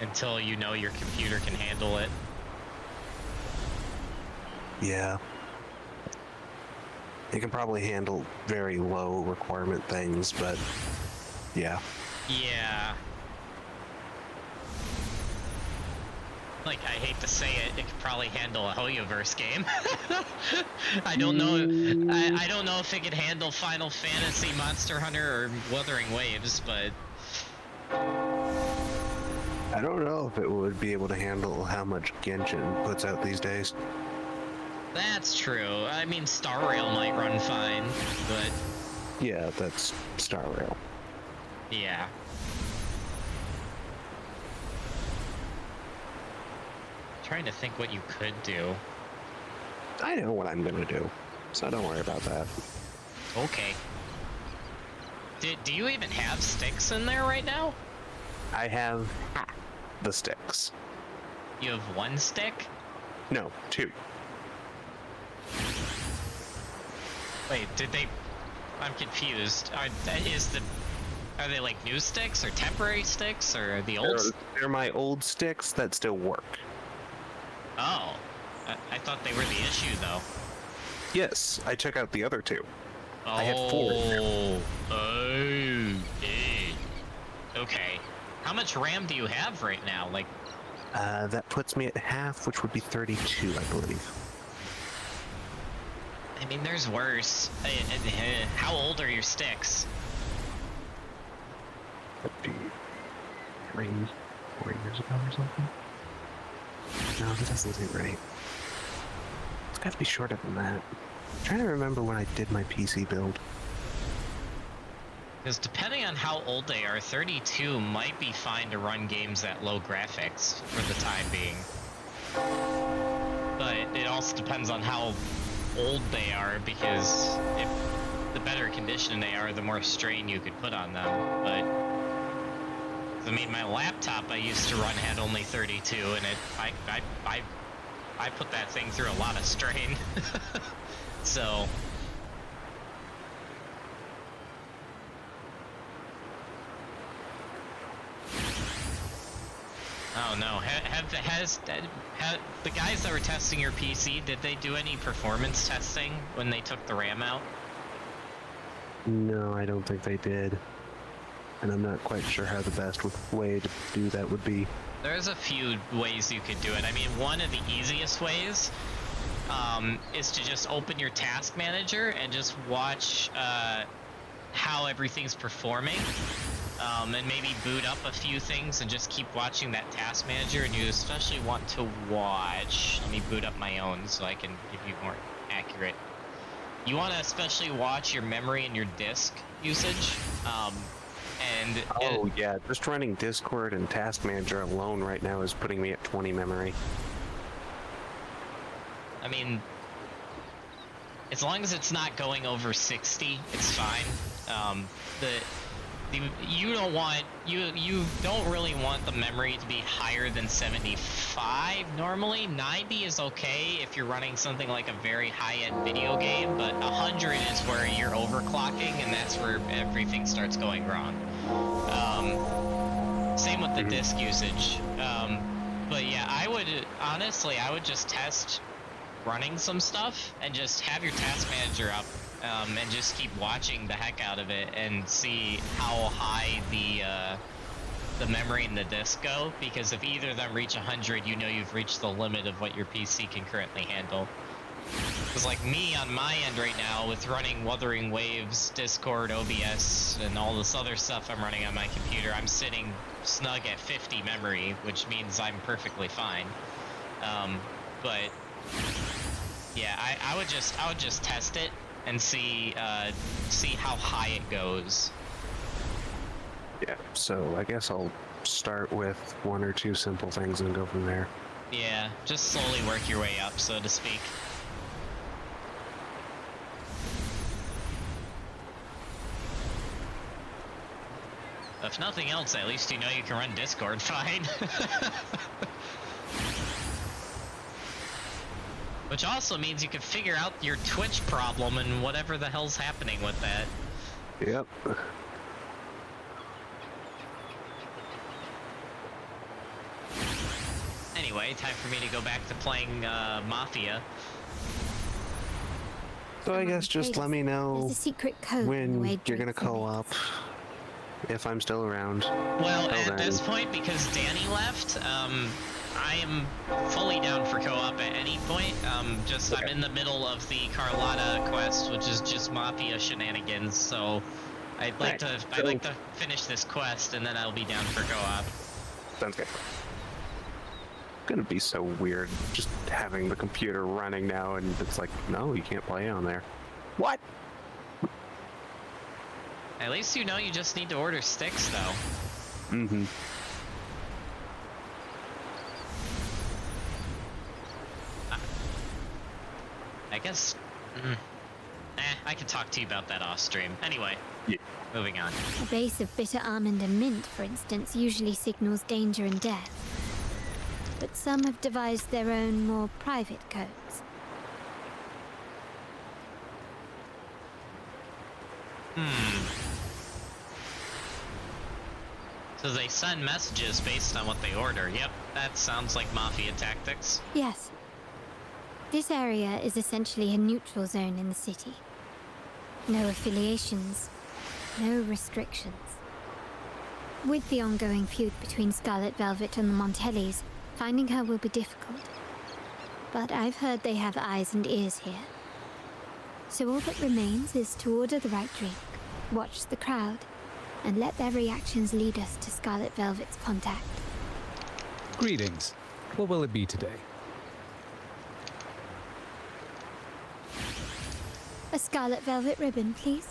until you know your computer can handle it. Yeah. It can probably handle very low requirement things, but yeah. Yeah. Like, I hate to say it, it could probably handle a Hoyoverse game. I don't know. I don't know if it could handle Final Fantasy, Monster Hunter, or Wuthering Waves, but I don't know if it would be able to handle how much Genshin puts out these days. that's true. I mean, Star Rail might run fine, but Yeah, that's Star Rail. yeah. Trying to think what you could do. I know what I'm gonna do, so don't worry about that. Okay. Do you even have sticks in there right now? I have the sticks. You have one stick? No, 2. Wait, did they... I'm confused. Are they like new sticks or temporary sticks or the old? They're my old sticks that still work. Oh, I thought they were the issue though. Yes, I took out the other two. Oh, I had 4 in there. Okay. How much RAM do you have right now? Like, that puts me at half, which would be 32, I believe. I mean, there's worse. How old are your sticks? That'd be 3, 4 years ago or something. No, that doesn't seem right. It's got to be shorter than that. I'm trying to remember when I did my PC build. Because depending on how old they are, 32 might be fine to run games at low graphics for the time being. But it also depends on how old they are, because if the better condition they are, the more strain you could put on them. But I mean, my laptop I used to run had only 32, and I put that thing through a lot of strain. So. Oh no, has the guys that were testing your PC, did they do any performance testing when they took the RAM out? No, I don't think they did. And I'm not quite sure how the best way to do that would be. There's a few ways you could do it. I mean, one of the easiest ways is to just open your task manager and just watch how everything's performing. And maybe boot up a few things and just keep watching that task manager. And you especially want to watch, let me boot up my own so I can give you more accurate. You want to especially watch your memory and your disk usage. Yeah, just running Discord and task manager alone right now is putting me at 20 memory. I mean, as long as it's not going over 60, it's fine. You don't really want the memory to be higher than 75 normally. 90 is okay if you're running something like a very high-end video game, but 100 is where you're overclocking, and that's where everything starts going wrong. Same with the disk usage. But yeah, I would just test running some stuff and just have your task manager up. And just keep watching the heck out of it and see how high the memory and the disk go, because if either of them reach 100, you know you've reached the limit of what your PC can currently handle. Because like me on my end right now, with running Wuthering Waves, Discord, OBS, and all this other stuff I'm running on my computer, I'm sitting snug at 50 memory, which means I'm perfectly fine. But yeah, I would just test it and see how high it goes. Yeah, so I guess I'll start with 1 or 2 simple things and go from there. Yeah, just slowly work your way up, so to speak. If nothing else, at least you know you can run Discord fine. Which also means you can figure out your Twitch problem and whatever the hell's happening with that. Yep. Anyway, time for me to go back to playing Mafia. So I guess just let me know when you're gonna co-op, if I'm still around. Well, at this point, because Danny left, I am fully down for co-op at any point. I'm in the middle of the Carlotta quest, which is just Mafia shenanigans. So I'd like to finish this quest, and then I'll be down for co-op. Sounds good. It's gonna be so weird just having the computer running now, and it's like, no, you can't play on there. What? At least you know you just need to order sticks, though. Mm-hmm. I guess. I can talk to you about that off stream. Anyway, moving on. A base of bitter almond and mint, for instance, usually signals danger and death. But some have devised their own more private codes. So they send messages based on what they order. Yep, that sounds like mafia tactics. Yes. This area is essentially a neutral zone in the city. No affiliations, no restrictions. With the ongoing feud between Scarlet Velvet and the Montellis, finding her will be difficult. But I've heard they have eyes and ears here. So all that remains is to order the right drink, watch the crowd, and let their reactions lead us to Scarlet Velvet's contact. Greetings. What will it be today? A Scarlet Velvet ribbon, please.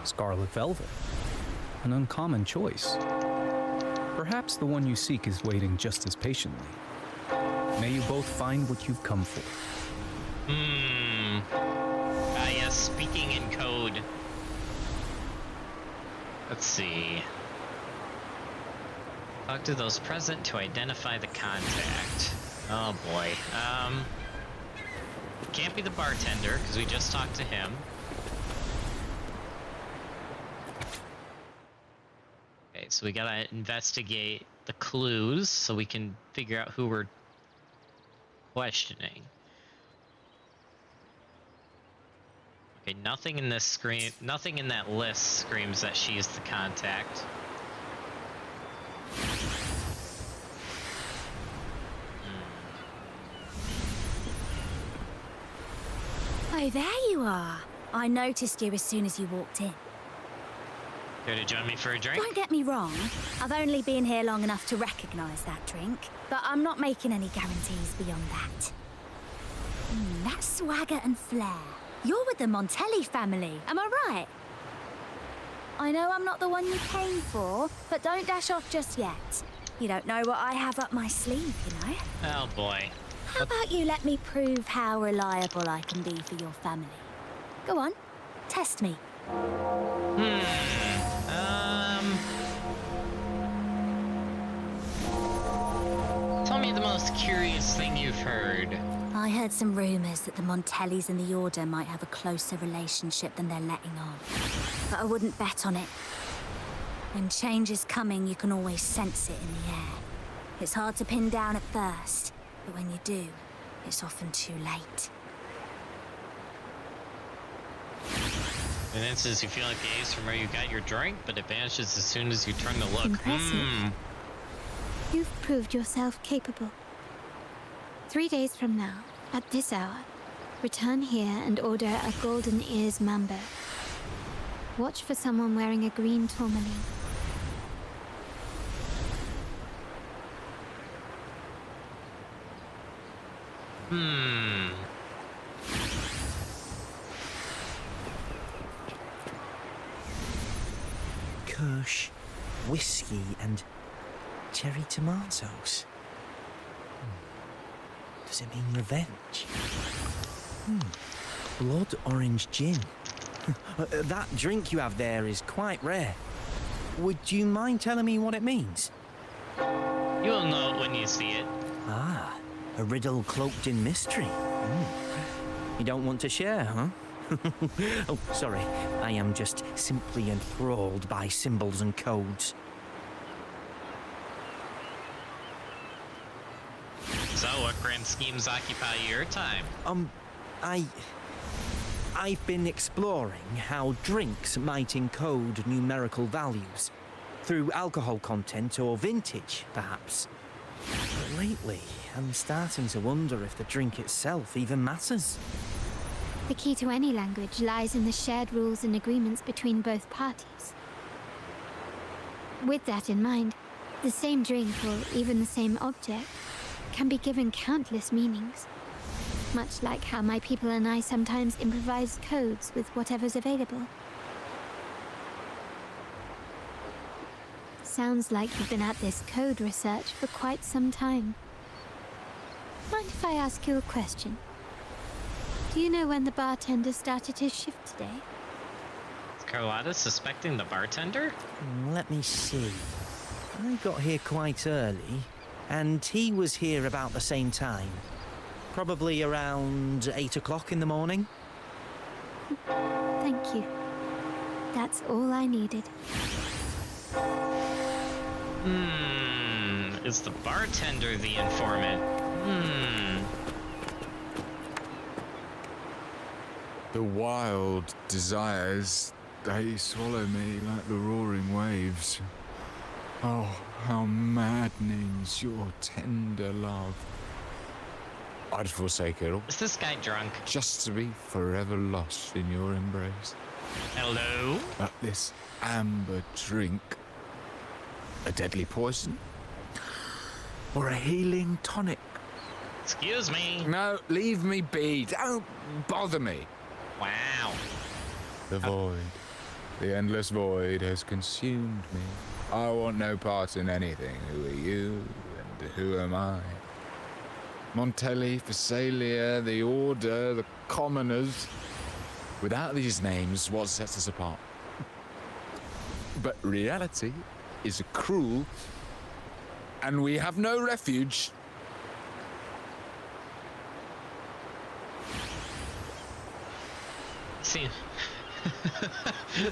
Scarlet Velvet. An uncommon choice. Perhaps the one you seek is waiting just as patiently. May you both find what you've come for. Ah, yes, speaking in code. Let's see. Talk to those present to identify the contact. Oh boy. Can't be the bartender, because we just talked to him. Okay, so we gotta investigate the clues so we can figure out who we're questioning. Okay, nothing in this nothing in that list screams that she's the contact. Oh, there you are. I noticed you as soon as you walked in. Here to join me for a drink? Don't get me wrong. I've only been here long enough to recognize that drink, but I'm not making any guarantees beyond that. That swagger and flair. You're with the Montelli family, am I right? I know I'm not the one you came for, but don't dash off just yet. You don't know what I have up my sleeve, you know? Oh boy. How about you let me prove how reliable I can be for your family? Go on, test me. Tell me the most curious thing you've heard. I heard some rumors that the Montellis and the Order might have a closer relationship than they're letting on. But I wouldn't bet on it. When change is coming, you can always sense it in the air. It's hard to pin down at first, but when you do, it's often too late. In an instance, you feel like the ace from where you got your drink, but it vanishes as soon as you turn to look. Impressive. You've proved yourself capable. 3 days from now, at this hour, return here and order a Golden Ears Mambo. Watch for someone wearing a green tourmaline. Kirsch, whiskey, and cherry tomatoes. Does it mean revenge? Blood orange gin. That drink you have there is quite rare. Would you mind telling me what it means? You'll know it when you see it. Ah, a riddle cloaked in mystery. You don't want to share, huh? Oh, sorry. I am just simply enthralled by symbols and codes. So, what grand schemes occupy your time? I've been exploring how drinks might encode numerical values. Through alcohol content or vintage, perhaps. But lately, I'm starting to wonder if the drink itself even matters. The key to any language lies in the shared rules and agreements between both parties. With that in mind, the same drink or even the same object can be given countless meanings. Much like how my people and I sometimes improvise codes with whatever's available. Sounds like you've been at this code research for quite some time. Mind if I ask you a question? Do you know when the bartender started his shift today? Is Carlotta suspecting the bartender? Let me see. I got here quite early, and he was here about the same time. Probably around 8 o'clock in the morning. Thank you. That's all I needed. Is the bartender the informant? The wild desires, they swallow me like the roaring waves. Oh, how maddening's your tender love. I'd forsake it all. Is this guy drunk? Just to be forever lost in your embrace. Hello? But this amber drink, a deadly poison? Or a healing tonic? Excuse me. No, leave me be. Don't bother me. Wow. The void, the endless void has consumed me. I want no part in anything. Who are you and who am I? Montelli, Phasalia, the Order, the Commoners. Without these names, what sets us apart? But reality is cruel, and we have no refuge.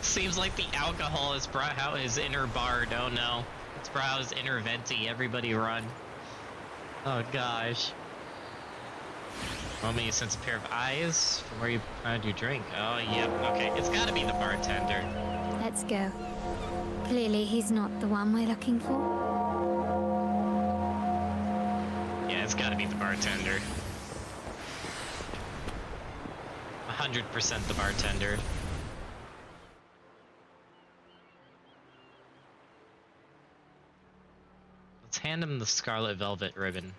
Seems like the alcohol has brought out his inner bard. Oh no. It's brought out his inner venti. Everybody run. Oh gosh. Moment you sense a pair of eyes from where you found your drink. Oh yep. Okay, it's gotta be the bartender. Let's go. Clearly he's not the one we're looking for. Yeah, it's gotta be the bartender. 100% the bartender. Let's hand him the scarlet velvet ribbon.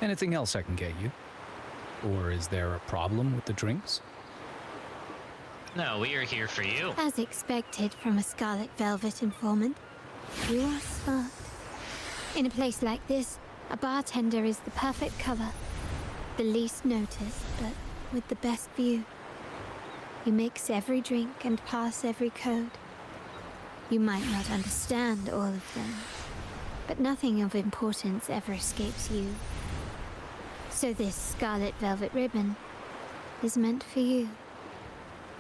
Anything else I can get you? Or is there a problem with the drinks? No, we are here for you. As expected from a scarlet velvet informant, you are smart. In a place like this, a bartender is the perfect cover. The least noticed, but with the best view. You mix every drink and pass every code. You might not understand all of them, but nothing of importance ever escapes you. So this scarlet velvet ribbon is meant for you.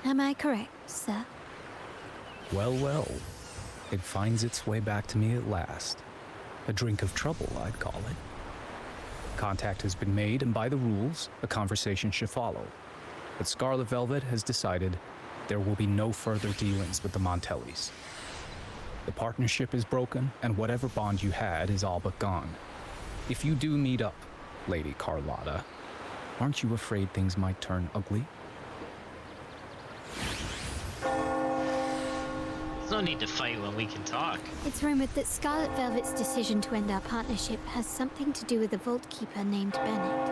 Am I correct, sir? Well, well. It finds its way back to me at last. A drink of trouble, I'd call it. Contact has been made, and by the rules, a conversation should follow. But Scarlet Velvet has decided there will be no further dealings with the Montellis. The partnership is broken, and whatever bond you had is all but gone. If you do meet up, Lady Carlotta, aren't you afraid things might turn ugly? There's no need to fight when we can talk. It's rumored that Scarlet Velvet's decision to end our partnership has something to do with a vault keeper named Bennett.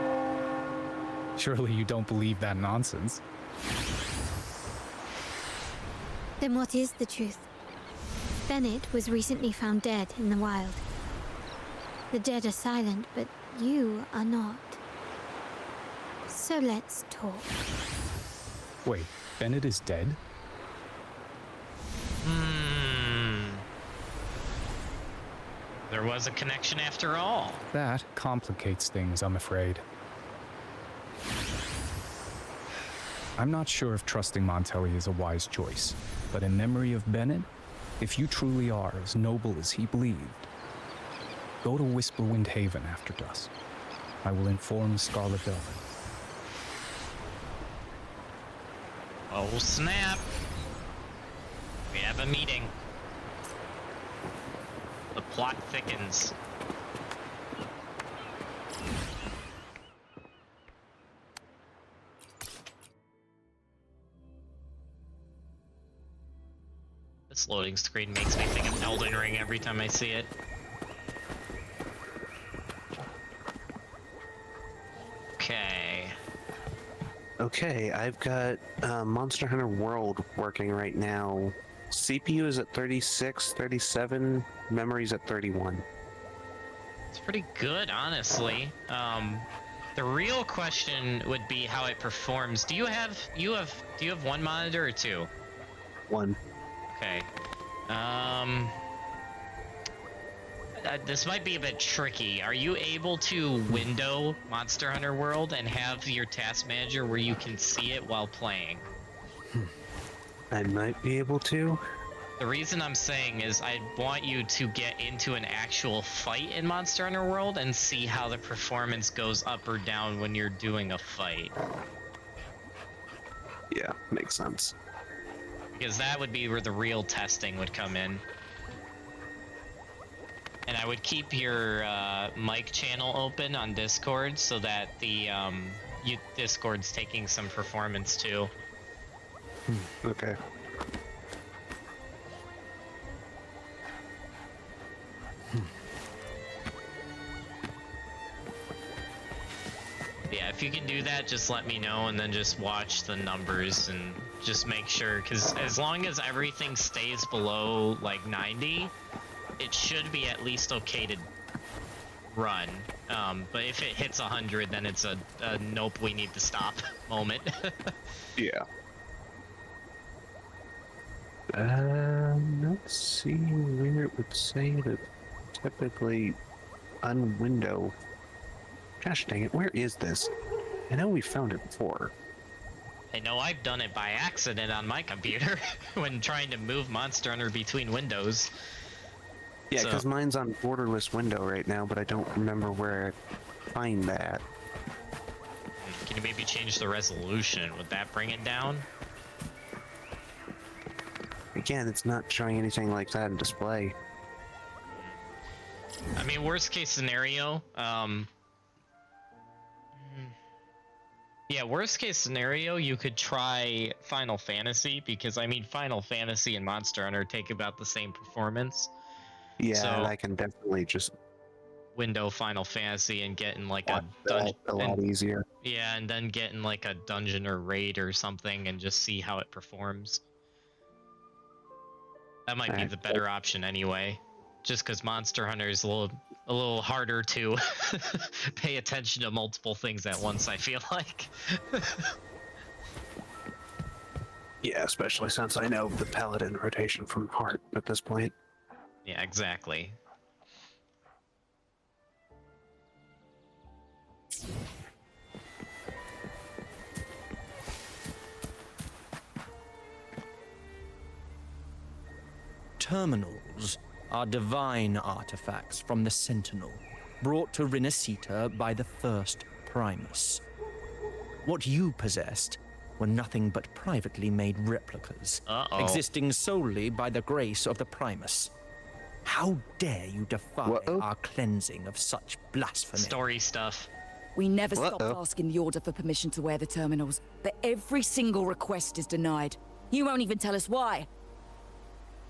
Surely you don't believe that nonsense. Then what is the truth? Bennett was recently found dead in the wild. The dead are silent, but you are not. So let's talk. Wait, Bennett is dead? There was a connection after all. That complicates things, I'm afraid. I'm not sure if trusting Montelli is a wise choice, but in memory of Bennett, if you truly are as noble as he believed, go to Whisperwind Haven after dusk. I will inform Scarlet Velvet. Oh snap! We have a meeting. The plot thickens. This loading screen makes me think of Elden Ring every time I see it. Okay. Okay, I've got Monster Hunter World working right now. CPU is at 36, 37, memory's at 31. It's pretty good, honestly. The real question would be how it performs. Do you have one monitor or two? One. Okay. This might be a bit tricky. Are you able to window Monster Hunter World and have your task manager where you can see it while playing? I might be able to. The reason I'm saying is I want you to get into an actual fight in Monster Hunter World and see how the performance goes up or down when you're doing a fight. Yeah, makes sense. Because that would be where the real testing would come in. And I would keep your mic channel open on Discord so that the Discord's taking some performance too. Okay. Yeah, if you can do that, just let me know, and then just watch the numbers and just make sure, because as long as everything stays below like 90, it should be at least okay to run. But if it hits 100, then it's a nope, we need to stop moment. Yeah. Let's see where it would say that typically unwindow. Gosh dang it, where is this? I know we found it before. I know I've done it by accident on my computer when trying to move Monster Hunter between windows. Yeah, because mine's on borderless window right now, but I don't remember where I find that. Can you maybe change the resolution? Would that bring it down? Again, it's not showing anything like that in display. I mean, worst case scenario, yeah, worst case scenario, you could try Final Fantasy, because I mean, Final Fantasy and Monster Hunter take about the same performance. Yeah, so and I can definitely just window Final Fantasy and get in like watch a dungeon. a lot easier. Yeah, and then get in like a dungeon or raid or something and just see how it performs. That might be the better option anyway. Just because Monster Hunter is a little harder to pay attention to multiple things at once, I feel like. Yeah, especially since I know the paladin rotation from heart at this point. Yeah, exactly. Terminals are divine artifacts from the Sentinel, brought to Rinascita by the first Primus. What you possessed were nothing but privately made replicas, existing solely by the grace of the Primus. How dare you defy our cleansing of such blasphemy? Story stuff. We never stopped asking the Order for permission to wear the terminals, but every single request is denied. You won't even tell us why.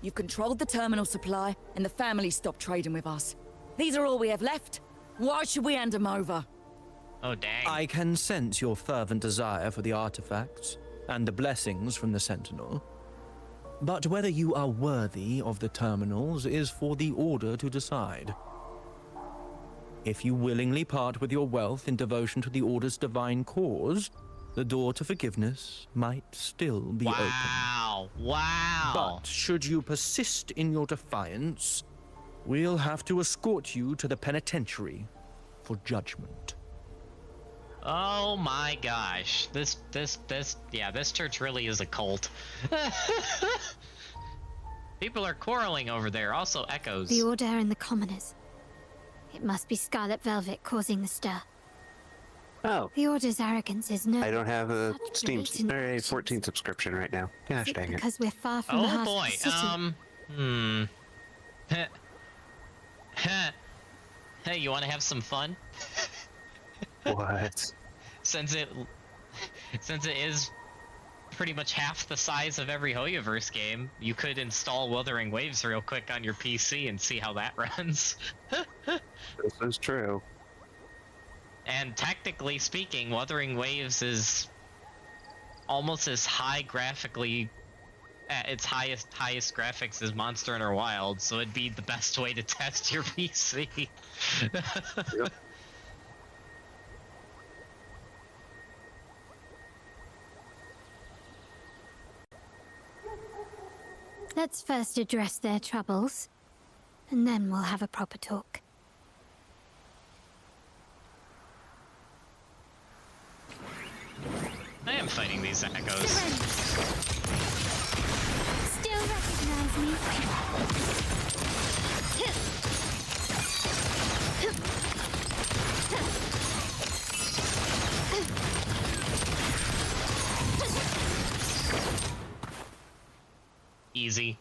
You've controlled the terminal supply, and the family stopped trading with us. These are all we have left. Why should we hand them over? Oh, dang. I can sense your fervent desire for the artifacts and the blessings from the Sentinel. But whether you are worthy of the terminals is for the Order to decide. If you willingly part with your wealth in devotion to the Order's divine cause, the door to forgiveness might still be open. Wow. But should you persist in your defiance, we'll have to escort you to the penitentiary for judgment. Oh my gosh. This church really is a cult. People are quarreling over there, also echoes. The Order and the Commoners. It must be Scarlet Velvet causing the stir. Oh. The Order's arrogance is no... I don't have a Steam or a 14 subscription right now. Gosh dang it. Because we're far from the heart of the city. Hey, you want to have some fun? What? Since it is pretty much half the size of every Hoyoverse game, you could install Wuthering Waves real quick on your PC and see how that runs. This is true. And technically speaking, Wuthering Waves is almost as high graphically, at its highest graphics as Monster Hunter Wild, so it'd be the best way to test your PC. Yep. Let's first address their troubles. and then we'll have a proper talk. I am fighting these echoes. Still recognize me? Easy.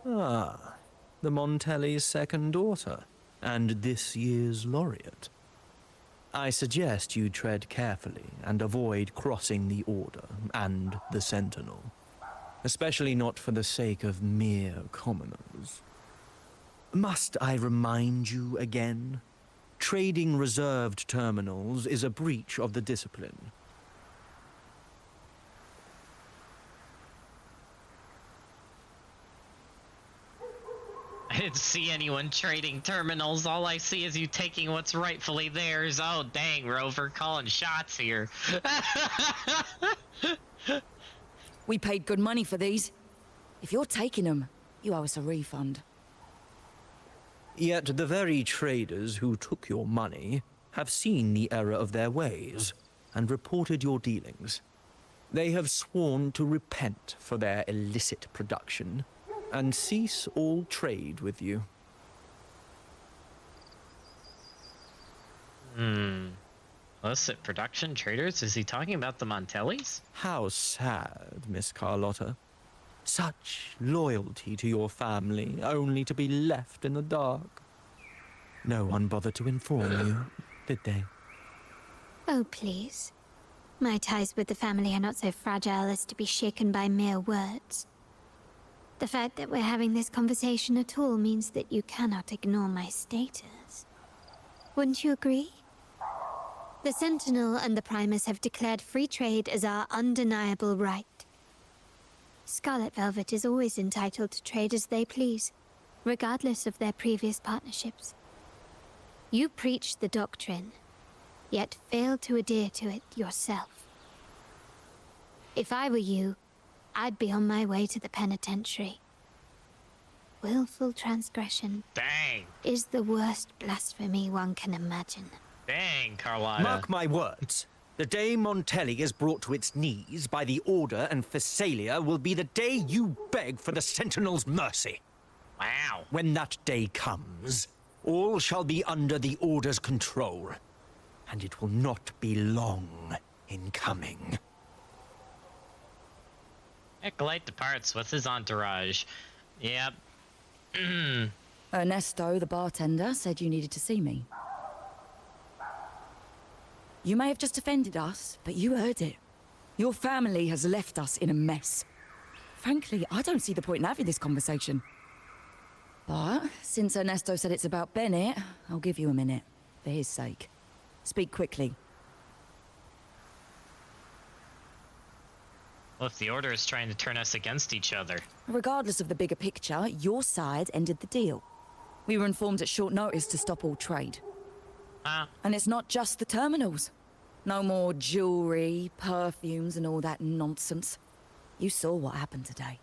Ah, the Montelli's second daughter, and this year's laureate. I suggest you tread carefully and avoid crossing the Order and the Sentinel, especially not for the sake of mere commoners. Must I remind you again? Trading reserved terminals is a breach of the discipline. I didn't see anyone trading terminals. All I see is you taking what's rightfully theirs. Oh, dang, Rover, calling shots here. We paid good money for these. If you're taking them, you owe us a refund. Yet the very traders who took your money have seen the error of their ways and reported your dealings. They have sworn to repent for their illicit production and cease all trade with you. Illicit production traders? Is he talking about the Montellis? How sad, Miss Carlotta. Such loyalty to your family, only to be left in the dark. No one bothered to inform you, did they? Oh, please. My ties with the family are not so fragile as to be shaken by mere words. The fact that we're having this conversation at all means that you cannot ignore my status. Wouldn't you agree? The Sentinel and the Primus have declared free trade as our undeniable right. Scarlet Velvet is always entitled to trade as they please, regardless of their previous partnerships. You preach the doctrine, yet fail to adhere to it yourself. If I were you, I'd be on my way to the penitentiary. Willful transgression is the worst blasphemy one can imagine. Dang, Carlotta. Mark my words. The day Montelli is brought to its knees by the Order and Phasalia will be the day you beg for the Sentinel's mercy. Wow. When that day comes, all shall be under the Order's control, and it will not be long in coming. Acolyte departs with his entourage. Yep. Ernesto, the bartender, said you needed to see me. You may have just offended us, but you heard it. Your family has left us in a mess. Frankly, I don't see the point in having this conversation. But since Ernesto said it's about Bennett, I'll give you a minute, for his sake. Speak quickly. Well, if the Order is trying to turn us against each other. Regardless of the bigger picture, your side ended the deal. We were informed at short notice to stop all trade. And it's not just the terminals. No more jewelry, perfumes, and all that nonsense. You saw what happened today.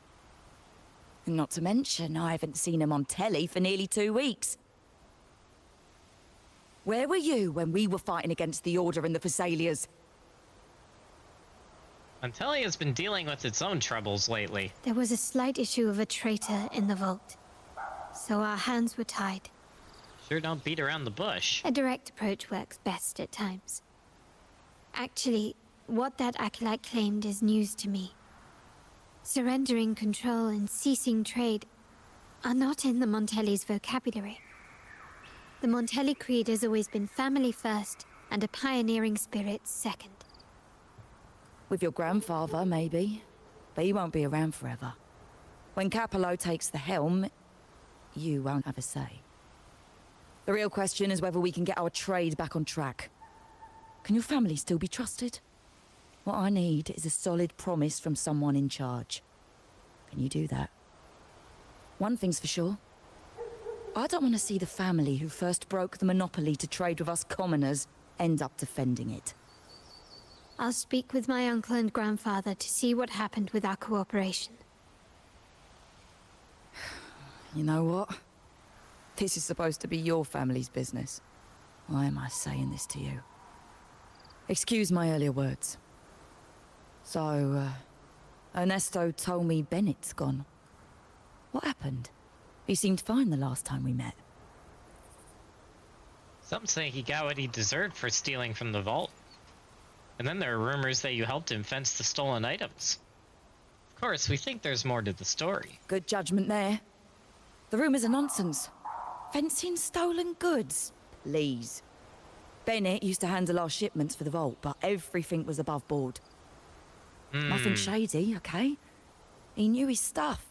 And not to mention, I haven't seen him on telly for nearly 2 weeks. Where were you when we were fighting against the Order and the Phasalias? Montelli has been dealing with its own troubles lately. There was a slight issue of a traitor in the vault, so our hands were tied. Sure don't beat around the bush. A direct approach works best at times. Actually, what that acolyte claimed is news to me. Surrendering control and ceasing trade are not in the Montelli's vocabulary. The Montelli creed has always been family first and a pioneering spirit second. With your grandfather, maybe. But he won't be around forever. When Capello takes the helm, you won't have a say. The real question is whether we can get our trade back on track. Can your family still be trusted? What I need is a solid promise from someone in charge. Can you do that? One thing's for sure. I don't want to see the family who first broke the monopoly to trade with us commoners end up defending it. I'll speak with my uncle and grandfather to see what happened with our cooperation. You know what? This is supposed to be your family's business. Why am I saying this to you? Excuse my earlier words. So, Ernesto told me Bennett's gone. What happened? He seemed fine the last time we met. Some say he got what he deserved for stealing from the vault. And then there are rumors that you helped him fence the stolen items. Of course, we think there's more to the story. Good judgment there. The rumors are nonsense. Fencing stolen goods? Please. Bennett used to handle our shipments for the vault, but everything was above board. Nothing shady, okay? He knew his stuff.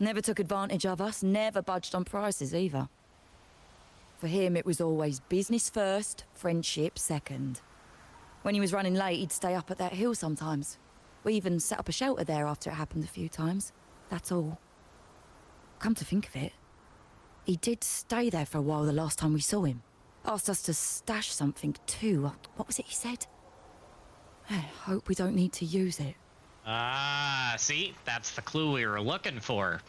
Never took advantage of us, never budged on prices either. For him, it was always business first, friendship second. When he was running late, he'd stay up at that hill sometimes. We even set up a shelter there after it happened a few times. That's all. Come to think of it, he did stay there for a while the last time we saw him. Asked us to stash something too. What was it he said? I hope we don't need to use it. Ah, see? That's the clue we were looking for.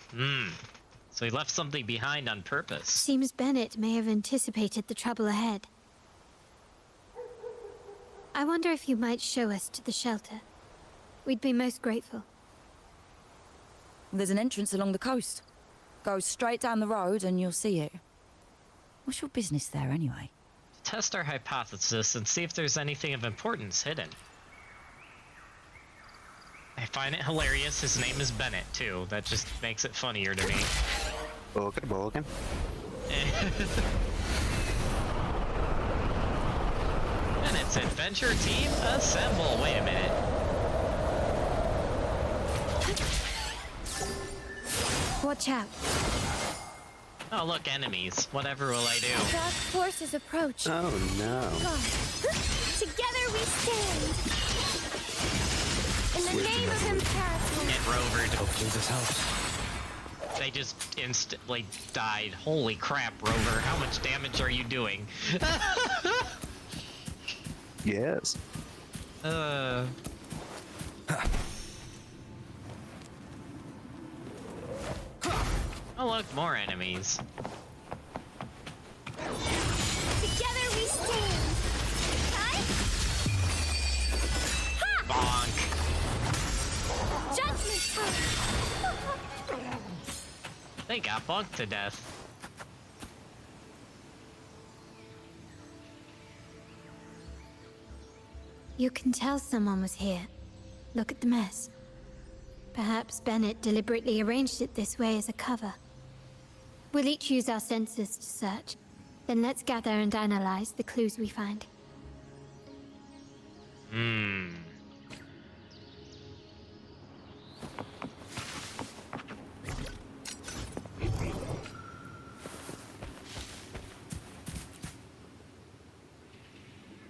So he left something behind on purpose. Seems Bennett may have anticipated the trouble ahead. I wonder if you might show us to the shelter. We'd be most grateful. There's an entrance along the coast. Go straight down the road and you'll see it. What's your business there anyway? Test our hypothesis and see if there's anything of importance hidden. I find it hilarious his name is Bennett, too. That just makes it funnier to me. Bogan. Bennett's Adventure Team, assemble! Wait a minute. Watch out. Oh, look, enemies. Whatever will I do? Dark forces approach. Oh, no. Together we stand. In the name of Imperator. Get rovered. Hopefully this helps. They just instantly died. Holy crap, Rover. How much damage are you doing? Yes. Oh, look, more enemies. Together we stand. Bonk. Judgment time. They got bonked to death. You can tell someone was here. Look at the mess. Perhaps Bennett deliberately arranged it this way as a cover. We'll each use our senses to search. Then let's gather and analyze the clues we find. You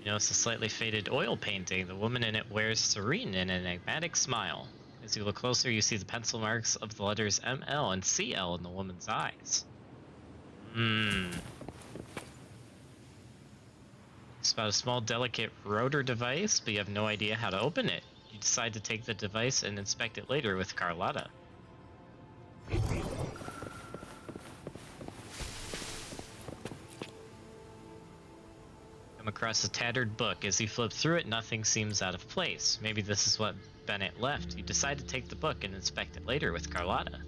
notice a slightly faded oil painting. The woman in it wears serene and an enigmatic smile. As you look closer, you see the pencil marks of the letters ML and CL in the woman's eyes. It's about a small, delicate rotor device, but you have no idea how to open it. You decide to take the device and inspect it later with Carlotta. Come across a tattered book. As you flip through it, nothing seems out of place. Maybe this is what Bennett left. You decide to take the book and inspect it later with Carlotta.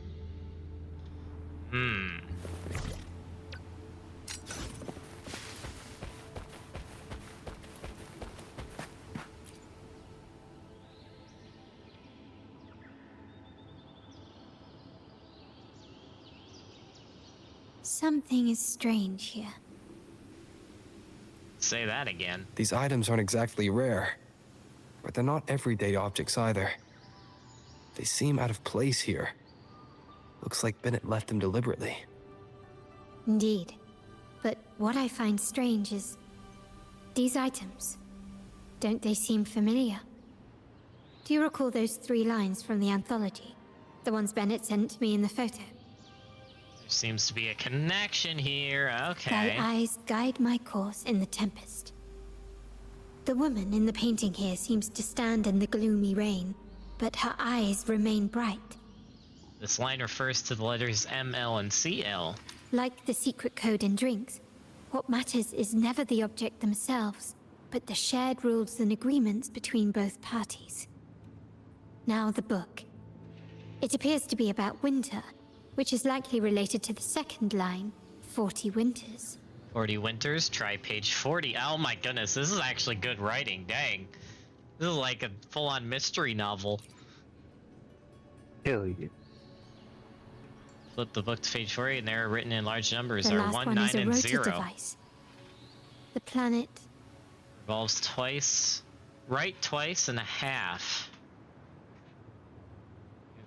Something is strange here. Say that again. These items aren't exactly rare, but they're not everyday objects either. They seem out of place here. Looks like Bennett left them deliberately. Indeed. But what I find strange is... these items. Don't they seem familiar? Do you recall those 3 lines from the anthology? The ones Bennett sent me in the photo? There seems to be a connection here. Okay. Thy eyes guide my course in the tempest. The woman in the painting here seems to stand in the gloomy rain, but her eyes remain bright. This line refers to the letters M, L, and CL. Like the secret code in drinks, what matters is never the object themselves, but the shared rules and agreements between both parties. Now the book. It appears to be about winter, which is likely related to the second line, 40 winters. 40 winters, try page 40. Oh my goodness, this is actually good writing, dang. This is like a full-on mystery novel. Hell yeah. Flip the book to page 40 and they're written in large numbers The are last 1, one 9, is a and rotor 0. device. The planet Revolves twice, right twice and a half.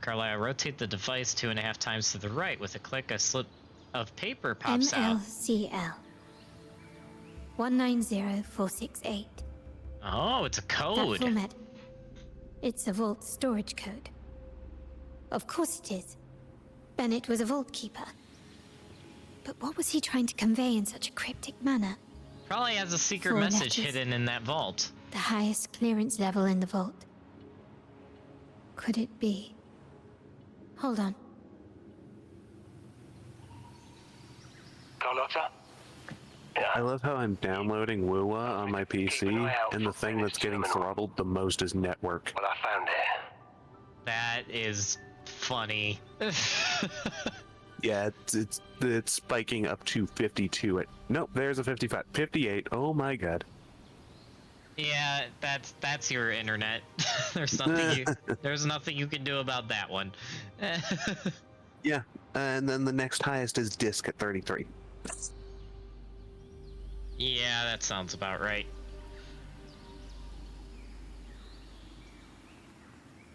Carlisle, rotate the device 2.5 times to the right. With a click, a slip of paper pops out. MLCL 190468. Oh, it's a code. That format. It's a vault storage code. Of course it is. Bennett was a vault keeper. But what was he trying to convey in such a cryptic manner? Probably has a secret 4 message letters. hidden in that vault. The highest clearance level in the vault. Could it be? Hold on. Carlotta? I love how I'm downloading Wuwa on my PC, and the thing that's getting throttled the most is network. Well, I found it. That is funny. Yeah, it's spiking up to 52. Nope, there's a 55. 58. Oh my god. Yeah, that's your internet. there's nothing you can do about that one. Yeah, and then the next highest is disk at 33. Yeah, that sounds about right.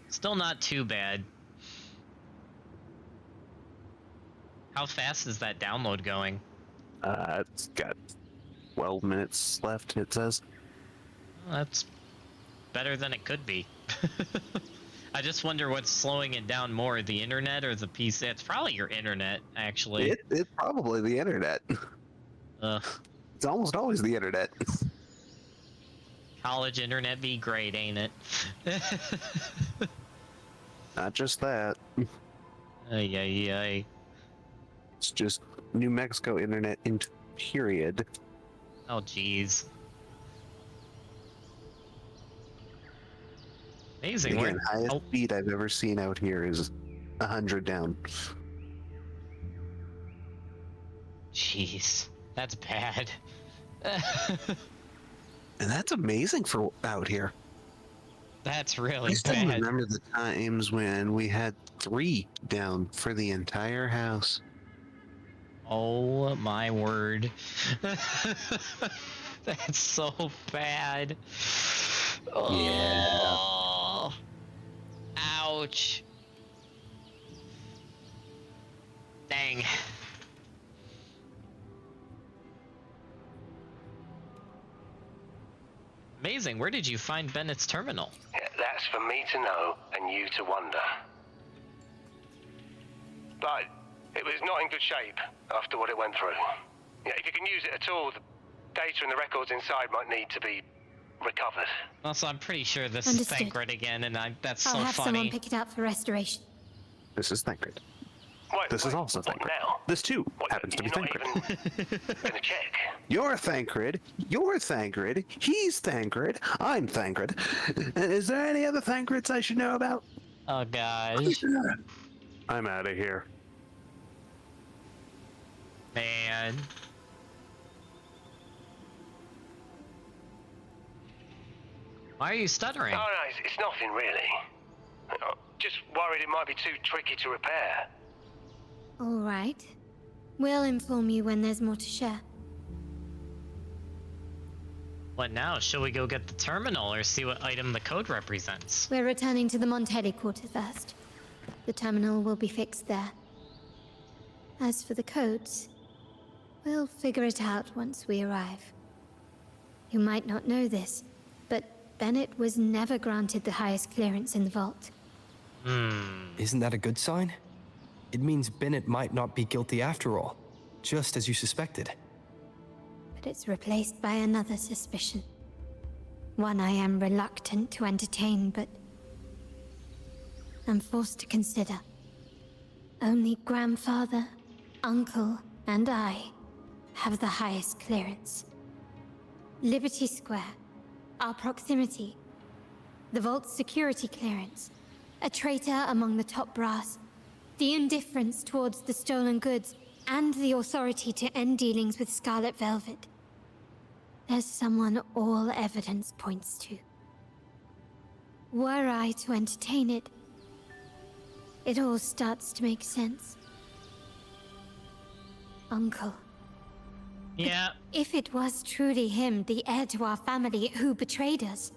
Still not too bad. How fast is that download going? It's got 12 minutes left, it says. Well, that's better than it could be. I just wonder what's slowing it down more, the internet or the PC? It's probably your internet, actually. It's probably the internet. It's almost always the internet. College internet be great, ain't it? Not just that. Ay, ay, ay. It's just New Mexico internet in period. Oh, jeez. Amazing. Again, highest speed I've ever seen out here is 100 down. Jeez, that's bad. And that's amazing for out here. That's really I still bad. remember the times when we had 3 down for the entire house. Oh my word. That's so bad. Oh. Ouch. Dang. Amazing. Where did you find Bennett's terminal? Yeah, that's for me to know and you to wonder. But it was not in good shape after what it went through. Yeah, if you can use it at all, the data and the records inside might need to be recovered. Also, I'm pretty sure this Understood. is Thancred again, and that's I'll so have funny. someone pick it up for restoration. This is Thancred. Wait, This is also Thancred. now? This too happens to be You're not Thancred. Gonna check. You're Thancred. You're Thancred. He's Thancred. I'm Thancred. Is there any other Thancreds I should know about? Oh gosh. I'm out of here. Man. Why are you stuttering? Oh, no, it's nothing really. Just worried it might be too tricky to repair. All right. We'll inform you when there's more to share. What now? Shall we go get the terminal or see what item the code represents? We're returning to the Montelli quarter first. The terminal will be fixed there. As for the codes, we'll figure it out once we arrive. You might not know this, but Bennett was never granted the highest clearance in the vault. Isn't that a good sign? It means Bennett might not be guilty after all, just as you suspected. But it's replaced by another suspicion. One I am reluctant to entertain, but I'm forced to consider. Only grandfather, uncle, and I have the highest clearance. Liberty Square, our proximity, the Vault's security clearance, a traitor among the top brass, the indifference towards the stolen goods, and the authority to end dealings with Scarlet Velvet. There's someone all evidence points to. Were I to entertain it, it all starts to make sense. Uncle. Yeah. If it was truly him, the heir to our family, who betrayed us,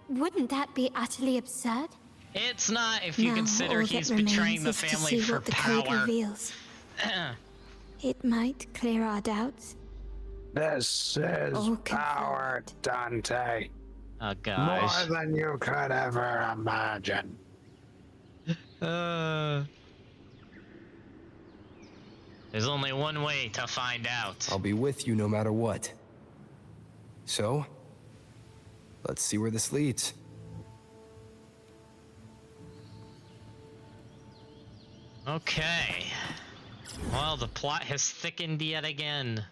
wouldn't that be utterly absurd? It's not if you Now, consider all he's that betraying remains the is to family see for what the power. code reveals. It might clear our doubts. This is All power, Dante. Oh gosh. More than you could ever imagine. There's only one way to find out. I'll be with you no matter what. So, let's see where this leads. Okay. Well, the plot has thickened yet again.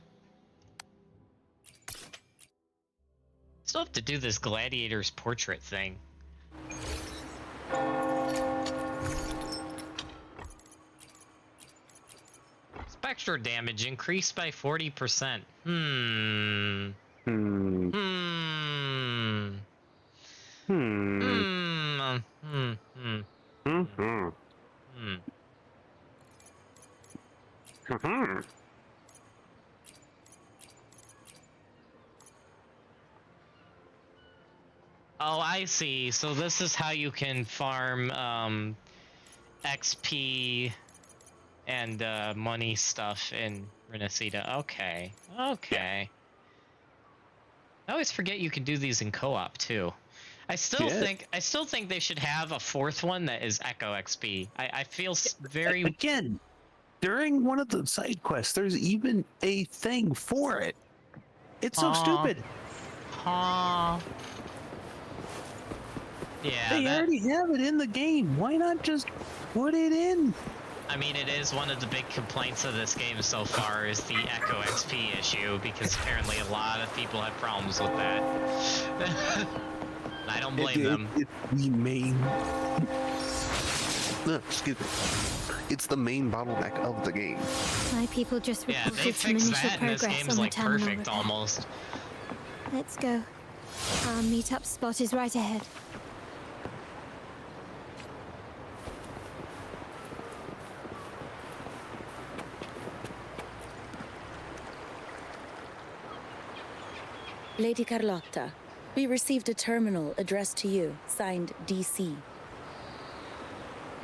Still have to do this gladiator's portrait thing. Spectral damage increased by 40%. Oh, I see. So this is how you can farm XP and money stuff in Rinascita. Okay. Okay. I always forget you can do these in co-op too. I still think they should have a fourth one that is Echo XP. I feel very again during one of the side quests. There's even a thing for it. It's so stupid. Yeah, they already have it in the game. Why not just put it in? I mean, it is one of the big complaints of this game so far is the Echo XP issue, because apparently a lot of people have problems with that. I don't blame them. It's the main... excuse me. It's the main bottleneck of the game. My people just Yeah, reported they some fixed initial that and this progress game's on the like terminal perfect repair. almost. Let's go. Our meetup spot is right ahead. Lady Carlotta, we received a terminal addressed to you, signed DC.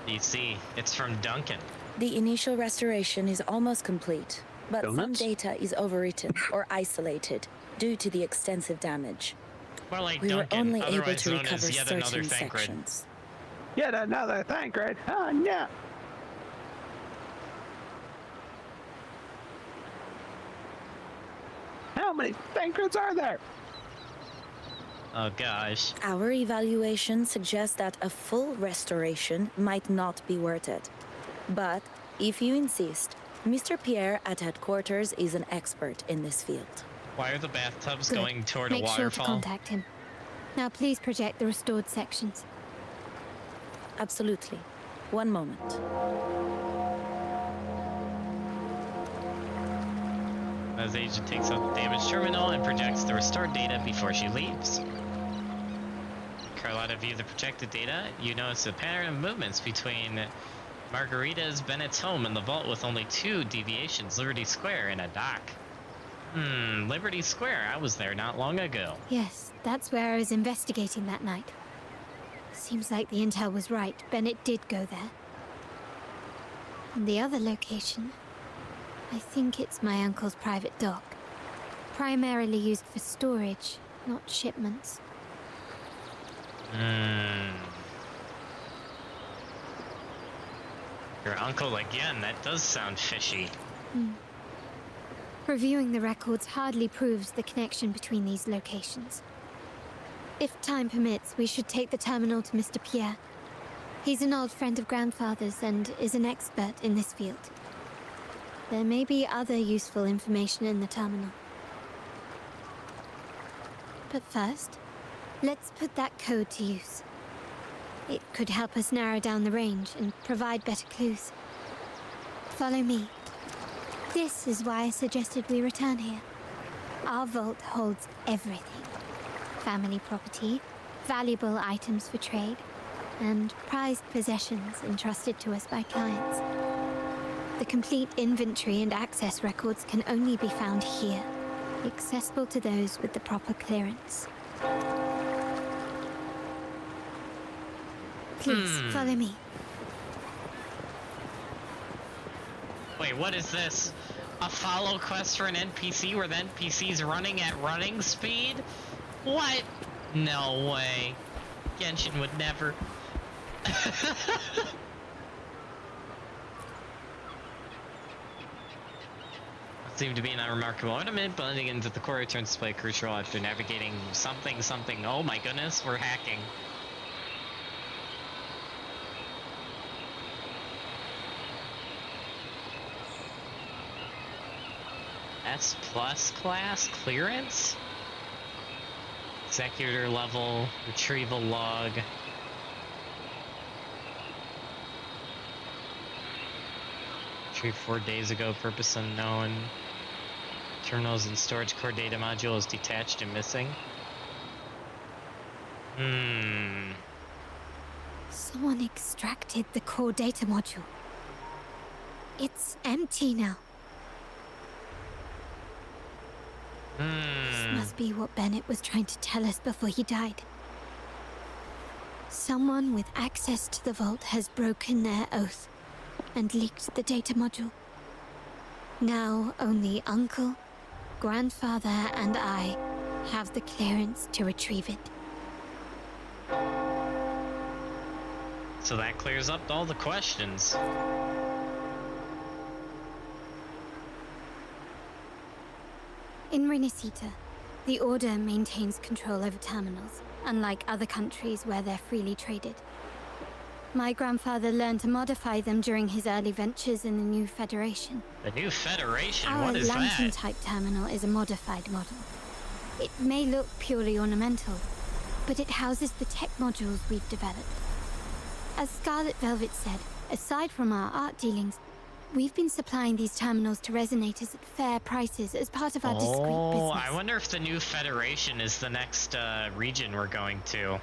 DC. It's from Duncan. The initial restoration is almost complete, but some data is overwritten or isolated due to the extensive damage. More like We were Duncan, only able otherwise to known recover as yet another certain Thancred. sections. Yet another Thancred. Oh no. How many Thancreds are there? Oh gosh. Our evaluation suggests that a full restoration might not be worth it. But if you insist, Mr. Pierre at headquarters is an expert in this field. Why are the bathtubs Good. going toward Make a sure to waterfall? contact him. Now please project the restored sections. Absolutely. One moment. As agent takes out the damaged terminal and projects the restored data before she leaves. Carlotta viewed the projected data. You notice a pattern of movements between Margarita's Bennett's home and the vault with only 2 deviations, Liberty Square and a dock. Liberty Square. I was there not long ago. Yes, that's where I was investigating that night. Seems like the intel was right. Bennett did go there. And the other location, I think it's my uncle's private dock. Primarily used for storage, not shipments. Your uncle again. That does sound fishy. Reviewing the records hardly proves the connection between these locations. If time permits, we should take the terminal to Mr. Pierre. He's an old friend of Grandfather's and is an expert in this field. There may be other useful information in the terminal. But first, let's put that code to use. It could help us narrow down the range and provide better clues. Follow me. This is why I suggested we return here. Our vault holds everything. Family property, valuable items for trade, and prized possessions entrusted to us by clients. The complete inventory and access records can only be found here, accessible to those with the proper clearance. Please, follow me. Wait, what is this? A follow quest for an NPC where the NPC's running at running speed? What? No way. Genshin would never. Seemed to be an unremarkable ornament, blending into the core turns to play crucial after navigating something. Oh my goodness, we're hacking. S+ class clearance? Executor level, retrieval log. Retrieved 4 days ago, purpose unknown. Terminals and storage core data module is detached and missing. Someone extracted the core data module. It's empty now. This must be what Bennett was trying to tell us before he died. Someone with access to the vault has broken their oath and leaked the data module. Now only Uncle, Grandfather, and I have the clearance to retrieve it. So that clears up all the questions. In Rinascita, the Order maintains control over terminals, unlike other countries where they're freely traded. My grandfather learned to modify them during his early ventures in the New Federation. The New Federation? Our What is that? lantern-type terminal is a modified model. It may look purely ornamental, but it houses the tech modules we've developed. As Scarlet Velvet said, aside from our art dealings, we've been supplying these terminals to resonators at fair prices as part of our discreet business. I wonder if the New Federation is the next region we're going to.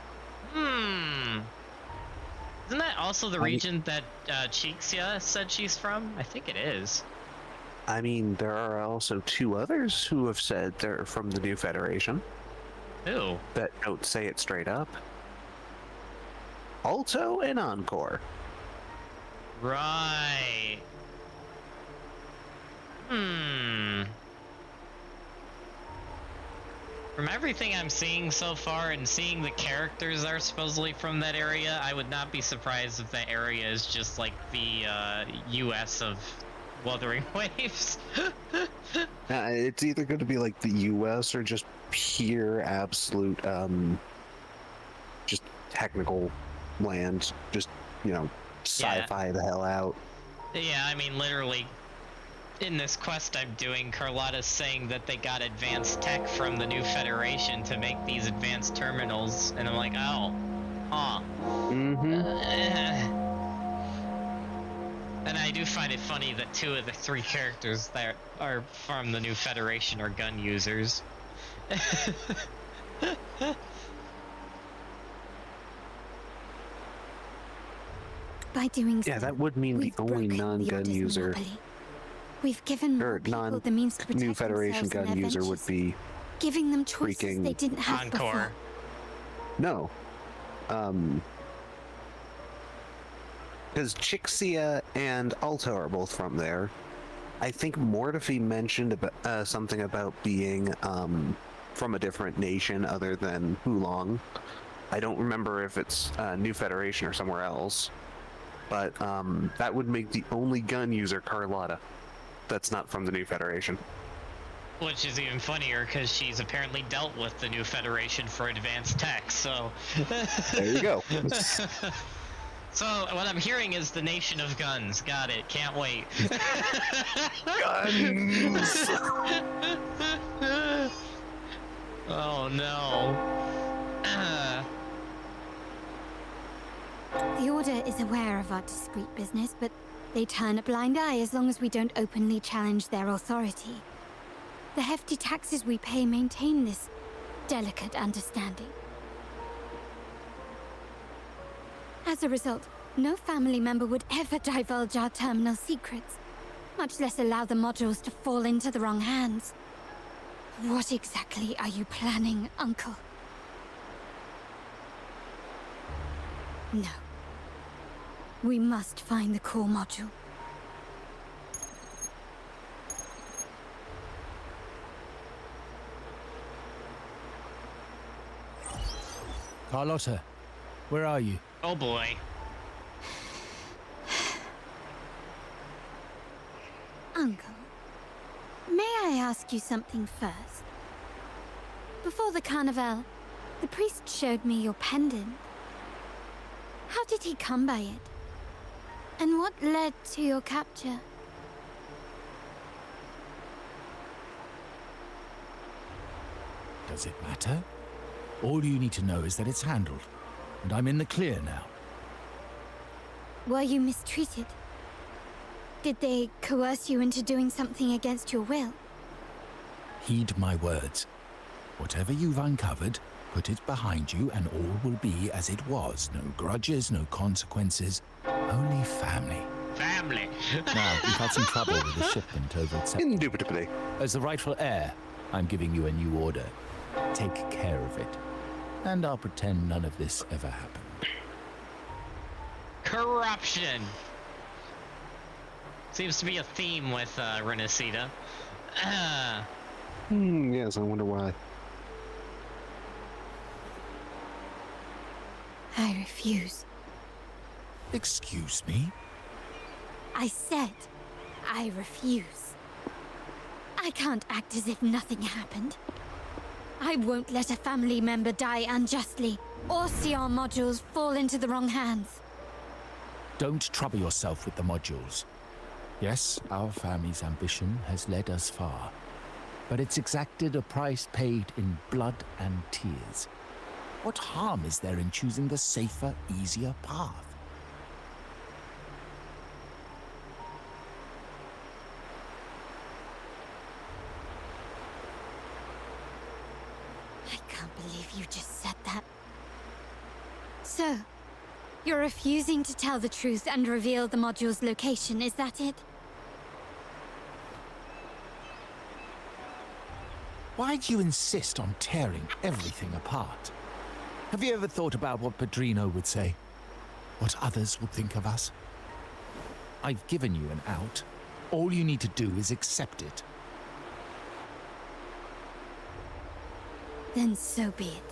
Isn't that also the region that Chixia said she's from? I think it is. I mean, there are also 2 others who have said they're from the New Federation. Who? That don't say it straight up. Alto and Encore. Right. From everything I'm seeing so far and seeing the characters that are supposedly from that area, I would not be surprised if that area is just like the US of Wuthering Waves. It's either going to be like the US or just pure absolute just technical land, just, you know, sci-fi the hell out. Yeah, I mean, literally, in this quest I'm doing, Carlotta's saying that they got advanced tech from the New Federation to make these advanced terminals, and I'm like, oh, huh. And I do find it funny that 2 of the 3 characters that are from the New Federation are gun users. By doing so, that would mean the only non-gun user, we've given more people the means to protect New Federation themselves gun and their user would ventures, be giving them choices freaking they didn't have Encore. before. No. Because Chixia and Alto are both from there. I think Mortefi mentioned about, something about being from a different nation other than Hulong. I don't remember if it's New Federation or somewhere else. But that would make the only gun user Carlotta that's not from the New Federation. Which is even funnier because she's apparently dealt with the New Federation for advanced tech, so... There you go. So what I'm hearing is the nation of guns. Got it. Can't wait. Guns. Oh no. The Order is aware of our discreet business, but they turn a blind eye as long as we don't openly challenge their authority. The hefty taxes we pay maintain this delicate understanding. As a result, no family member would ever divulge our terminal secrets, much less allow the modules to fall into the wrong hands. What exactly are you planning, Uncle? No. We must find the core module. Carlotta, where are you? Oh boy. Uncle, may I ask you something first? Before the carnival, the priest showed me your pendant. How did he come by it? And what led to your capture? Does it matter? All you need to know is that it's handled, and I'm in the clear now. Were you mistreated? Did they coerce you into doing something against your will? Heed my words. Whatever you've uncovered, put it behind you and all will be as it was. No grudges, no consequences, only family. Family. Now, we've had some trouble with the shipment over at Indubitably. As the rightful heir, I'm giving you a new order. Take care of it. And I'll pretend none of this ever happened. Corruption. Seems to be a theme with Rinascita. Yes, I wonder why. I refuse. Excuse me? I said, I refuse. I can't act as if nothing happened. I won't let a family member die unjustly, or see our modules fall into the wrong hands. Don't trouble yourself with the modules. Yes, our family's ambition has led us far, but it's exacted a price paid in blood and tears. What harm is there in choosing the safer, easier path? I can't believe you just said that. So, you're refusing to tell the truth and reveal the module's location, is that it? Why do you insist on tearing everything apart? Have you ever thought about what Padrino would say? What others would think of us? I've given you an out. All you need to do is accept it. Then so be it.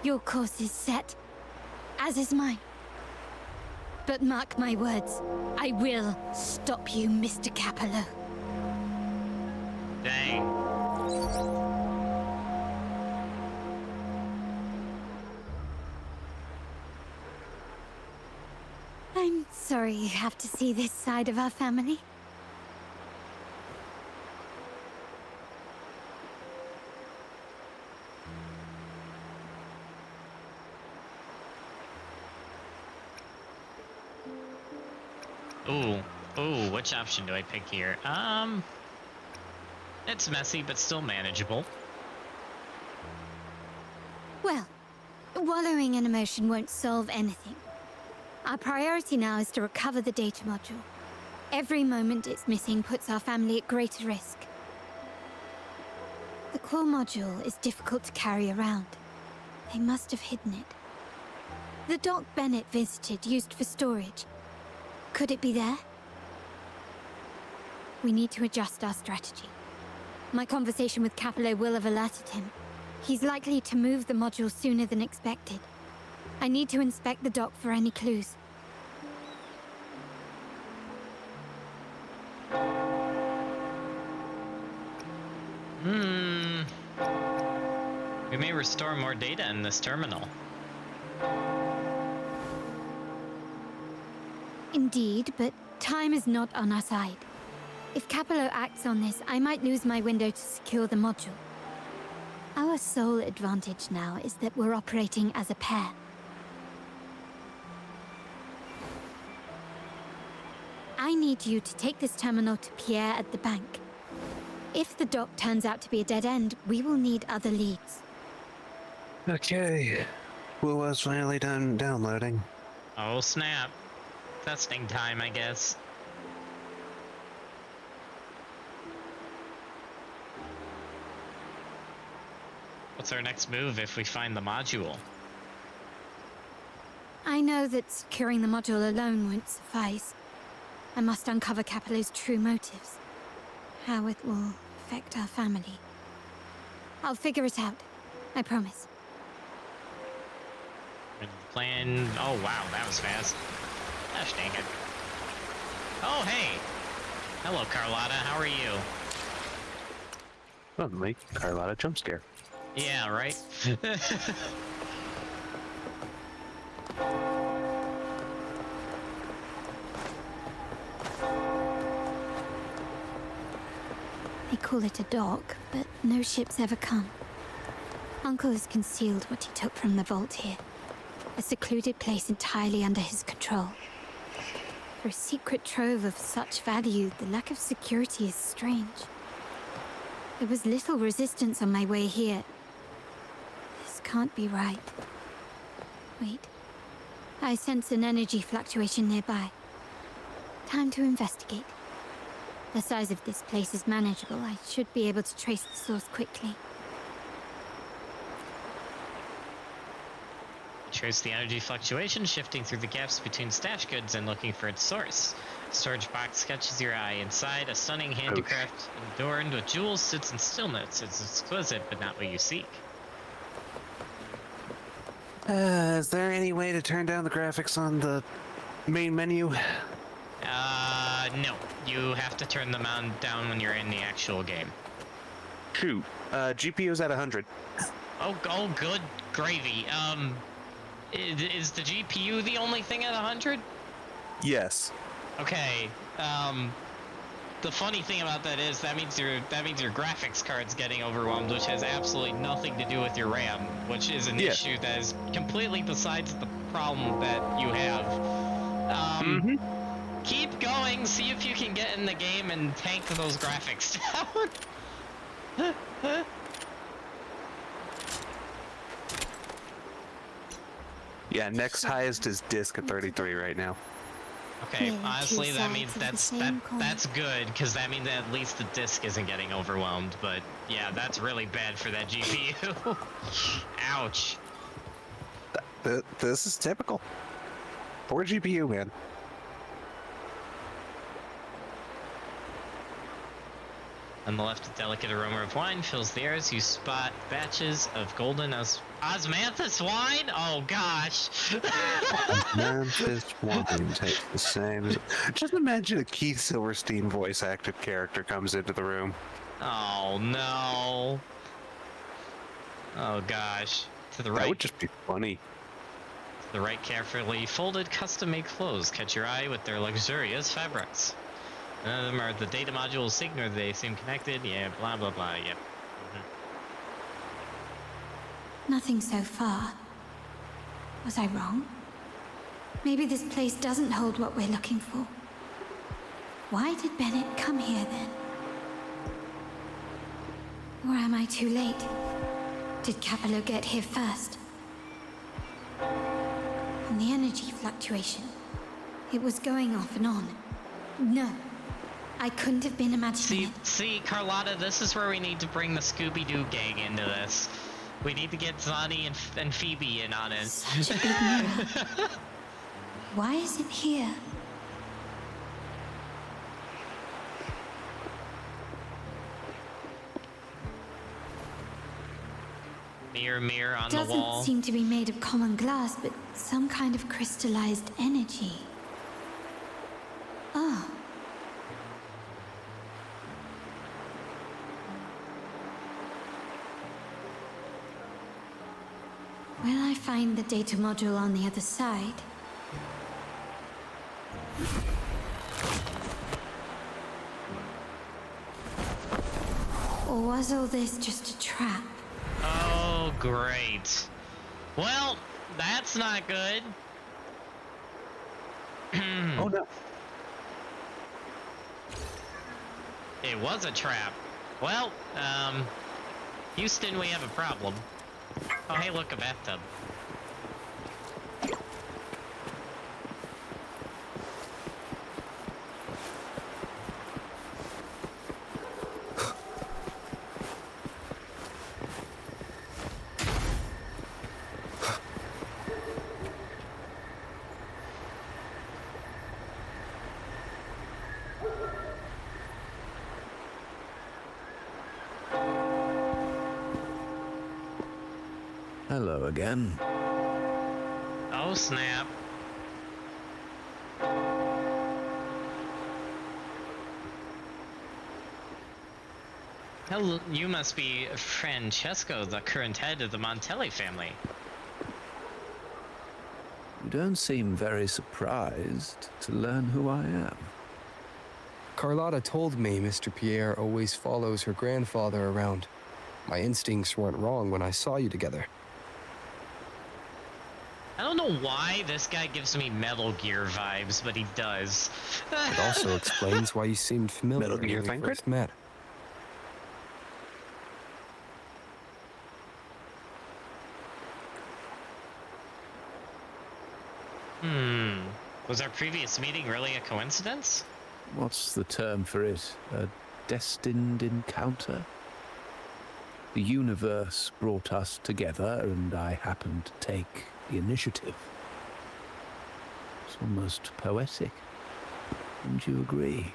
Your course is set, as is mine. But mark my words, I will stop you, Mr. Capello. Dang. I'm sorry you have to see this side of our family. Ooh, which option do I pick here? It's messy, but still manageable. Well, wallowing in emotion won't solve anything. Our priority now is to recover the data module. Every moment it's missing puts our family at greater risk. The core module is difficult to carry around. They must have hidden it. The dock Bennett visited used for storage. Could it be there? We need to adjust our strategy. My conversation with Capello will have alerted him. He's likely to move the module sooner than expected. I need to inspect the dock for any clues. We may restore more data in this terminal. Indeed, but time is not on our side. If Capello acts on this, I might lose my window to secure the module. Our sole advantage now is that we're operating as a pair. I need you to take this terminal to Pierre at the bank. If the dock turns out to be a dead end, we will need other leads. Okay. Well, was finally done downloading. Oh snap. Testing time, I guess. What's our next move if we find the module? I know that securing the module alone won't suffice. I must uncover Capello's true motives. How it will affect our family. I'll figure it out. I promise. Plan. Oh wow, that was fast. Gosh dang it. Oh hey! Hello Carlotta, how are you? Suddenly, Carlotta jump scare. Yeah, right? They call it a dock, but no ships ever come. Uncle has concealed what he took from the vault here. A secluded place entirely under his control. For a secret trove of such value, the lack of security is strange. There was little resistance on my way here. This can't be right. Wait. I sense an energy fluctuation nearby. Time to investigate. The size of this place is manageable. I should be able to trace the source quickly. Trace the energy fluctuation, shifting through the gaps between stash goods and looking for its source. Storage box catches your eye. Inside, a stunning handicraft adorned with jewels sits in stillness. It's exquisite, but not what you seek. Is there any way to turn down the graphics on the main menu? No. You have to turn them down when you're in the actual game. Shoot. GPU's at 100. Oh, good gravy. Is the GPU the only thing at 100? Yes. Okay. The funny thing about that is that means your graphics card's getting overwhelmed, which has absolutely nothing to do with your RAM, which is an issue that is completely besides the problem that you have. Keep going, see if you can get in the game and tank those graphics down. Yeah, next highest is disc at 33 right now. Okay, honestly, that means that's good, because that means that at least the disc isn't getting overwhelmed, but yeah, that's really bad for that GPU. Ouch. This is typical. Poor GPU, man. On the left, a delicate aroma of wine fills the air as you spot batches of golden osmanthus wine? Oh gosh. Osmanthus wine tastes the same. Just imagine a Keith Silverstein voice acted character comes into the room. Oh no. Oh gosh. To the right. That would just be funny. To the right, carefully folded custom-made clothes catch your eye with their luxurious fabrics. None of them are the data modules synced, or they seem connected. Yeah, blah blah blah. Yep. Nothing so far. Was I wrong? Maybe this place doesn't hold what we're looking for. Why did Bennett come here then? Or am I too late? Did Capello get here first? And the energy fluctuation. It was going off and on. No. I couldn't have been imagining it. See, Carlotta, this is where we need to bring the Scooby-Doo gang into this. We need to get Zani and Phoebe in on it. Such a big mirror. Why is it here? Mirror, mirror on the wall. Doesn't seem to be made of common glass, but some kind of crystallized energy. Oh. Will I find the data module on the other side? Or was all this just a trap? Oh, great. Well, that's not good. Oh no. It was a trap. Well, Houston, we have a problem. Oh, hey, look, a bathtub. Hello again. Oh, snap. Hello, you must be Francesco, the current head of the Montelli family. You don't seem very surprised to learn who I am. Carlotta told me Mr. Pierre always follows her grandfather around. My instincts weren't wrong when I saw you together. I don't know why this guy gives me Metal Gear vibes, but he does. It also explains why you seemed familiar Metal Gear when we Tancred? first met. Was our previous meeting really a coincidence? What's the term for it? A destined encounter? The universe brought us together, and I happened to take the initiative. It's almost poetic. Wouldn't you agree?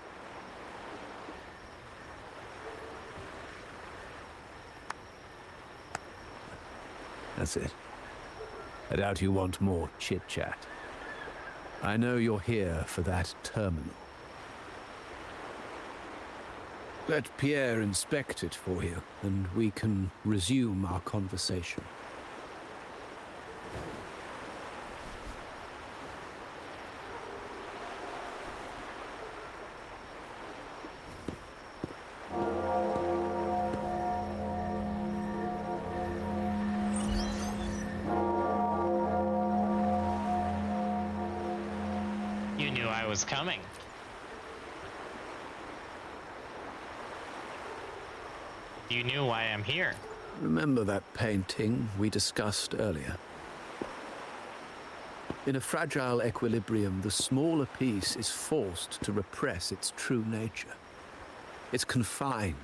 That's it. I doubt you want more chit-chat. I know you're here for that terminal. Let Pierre inspect it for you, and we can resume our conversation. You knew I was coming. You knew why I'm here. Remember that painting we discussed earlier? In a fragile equilibrium, the smaller piece is forced to repress its true nature. It's confined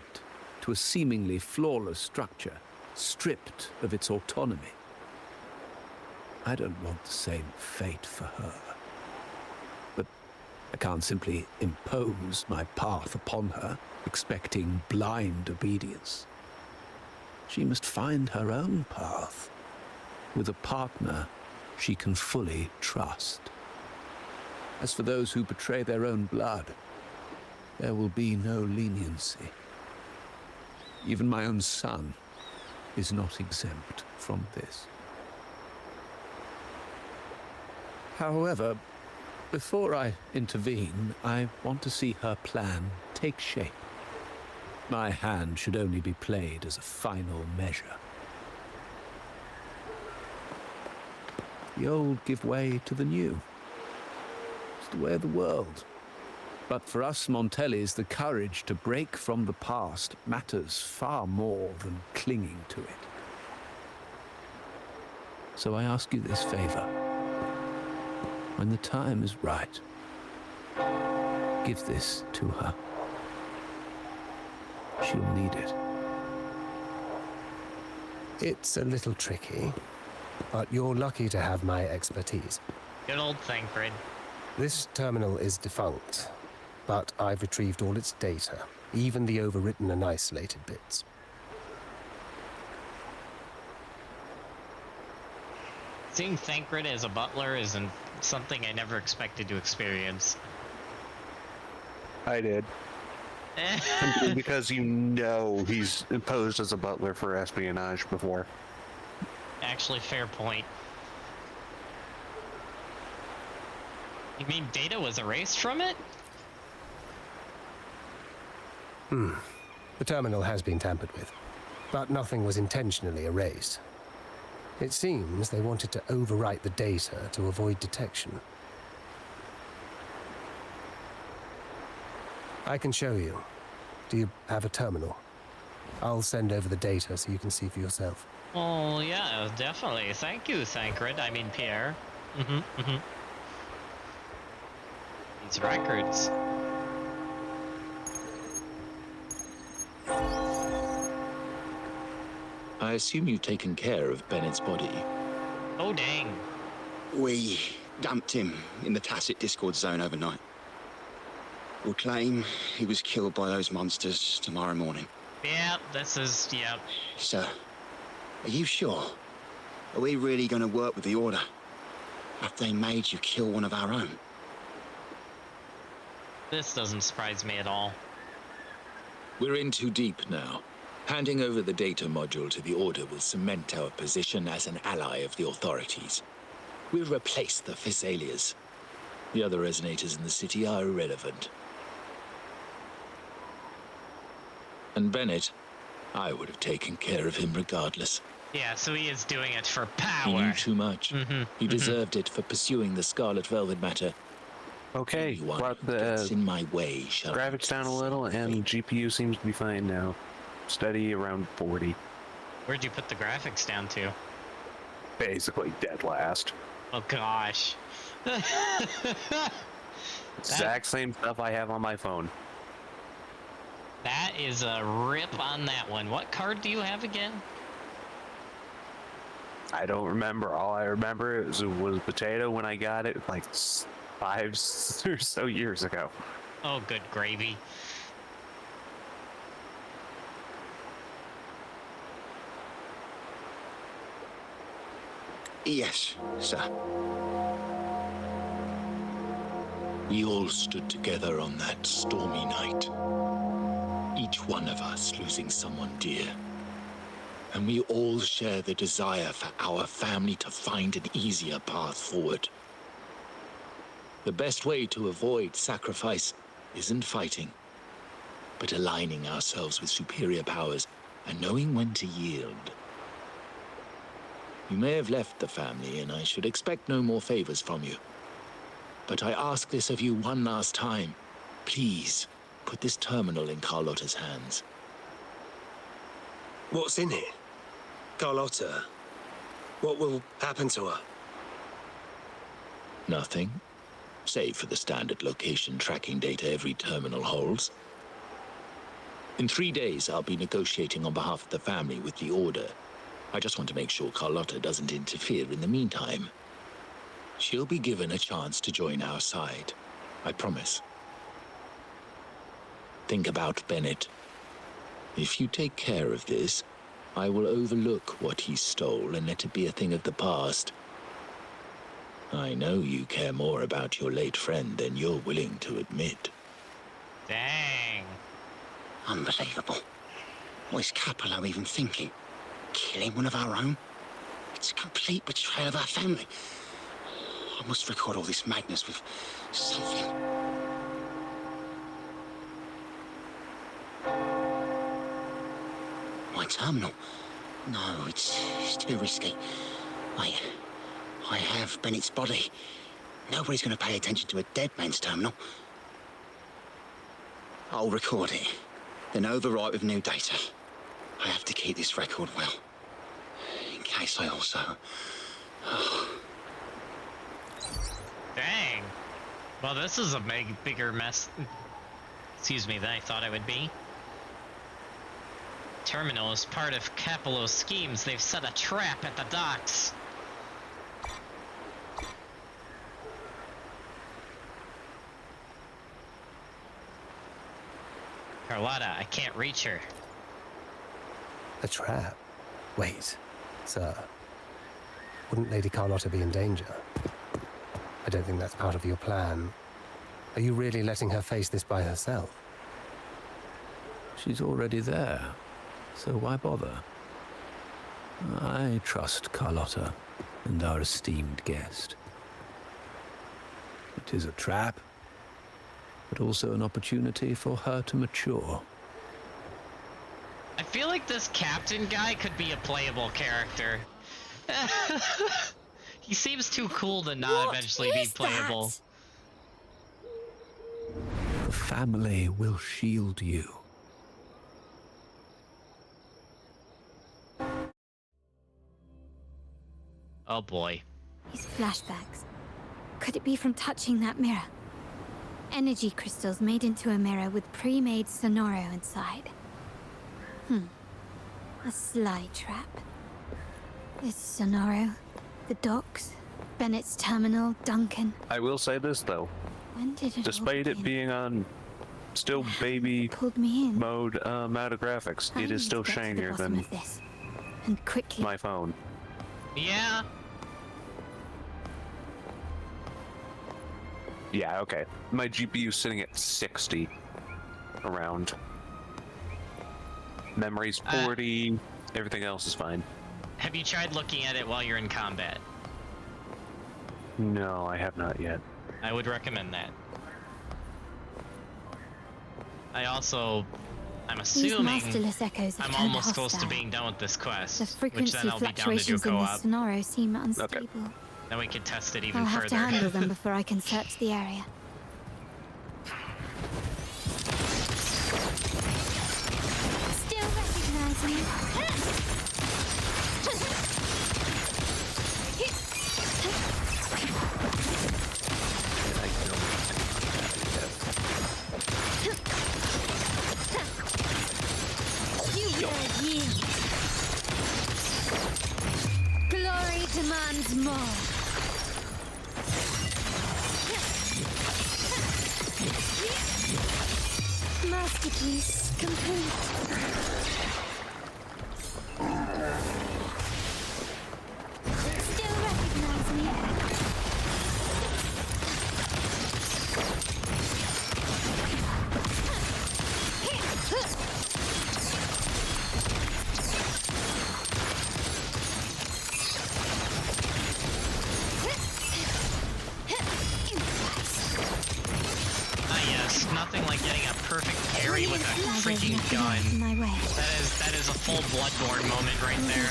to a seemingly flawless structure, stripped of its autonomy. I don't want the same fate for her. But I can't simply impose my path upon her, expecting blind obedience. She must find her own path, with a partner she can fully trust. As for those who betray their own blood, there will be no leniency. Even my own son is not exempt from this. However, before I intervene, I want to see her plan take shape. My hand should only be played as a final measure. The old give way to the new. It's the way of the world. But for us Montellis, the courage to break from the past matters far more than clinging to it. So I ask you this favor. When the time is right, give this to her. She'll need it. It's a little tricky, but you're lucky to have my expertise. Good old Thancred. This terminal is defunct, but I've retrieved all its data, even the overwritten and isolated bits. Seeing Thancred as a butler isn't something I never expected to experience. I did. Because you know he's imposed as a butler for espionage before. Actually, fair point. You mean data was erased from it? The terminal has been tampered with, but nothing was intentionally erased. It seems they wanted to overwrite the data to avoid detection. I can show you. Do you have a terminal? I'll send over the data so you can see for yourself. Oh, yeah, definitely. Thank you, Thancred. I mean, Pierre. These records. I assume you've taken care of Bennett's body. Oh, dang. We dumped him in the Tacit Discord zone overnight. We'll claim he was killed by those monsters tomorrow morning. Yep, this is, yep. Sir, are you sure? Are we really going to work with the Order? Have they made you kill one of our own? This doesn't surprise me at all. We're in too deep now. Handing over the data module to the Order will cement our position as an ally of the authorities. We'll replace the Physaelias. The other resonators in the city are irrelevant. And Bennett, I would have taken care of him regardless. Yeah, so he is doing it for power. He knew too much. He deserved it for pursuing the Scarlet Velvet matter. Okay, brought the in my way, graphics down a little, and GPU seems to be fine now. Steady around 40. Where'd you put the graphics down to? Basically dead last. Oh gosh. Exact same stuff I have on my phone. That is a rip on that one. What card do you have again? I don't remember. All I remember was Potato when I got it like 5 or so years ago. Oh, good gravy. Yes, sir. We all stood together on that stormy night. Each one of us losing someone dear. And we all share the desire for our family to find an easier path forward. The best way to avoid sacrifice isn't fighting, but aligning ourselves with superior powers and knowing when to yield. You may have left the family, and I should expect no more favors from you. But I ask this of you one last time. Please, put this terminal in Carlotta's hands. What's in it? Carlotta? What will happen to her? Nothing, save for the standard location tracking data every terminal holds. In 3 days, I'll be negotiating on behalf of the family with the Order. I just want to make sure Carlotta doesn't interfere in the meantime. She'll be given a chance to join our side. I promise. Think about Bennett. If you take care of this, I will overlook what he stole and let it be a thing of the past. I know you care more about your late friend than you're willing to admit. Dang. Unbelievable. What is Capello even thinking? Killing one of our own? It's a complete betrayal of our family. I must record all this madness with something. My terminal? No, it's too risky. I have Bennett's body. Nobody's going to pay attention to a dead man's terminal. I'll record it, then overwrite with new data. I have to keep this record well, in case I also... Dang. Well, this is a bigger mess, excuse me, than I thought it would be. Terminal is part of Capello's schemes. They've set a trap at the docks. Carlotta, I can't reach her. A trap? Wait, sir. Wouldn't Lady Carlotta be in danger? I don't think that's part of your plan. Are you really letting her face this by herself? She's already there, so why bother? I trust Carlotta and our esteemed guest. 'Tis a trap, but also an opportunity for her to mature. I feel like this captain guy could be a playable character. He seems too cool to not eventually be playable. The family will shield you. Oh boy. These flashbacks. Could it be from touching that mirror? Energy crystals made into a mirror with pre-made Sonoro inside. A sly trap. This Sonoro, the docks, Bennett's terminal, Duncan. I will say this though. When did it Despite it being on still baby mode out of graphics, it is still shinier than and quickly my phone. Yeah. Yeah, okay. My GPU's sitting at 60 around. Memory's 40, everything else is fine. Have you tried looking at it while you're in combat? No, I have not yet. I would recommend that. I'm assuming masterless echoes have I'm turned almost close to hostile. being done with this quest, The which frequency then I'll be down to do fluctuations in the co-op. Sonoro seem unstable. Then we can test it even I'll have further. to handle them before I can search the area. Still recognize me? You will yield. Glory demands more. Masterpiece complete. Still recognize me? Yes, nothing like getting a perfect parry with a freaking gun. That is a full Bloodborne moment right there.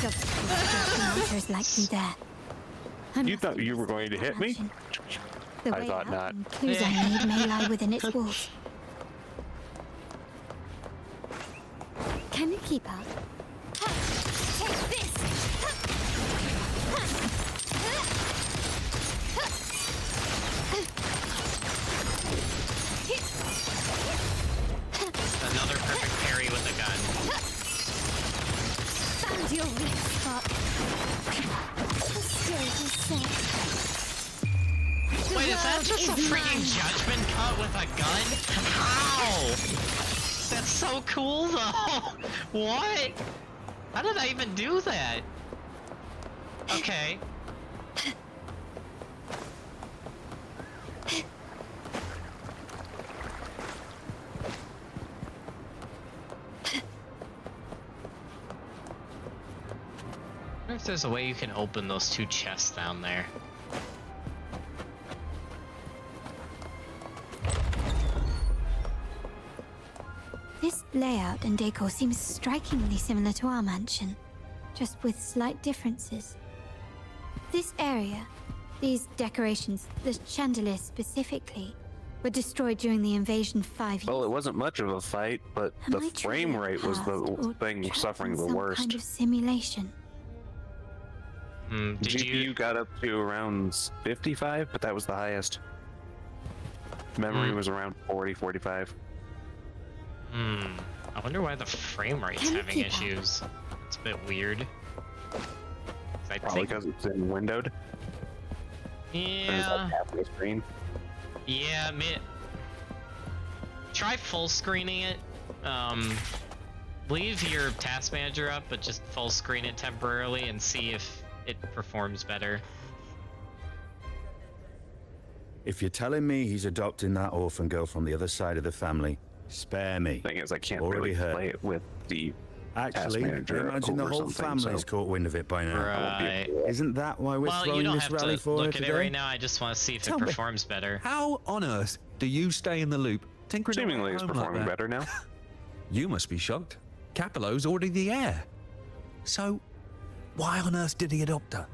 Answers likely there. You thought you were going to hit me? The I way thought out not. and clues I need may lie within its walls. Can you keep up? Take this! Another perfect parry with a gun. Found your weak spot. Still the same. Wait, is that just a freaking judgment cut with a gun? How? That's so cool though. What? How did I even do that? Okay. I wonder if there's a way you can open those two chests down there. This layout and decor seems strikingly similar to our mansion, just with slight differences. This area, these decorations, the chandelier specifically, were destroyed during the invasion 5 years. Well, it wasn't much of a fight, but the frame rate was the thing suffering the Some worst. kind of simulation. GPU got up to around 55, but that was the highest. Memory was around 40, 45. I wonder why the frame rate's having issues. It's a bit weird. Probably because it's in windowed. There's Yeah. like half the screen. Yeah, try full screening it. Leave your task manager up, but just full screen it temporarily and see if it performs better. If you're telling me he's adopting that orphan girl from the other side of the family, spare me. Thing is, I can't Already really heard. play it with the Actually, manager imagine the over whole something, family's so- caught wind of it by now. Right. Isn't that why we're Well, you throwing don't this have rally to for her look at today? it right now. I just want to see if Tell it me, performs better. How on earth do you stay in the loop, tinkering away Seemingly at it's home performing like that? better now. You must be shocked. Capello's already the heir. So, why on earth did he adopt her?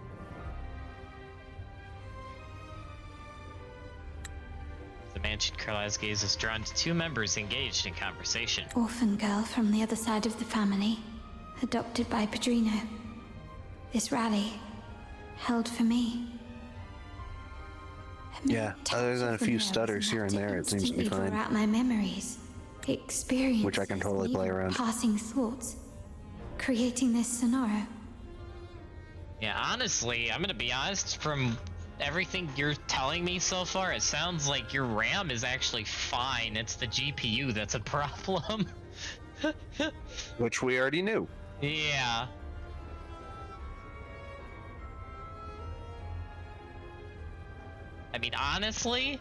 The mansion Carlisle's gaze is drawn to two members engaged in conversation. Orphan girl from the other side of the family, adopted by Padrino. This rally, held for me. Yeah, other than a few stutters here and there, it seems to be Instantly fine. draw out my memories, experiences, Which I can totally and play even around. passing thoughts, creating this scenario. Yeah, honestly, I'm gonna be honest, from everything you're telling me so far, it sounds like your RAM is actually fine. It's the GPU that's a problem. Which we already knew. Yeah. I mean, honestly,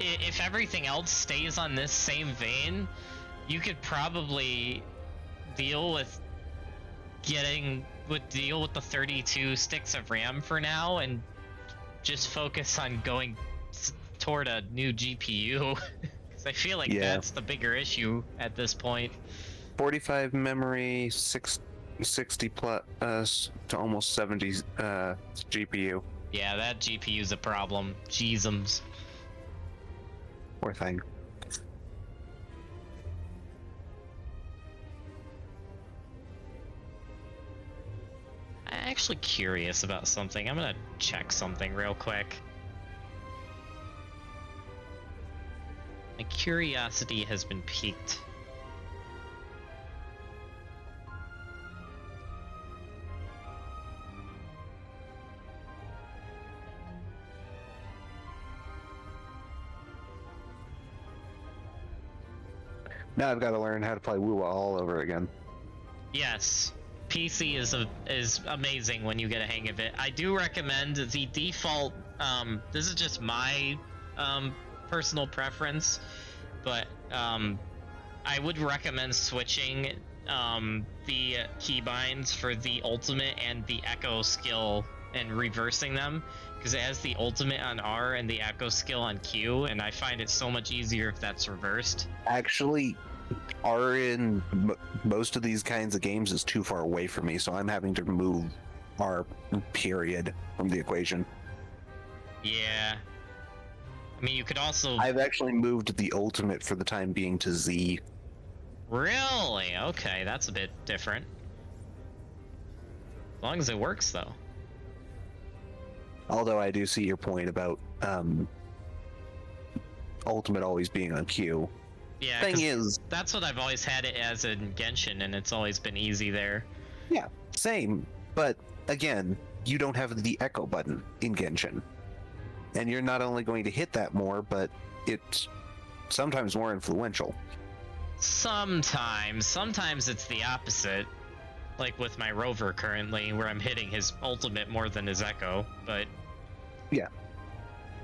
if everything else stays on this same vein, you could probably deal with the 32 sticks of RAM for now and just focus on going toward a new GPU. Because I feel like Yeah. that's the bigger issue at this point. 45 memory, 60 plus to almost 70 GPU. Yeah, that GPU's a problem. Jeezums. Poor thing. I'm actually curious about something. I'm gonna check something real quick. My curiosity has been piqued. Now I've got to learn how to play Woowa all over again. Yes, PC is amazing when you get a hang of it. I do recommend the default. This is just my personal preference, but I would recommend switching the keybinds for the ultimate and the echo skill and reversing them, because it has the ultimate on R and the echo skill on Q, and I find it so much easier if that's reversed. Actually, R in most of these kinds of games is too far away from me, so I'm having to remove R period from the equation. Yeah. I mean, you could also... I've actually moved the ultimate for the time being to Z. Really? Okay, that's a bit different. As long as it works, though. Although I do see your point about ultimate always being on Q. Yeah, Thing 'cause is, that's what I've always had it as in Genshin, and it's always been easy there. yeah, same. But again, you don't have the echo button in Genshin. And you're not only going to hit that more, but it's sometimes more influential. Sometimes it's the opposite. Like with my rover currently, where I'm hitting his ultimate more than his echo, but... Yeah.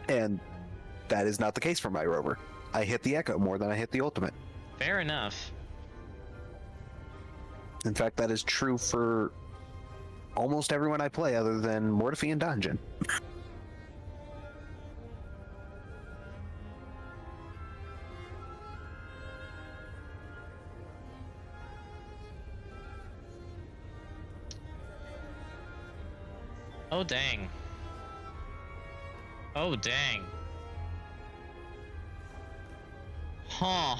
And that is not the case for my rover. I hit the echo more than I hit the ultimate. Fair enough. In fact, that is true for almost everyone I play other than Mortifi and Dungeon. Oh, dang. Oh, dang. Huh.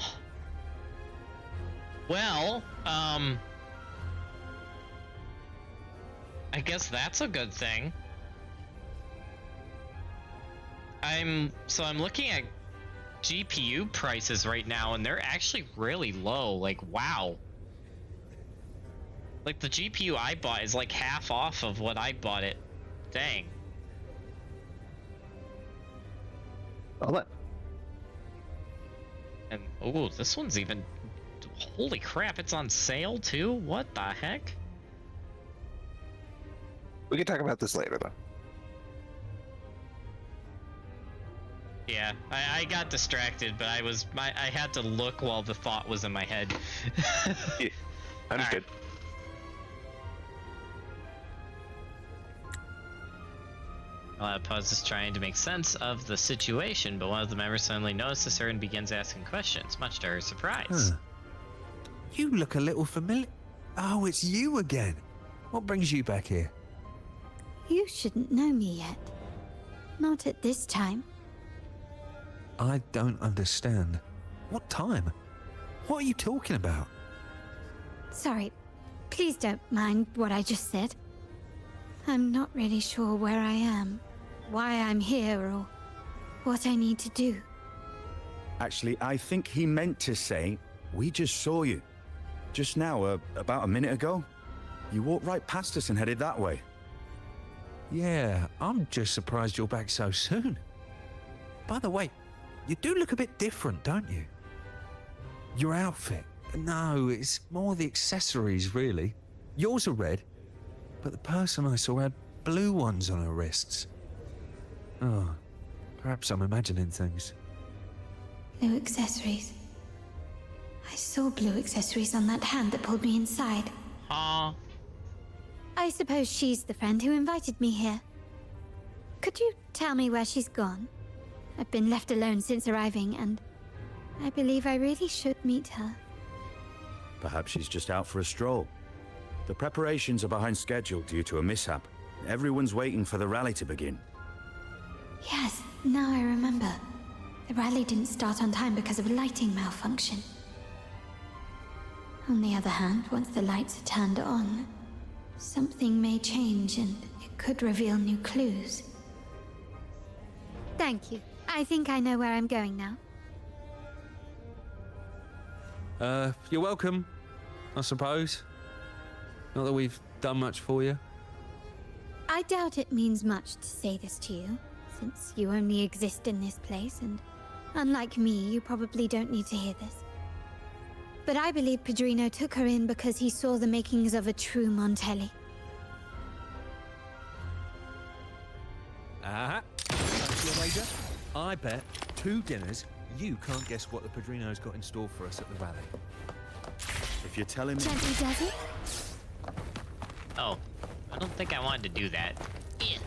Well, I guess that's a good thing. I'm looking at GPU prices right now, and they're actually really low. Like, wow. Like, the GPU I bought is like half off of what I bought it. Dang. I'll let. And oh, this one's even... Holy crap, it's on sale too? What the heck? We can talk about this later, though. Yeah, I got distracted, but I had to look while the thought was in my head. Understood. Puz is trying to make sense of the situation, but one of the members suddenly notices her and begins asking questions, much to her surprise. Huh. You look a little familiar. Oh, it's you again. What brings you back here? You shouldn't know me yet. Not at this time. I don't understand. What time? What are you talking about? Sorry. Please don't mind what I just said. I'm not really sure where I am, why I'm here, or what I need to do. Actually, I think he meant to say, we just saw you. Just now, about a minute ago. You walked right past us and headed that way. Yeah, I'm just surprised you're back so soon. By the way, you do look a bit different, don't you? Your outfit. No, it's more the accessories, really. Yours are red, but the person I saw had blue ones on her wrists. Oh, perhaps I'm imagining things. Blue accessories. I saw blue accessories on that hand that pulled me inside. Aw. I suppose she's the friend who invited me here. Could you tell me where she's gone? I've been left alone since arriving, and I believe I really should meet her. Perhaps she's just out for a stroll. The preparations are behind schedule due to a mishap. Everyone's waiting for the rally to begin. Yes, now I remember. The rally didn't start on time because of a lighting malfunction. On the other hand, once the lights are turned on, something may change and it could reveal new clues. Thank you. I think I know where I'm going now. You're welcome, I suppose. Not that we've done much for you. I doubt it means much to say this to you, since you only exist in this place, and unlike me, you probably don't need to hear this. But I believe Padrino took her in because he saw the makings of a true Montelli. Ah, that's your wager. I bet 2 dinners you can't guess what the Padrino's got in store for us at the rally. If you're telling me... Gently does it? Oh, I don't think I wanted to do that. Yeah.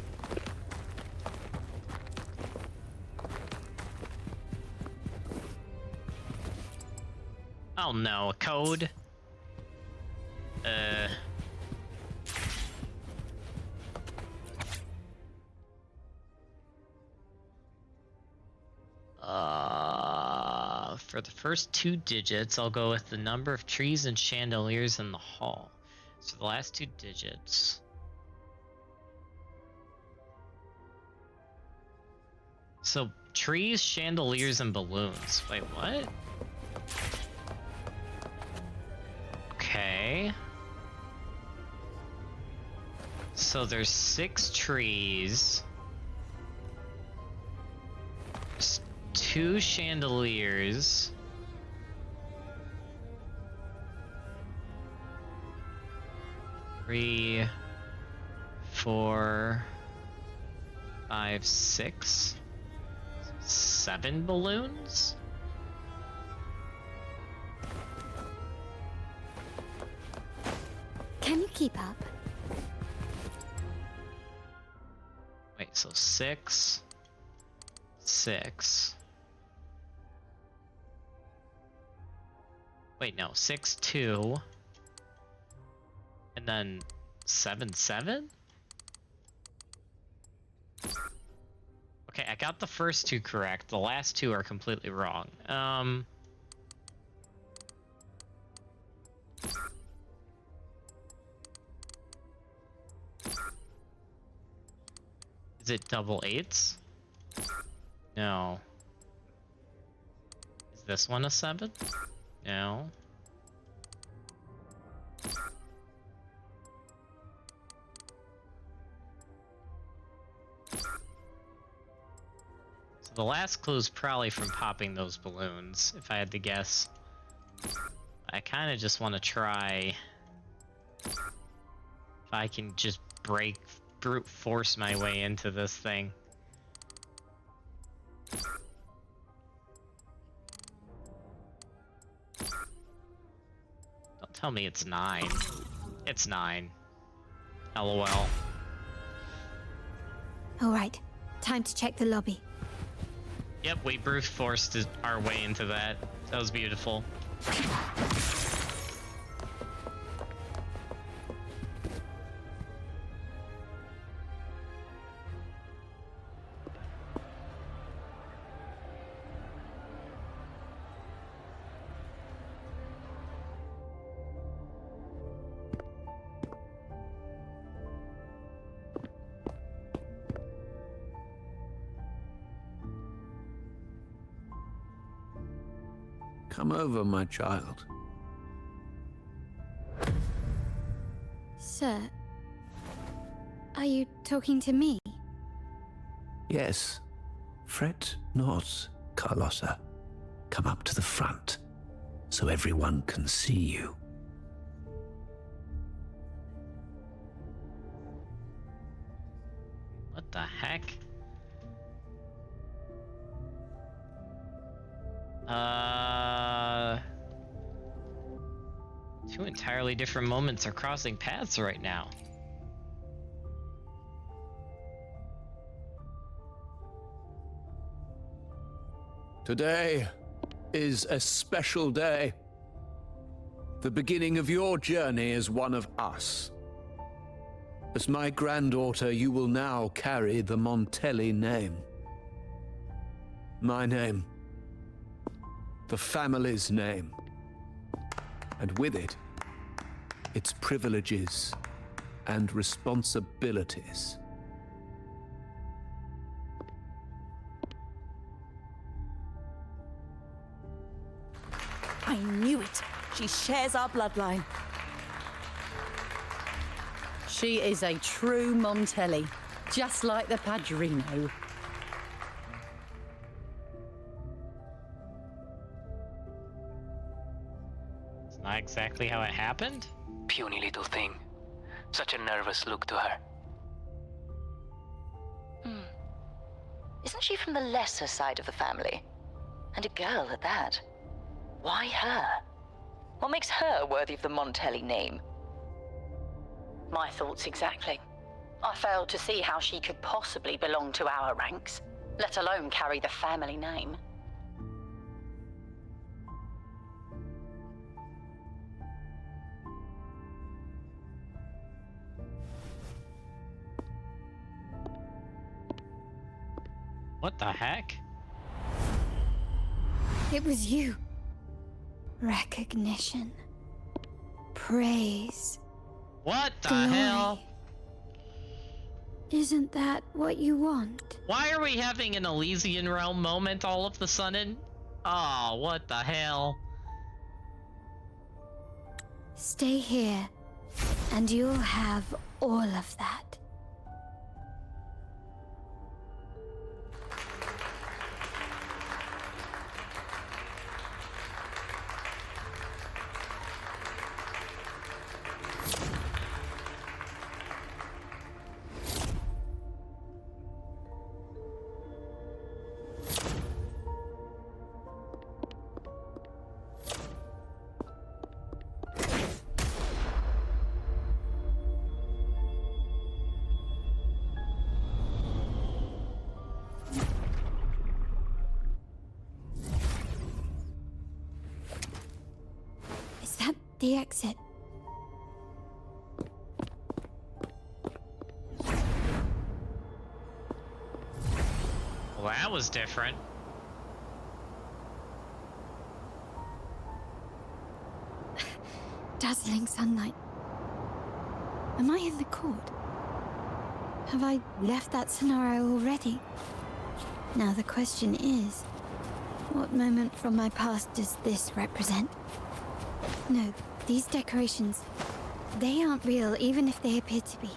Oh no, a code? For the first 2 digits, I'll go with the number of trees and chandeliers in the hall. So the last 2 digits. So trees, chandeliers, and balloons. Wait, what? Okay. So there's 6 trees. 2 chandeliers. 3, 4, 5, 6, 7 balloons? Can you keep up? Wait, so 6, 6. Wait, no, 6, 2. And then 7, 7? Okay, I got the first 2 correct. The last 2 are completely wrong. Is it double 8s? No. Is this one a 7? No. So the last clue is probably from popping those balloons, if I had to guess. I kind of just want to try if I can just brute force my way into this thing. Don't Tell me it's 9. It's 9. LOL. Alright, time to check the lobby. Yep, we brute forced our way into that. That was beautiful. Come over, my child. Sir, are you talking to me? Yes. Fret not, Carlotta. Come up to the front, so everyone can see you. What the heck? Two entirely different moments are crossing paths right now. Today is a special day. The beginning of your journey as one of us. As my granddaughter, you will now carry the Montelli name. My name. The family's name. And with it, its privileges and responsibilities. I knew it. She shares our bloodline. She is a true Montelli, just like the Padrino. It's not exactly how it happened. Puny little thing. Such a nervous look to her. Isn't she from the lesser side of the family? And a girl at that. Why her? What makes her worthy of the Montelli name? My thoughts exactly. I failed to see how she could possibly belong to our ranks, let alone carry the family name. What the heck? It was you. Recognition. Praise. What the Glory. hell? Isn't that what you want? Why are we having an Elysian Realm moment all of the sudden? Oh, what the hell? Stay here, and you'll have all of that. Is that the exit? Well, that was different. Dazzling sunlight. Am I in the court? Have I left that scenario already? Now the question is, what moment from my past does this represent? No, these decorations, they aren't real, even if they appear to be.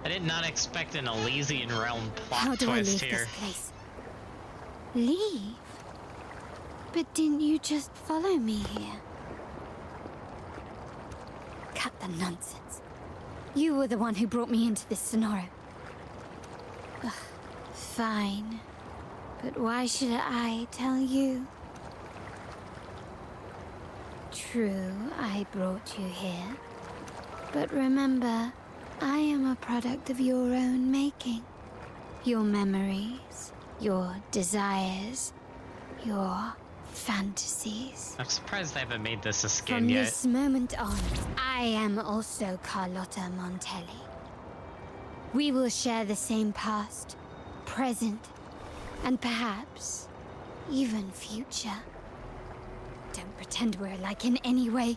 I did not expect an Elysian Realm How plot do I twist leave here. this place? Leave? But didn't you just follow me here? Cut the nonsense. You were the one who brought me into this scenario. Ugh, Fine. But why should I tell you? True, I brought you here. But remember, I am a product of your own making. Your memories, your desires, your fantasies. I'm surprised I haven't made this a skin From yet. this moment on, I am also Carlotta Montelli. We will share the same past, present, and perhaps even future. Don't pretend we're alike in any way,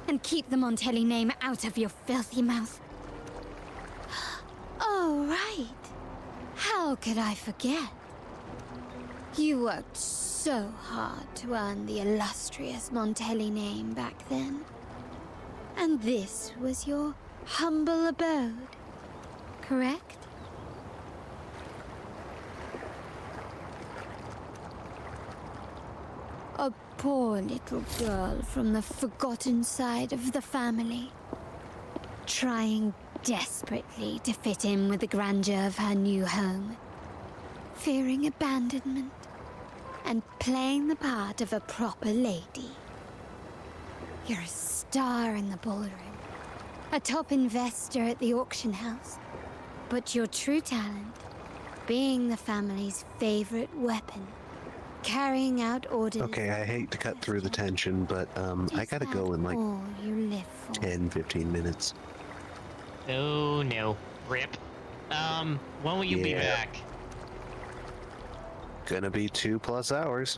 and keep the Montelli name out of your filthy mouth. Oh, right. How could I forget? You worked so hard to earn the illustrious Montelli name back then. And this was your humble abode, correct? A poor little girl from the forgotten side of the family, trying desperately to fit in with the grandeur of her new home, fearing abandonment, and playing the part of a proper lady. You're a star in the ballroom, a top investor at the auction house, but your true talent, being the family's favorite weapon, carrying out orders. Okay, I hate to cut through the tension, but I gotta go in like all you live for? 10-15 minutes. Oh no. Rip. When will you be Yeah. back? Gonna be 2+ hours.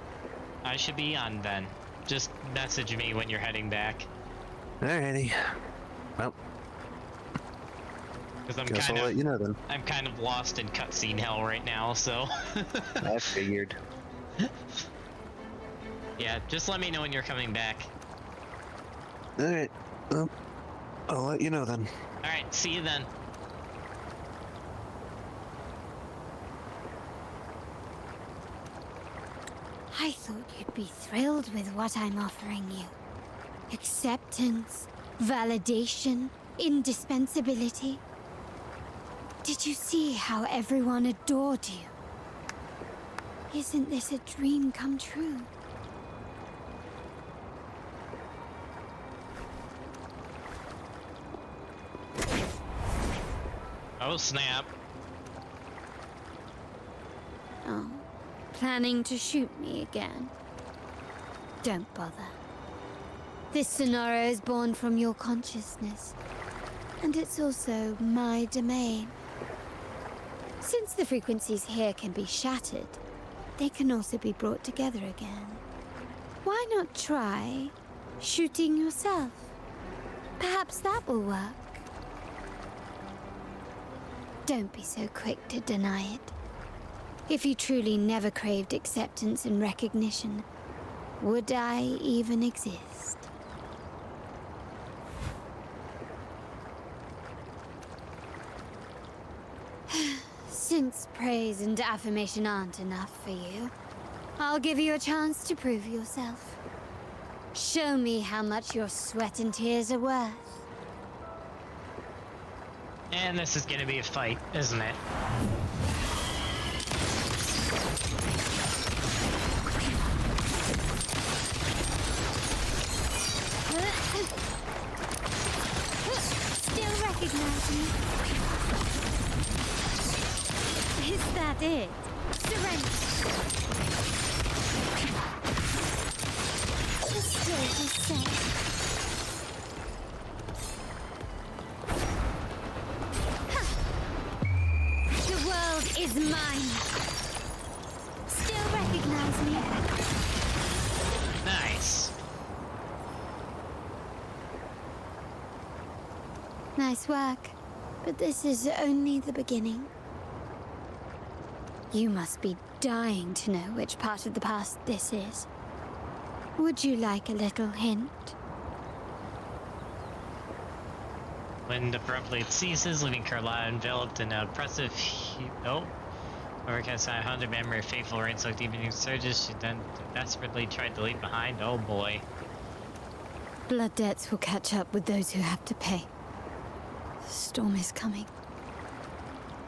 I should be on then. Just message me when you're heading back. Alrighty. Well, Because guess I'll let you know then. I'm kind of lost in cutscene hell right now, so. I figured. Yeah, just let me know when you're coming back. Alright. Well, I'll let you know then. Alright, see you then. I thought you'd be thrilled with what I'm offering you. Acceptance, validation, indispensability. Did you see how everyone adored you? Isn't this a dream come true? Oh snap. Oh, planning to shoot me again? Don't bother. This scenario is born from your consciousness, and it's also my domain. Since the frequencies here can be shattered, they can also be brought together again. Why not try shooting yourself? Perhaps that will work. Don't be so quick to deny it. If you truly never craved acceptance and recognition, would I even exist? Since praise and affirmation aren't enough for you, I'll give you a chance to prove yourself. Show me how much your sweat and tears are worth. And this is gonna be a fight, isn't it? Still recognize me? Is that it? Surrender. Still the same. The world is mine. Still recognize me? Nice. Nice work, but this is only the beginning. You must be dying to know which part of the past this is. Would you like a little hint? When abruptly it ceases, leaving Carlotta enveloped in an oppressive overcast haunted memory of fateful rain soaked evening surges. She then desperately tried to leave behind. Oh boy. Blood debts will catch up with those who have to pay. The storm is coming.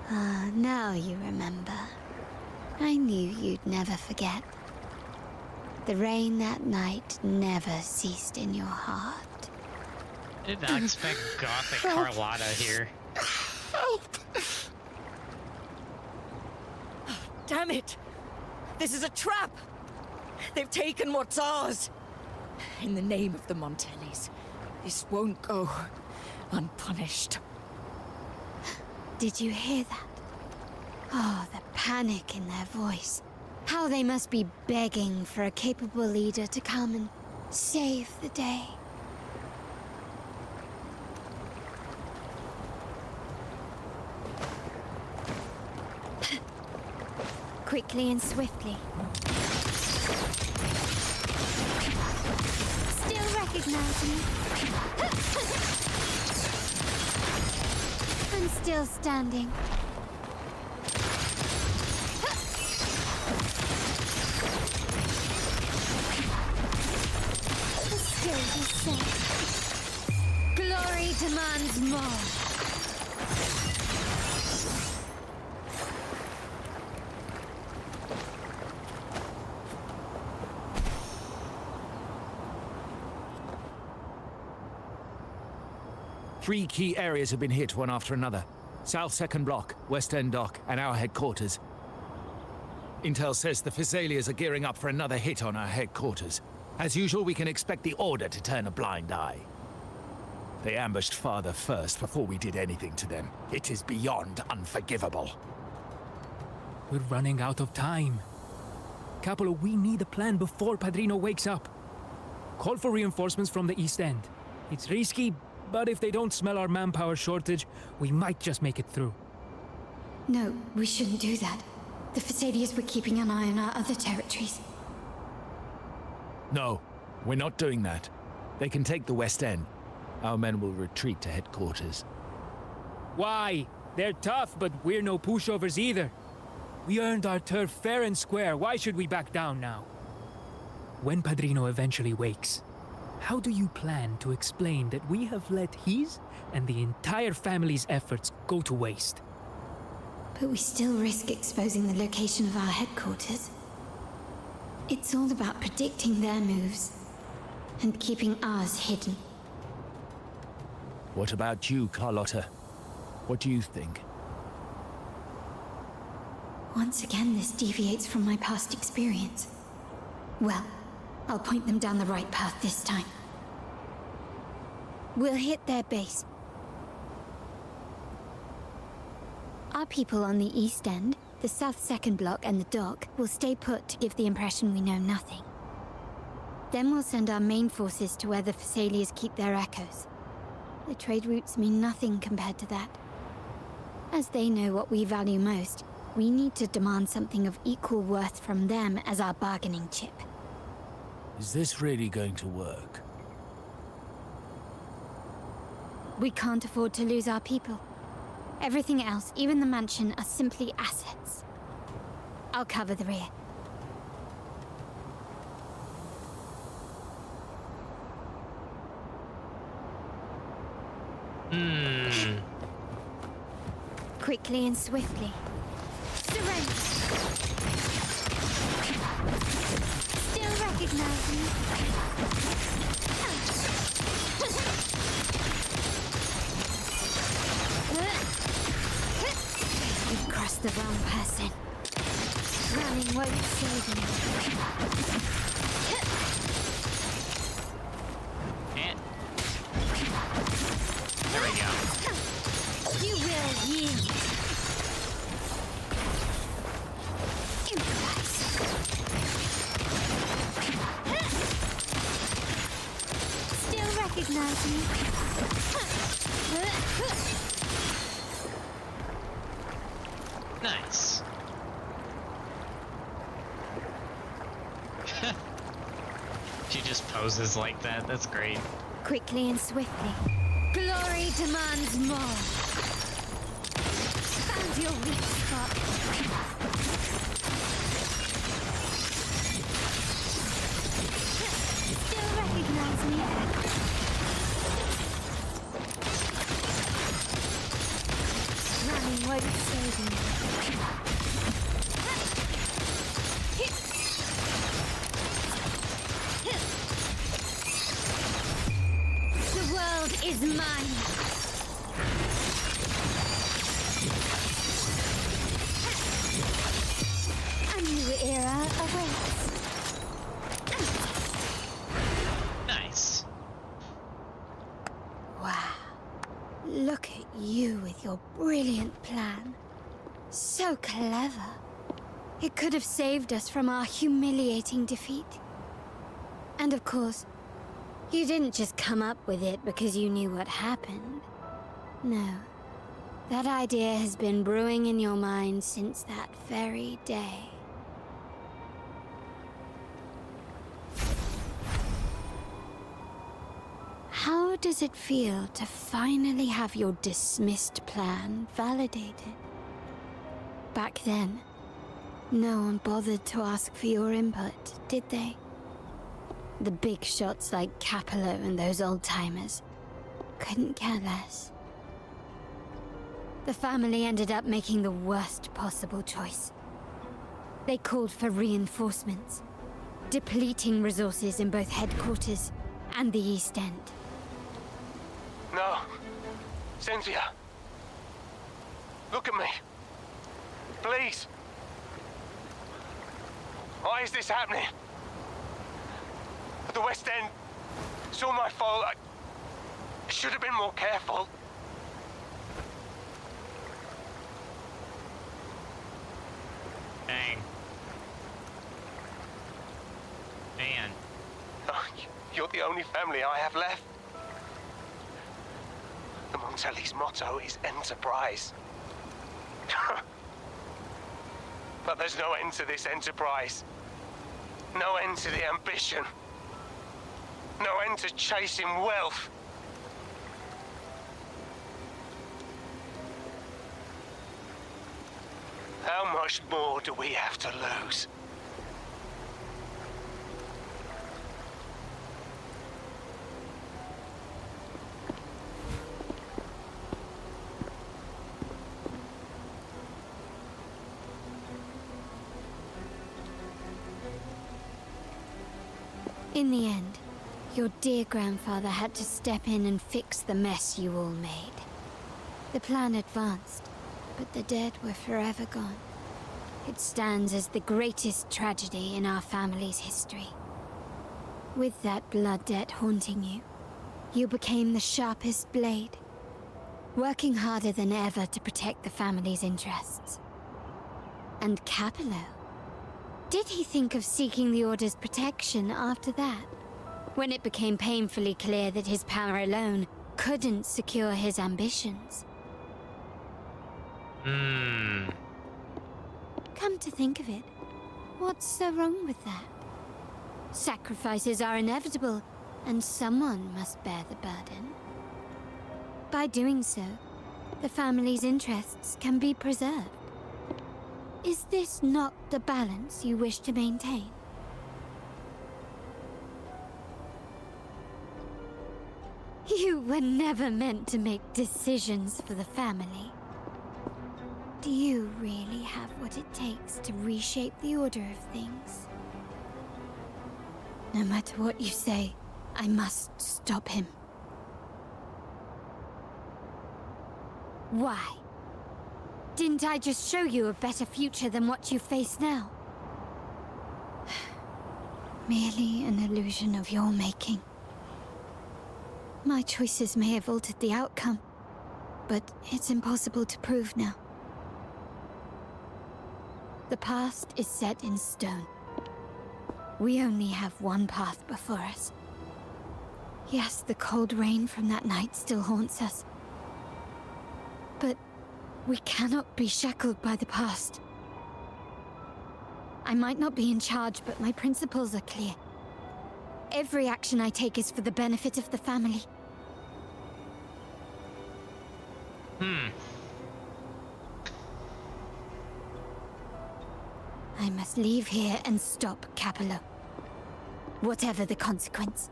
Ah, now you remember. I knew you'd never forget. The rain that night never ceased in your heart. I did not expect gothic Carlotta here. Damn it! This is a trap! They've taken what's ours! In the name of the Montellis, this won't go unpunished. Did you hear that? Oh, the panic in their voice. How they must be begging for a capable leader to come and save the day. Quickly and swiftly. Still recognize me. I'm still standing. Still the same. Glory demands more. Three key areas have been hit one after another. South Second Block, West End Dock, and our headquarters. Intel says the Physaelias are gearing up for another hit on our headquarters. As usual, we can expect the Order to turn a blind eye. They ambushed Father first before we did anything to them. It is beyond unforgivable. We're running out of time. Capola, we need a plan before Padrino wakes up. Call for reinforcements from the East End. It's risky, but if they don't smell our manpower shortage, we might just make it through. No, we shouldn't do that. The Physaelias were keeping an eye on our other territories. No, we're not doing that. They can take the West End. Our men will retreat to headquarters. Why? They're tough, but we're no pushovers either. We earned our turf fair and square. Why should we back down now? When Padrino eventually wakes, how do you plan to explain that we have let his and the entire family's efforts go to waste? But we still risk exposing the location of our headquarters. It's all about predicting their moves and keeping ours hidden. What about you, Carlotta? What do you think? Once again, this deviates from my past experience. Well, I'll point them down the right path this time. We'll hit their base. Our people on the East End, the South Second Block and the Dock will stay put to give the impression we know nothing. Then we'll send our main forces to where the Physaelias keep their echoes. The trade routes mean nothing compared to that. As they know what we value most, we need to demand something of equal worth from them as our bargaining chip. Is this really going to work? We can't afford to lose our people. Everything else, even the mansion, are simply assets. I'll cover the rear. Quickly and swiftly. Surrender! Still recognize me? You've crossed the wrong person. Running won't save you. There we go. You will yield. Improvise. Still recognize me? Nice. She just poses like that. That's great. Quickly and swiftly. Glory demands more. Found your weak spot. Still recognize me? Running quite saving. The world is mine. A new era awaits. Nice. Wow. Look at you with your brilliant plan. So clever. It could have saved us from our humiliating defeat. And of course, you didn't just come up with it because you knew what happened. No. That idea has been brewing in your mind since that very day. How does it feel to finally have your dismissed plan validated? Back then, no one bothered to ask for your input, did they? The big shots like Capello and those old-timers couldn't care less. The family ended up making the worst possible choice. They called for reinforcements, depleting resources in both headquarters and the East End. No. Cynthia. Look at me. Please. Why is this happening? The West End. It's all my fault. I should have been more careful. Dang. Man. Oh, you're the only family I have left. The Montelli's motto is enterprise. But there's no end to this enterprise. No end to the ambition. No end to chasing wealth. How much more do we have to lose? In the end, your dear grandfather had to step in and fix the mess you all made. The plan advanced, but the dead were forever gone. It stands as the greatest tragedy in our family's history. With that blood debt haunting you, you became the sharpest blade, working harder than ever to protect the family's interests. And Capello? Did he think of seeking the Order's protection after that? When it became painfully clear that his power alone couldn't secure his ambitions? Come to think of it, what's so wrong with that? Sacrifices are inevitable, and someone must bear the burden. By doing so, the family's interests can be preserved. Is this not the balance you wish to maintain? You were never meant to make decisions for the family. Do you really have what it takes to reshape the order of things? No matter what you say, I must stop him. Why? Didn't I just show you a better future than what you face now? Merely an illusion of your making. My choices may have altered the outcome, but it's impossible to prove now. The past is set in stone. We only have one path before us. Yes, the cold rain from that night still haunts us. But we cannot be shackled by the past. I might not be in charge, but my principles are clear. Every action I take is for the benefit of the family. I must leave here and stop Capello. Whatever the consequence.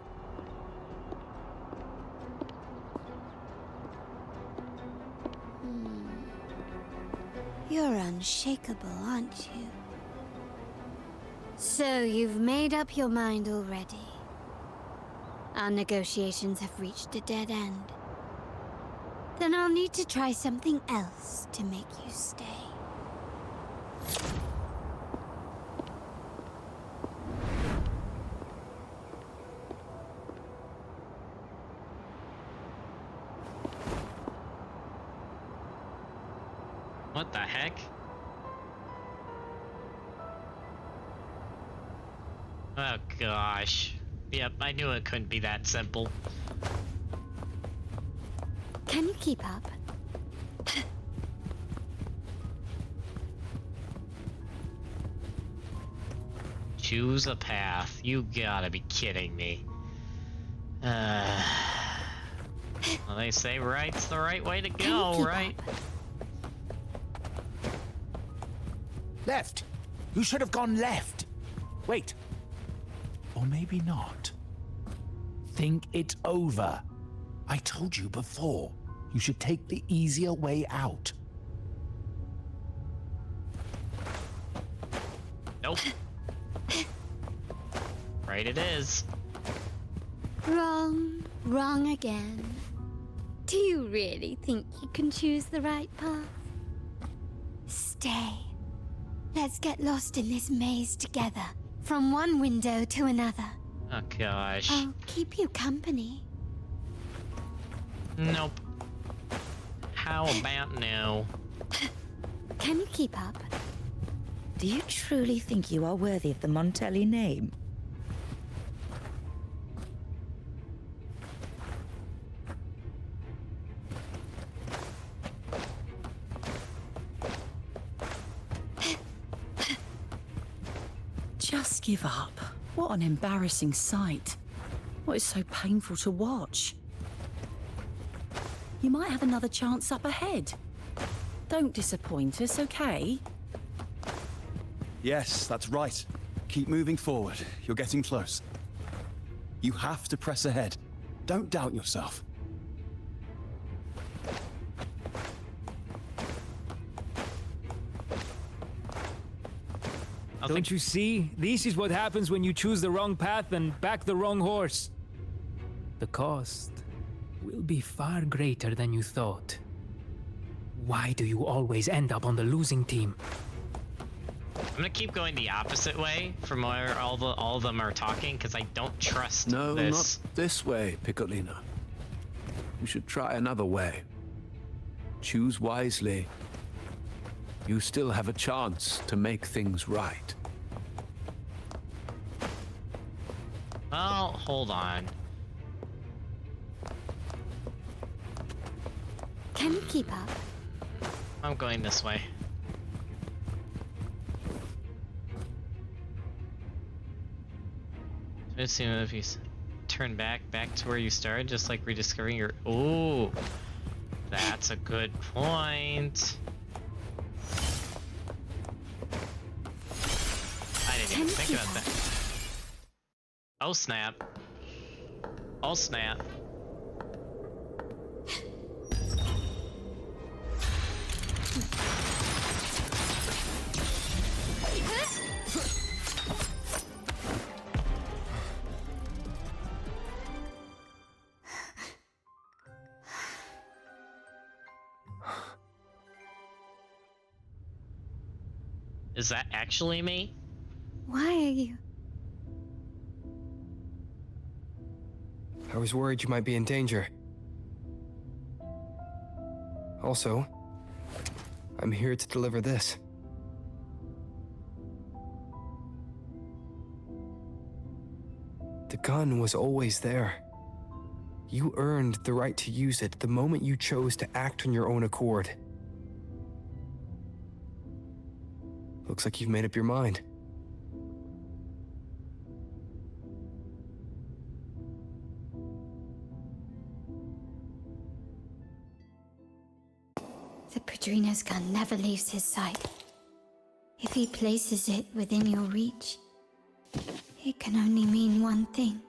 You're unshakable, aren't you? So you've made up your mind already. Our negotiations have reached a dead end. Then I'll need to try something else to make you stay. What the heck? Oh gosh. Yep, I knew it couldn't be that simple. Can you keep up? Choose a path. You gotta be kidding me. Well, they say right's the right way to go, right? Left! You should have gone left! Wait. Or maybe not. Think it over. I told you before. You should take the easier way out. Nope. Right it is. Wrong. Wrong again. Do you really think you can choose the right path? Stay. Let's get lost in this maze together, from one window to another. Oh gosh. I'll keep you company. Nope. How about no? Can you keep up? Do you truly think you are worthy of the Montelli name? Just give up. What an embarrassing sight. What is so painful to watch? You might have another chance up ahead. Don't disappoint us, okay? Yes, that's right. Keep moving forward. You're getting close. You have to press ahead. Don't doubt yourself. Don't you see? This is what happens when you choose the wrong path and back the wrong horse. The cost will be far greater than you thought. Why do you always end up on the losing team? I'm gonna keep going the opposite way from where all of them are talking because I don't trust No, this. not this way, Piccolina. You should try another way. Choose wisely. You still have a chance to make things right. Well, hold on. Can you keep up? I'm going this way. Just assume if you turn back to where you started, just like rediscovering your. Ooh, that's a good point. I didn't even think about that. Oh snap! Oh snap! Is that actually me? Why are you? I was worried you might be in danger. Also, I'm here to deliver this. The gun was always there. You earned the right to use it the moment you chose to act on your own accord. Looks like you've made up your mind. The Padrino's gun never leaves his sight. If he places it within your reach, it can only mean one thing.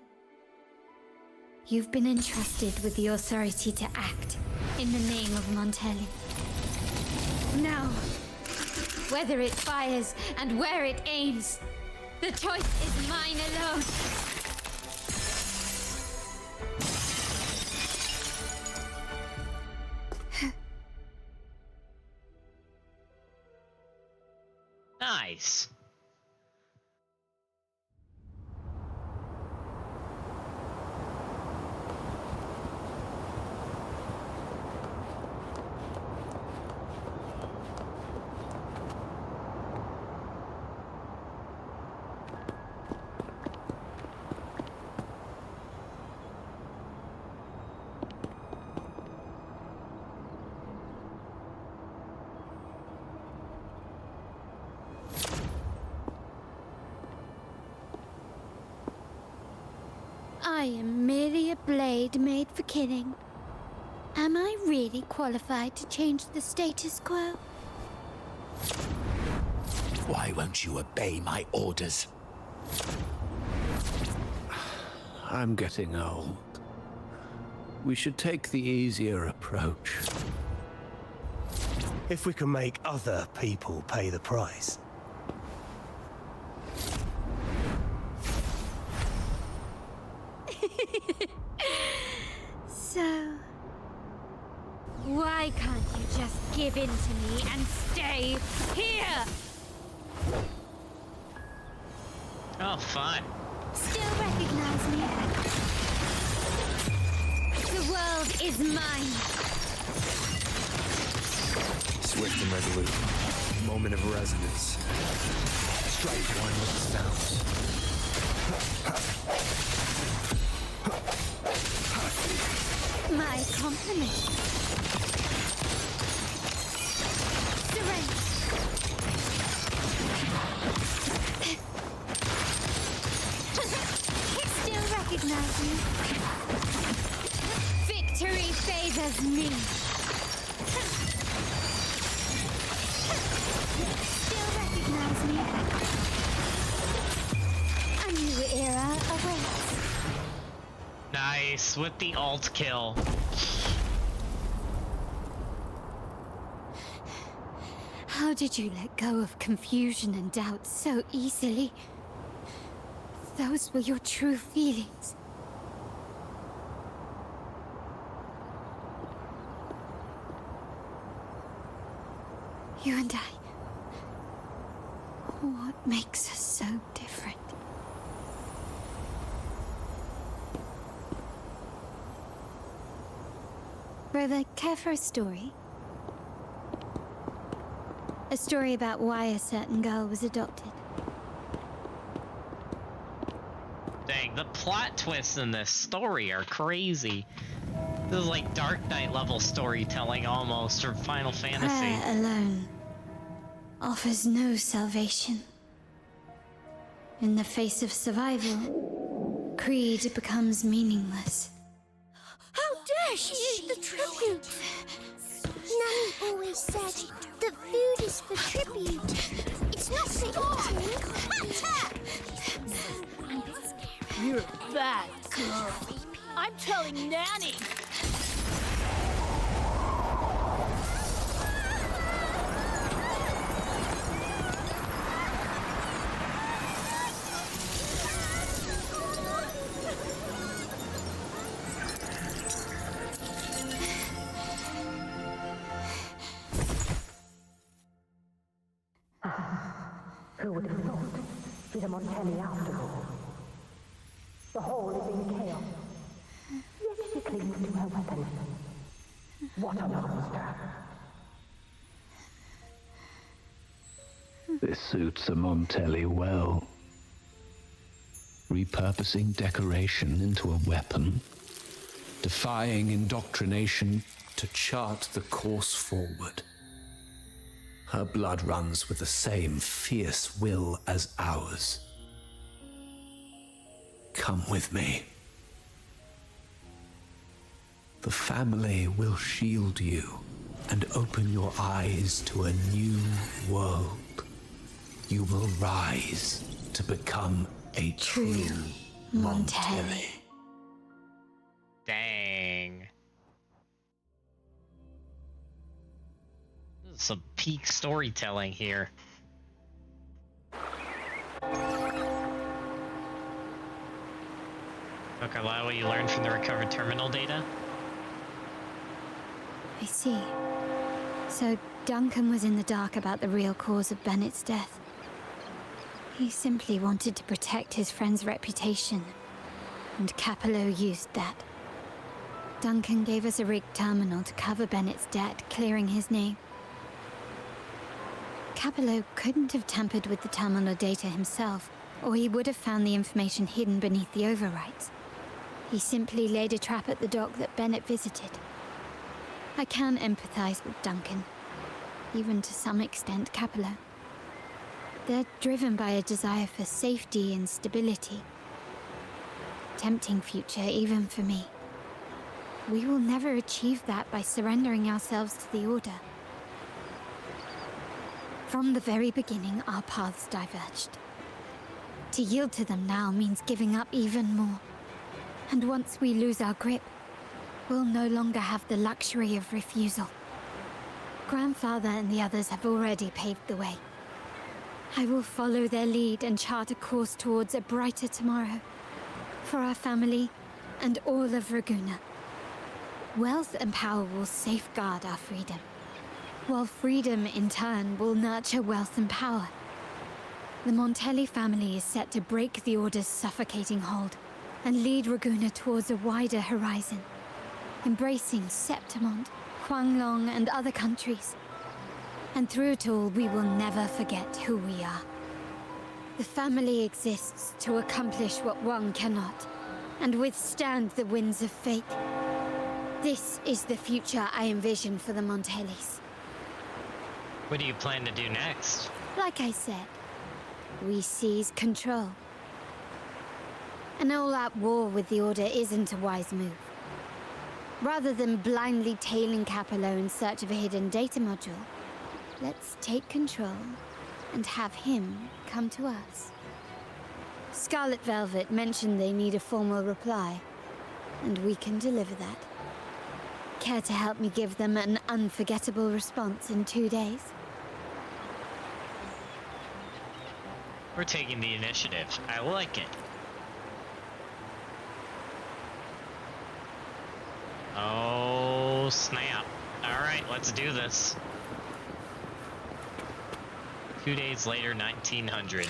You've been entrusted with the authority to act in the name of Montelli. Now, Whether it fires and where it aims, the choice is mine alone. Nice. I am merely a blade made for killing. Am I really qualified to change the status quo? Why won't you obey my orders? I'm getting old. We should take the easier approach. If we can make other people pay the price. So, why can't you just give in to me and stay here? Oh, fun. Still recognize me? The world is mine. Swift and resolute. Moment of resonance. Strike one with the sound. My compliment. Surrender. Still recognize me. Victory favors me. Still recognize me. A new era awaits. Nice, with the alt kill. How did you let go of confusion and doubt so easily? Those were your true feelings. You and I. What makes us so different? Brother, care for a story? A story about why a certain girl was adopted. Dang, the plot twists in this story are crazy. This is like Dark Knight level storytelling almost, or Final Fantasy. Prayer alone offers no salvation. In the face of survival, creed becomes meaningless. How dare she eat the tribute? Nanny always said the food is for tribute. It's not for eating. You're a bad girl. I'm telling Nanny. Who would have thought? She's a Montelli after all. The hall is in chaos. Yet she clings to her weapon. What a monster. This suits a Montelli well. Repurposing decoration into a weapon. Defying indoctrination to chart the course forward. Her blood runs with the same fierce will as ours. Come with me. The family will shield you and open your eyes to a new world. You will rise to become a true Montelli. Dang. This Some peak storytelling here. So, Carlisle, what you learned from the recovered terminal data? I see. So Duncan was in the dark about the real cause of Bennett's death. He simply wanted to protect his friend's reputation, and Capello used that. Duncan gave us a rigged terminal to cover Bennett's debt, clearing his name. Capello couldn't have tampered with the terminal data himself, or he would have found the information hidden beneath the overwrites. He simply laid a trap at the dock that Bennett visited. I can empathize with Duncan, even to some extent Capello. They're driven by a desire for safety and stability. Tempting future even for me. We will never achieve that by surrendering ourselves to the Order. From the very beginning, our paths diverged. To yield to them now means giving up even more. And once we lose our grip, we'll no longer have the luxury of refusal. Grandfather and the others have already paved the way. I will follow their lead and chart a course towards a brighter tomorrow. For our family and all of Raguna. Wealth and power will safeguard our freedom, while freedom in turn will nurture wealth and power. The Montelli family is set to break the Order's suffocating hold and lead Raguna towards a wider horizon, embracing Septimont, Huanglong, and other countries. And through it all, we will never forget who we are. The family exists to accomplish what one cannot, and withstand the winds of fate. This is the future I envision for the Montellis. What do you plan to do next? Like I said, we seize control. An all-out war with the Order isn't a wise move. Rather than blindly tailing Capello in search of a hidden data module, let's take control and have him come to us. Scarlet Velvet mentioned they need a formal reply, and we can deliver that. Care to help me give them an unforgettable response in 2 days? We're taking the initiative. I like it. Oh, snap. Alright, let's do this. 2 days later, 1900.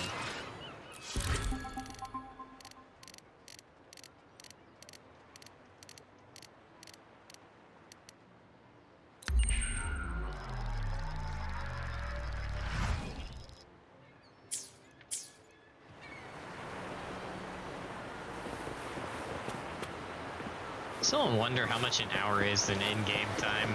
Still wonder how much an hour is in in-game time.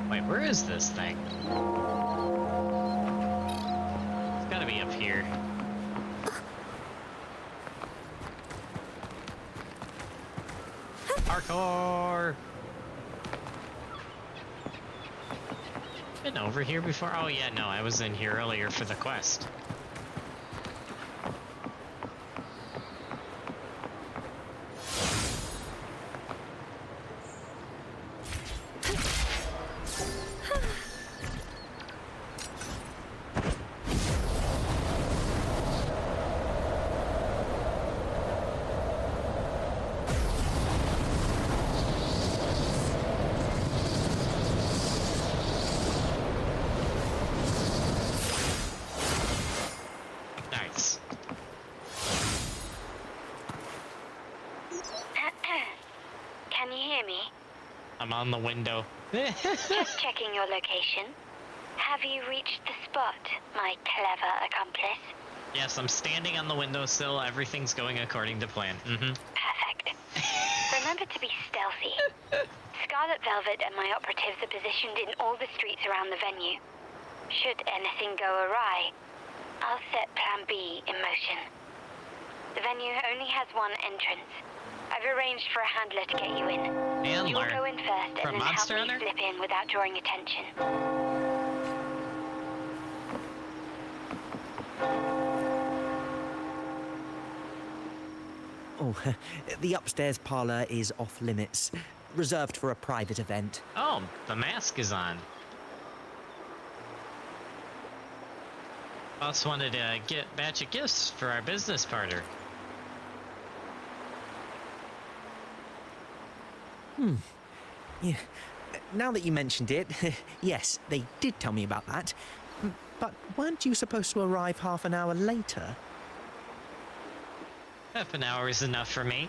Wait, where is this thing? It's gotta be up here. Parkour! Been over here before? Oh yeah, no, I was in here earlier for the quest. Can you hear me? I'm on the window. Just checking your location. Have you reached the spot, my clever accomplice? Yes, I'm standing on the windowsill. Everything's going according to plan. Perfect. Remember to be stealthy. Scarlet Velvet and my operatives are positioned in all the streets around the venue. Should anything go awry, I'll set Plan B in motion. The venue only has one entrance, I've arranged for a handler to get you in. Handler? You'll go in first For and then help Monster me Hunter? slip in without drawing attention. Oh, the upstairs parlor is off limits, reserved for a private event. Oh, the mask is on. Boss wanted to get a batch of gifts for our business partner. Yeah. Now that you mentioned it, yes, they did tell me about that. But weren't you supposed to arrive half an hour later? Half an hour is enough for me.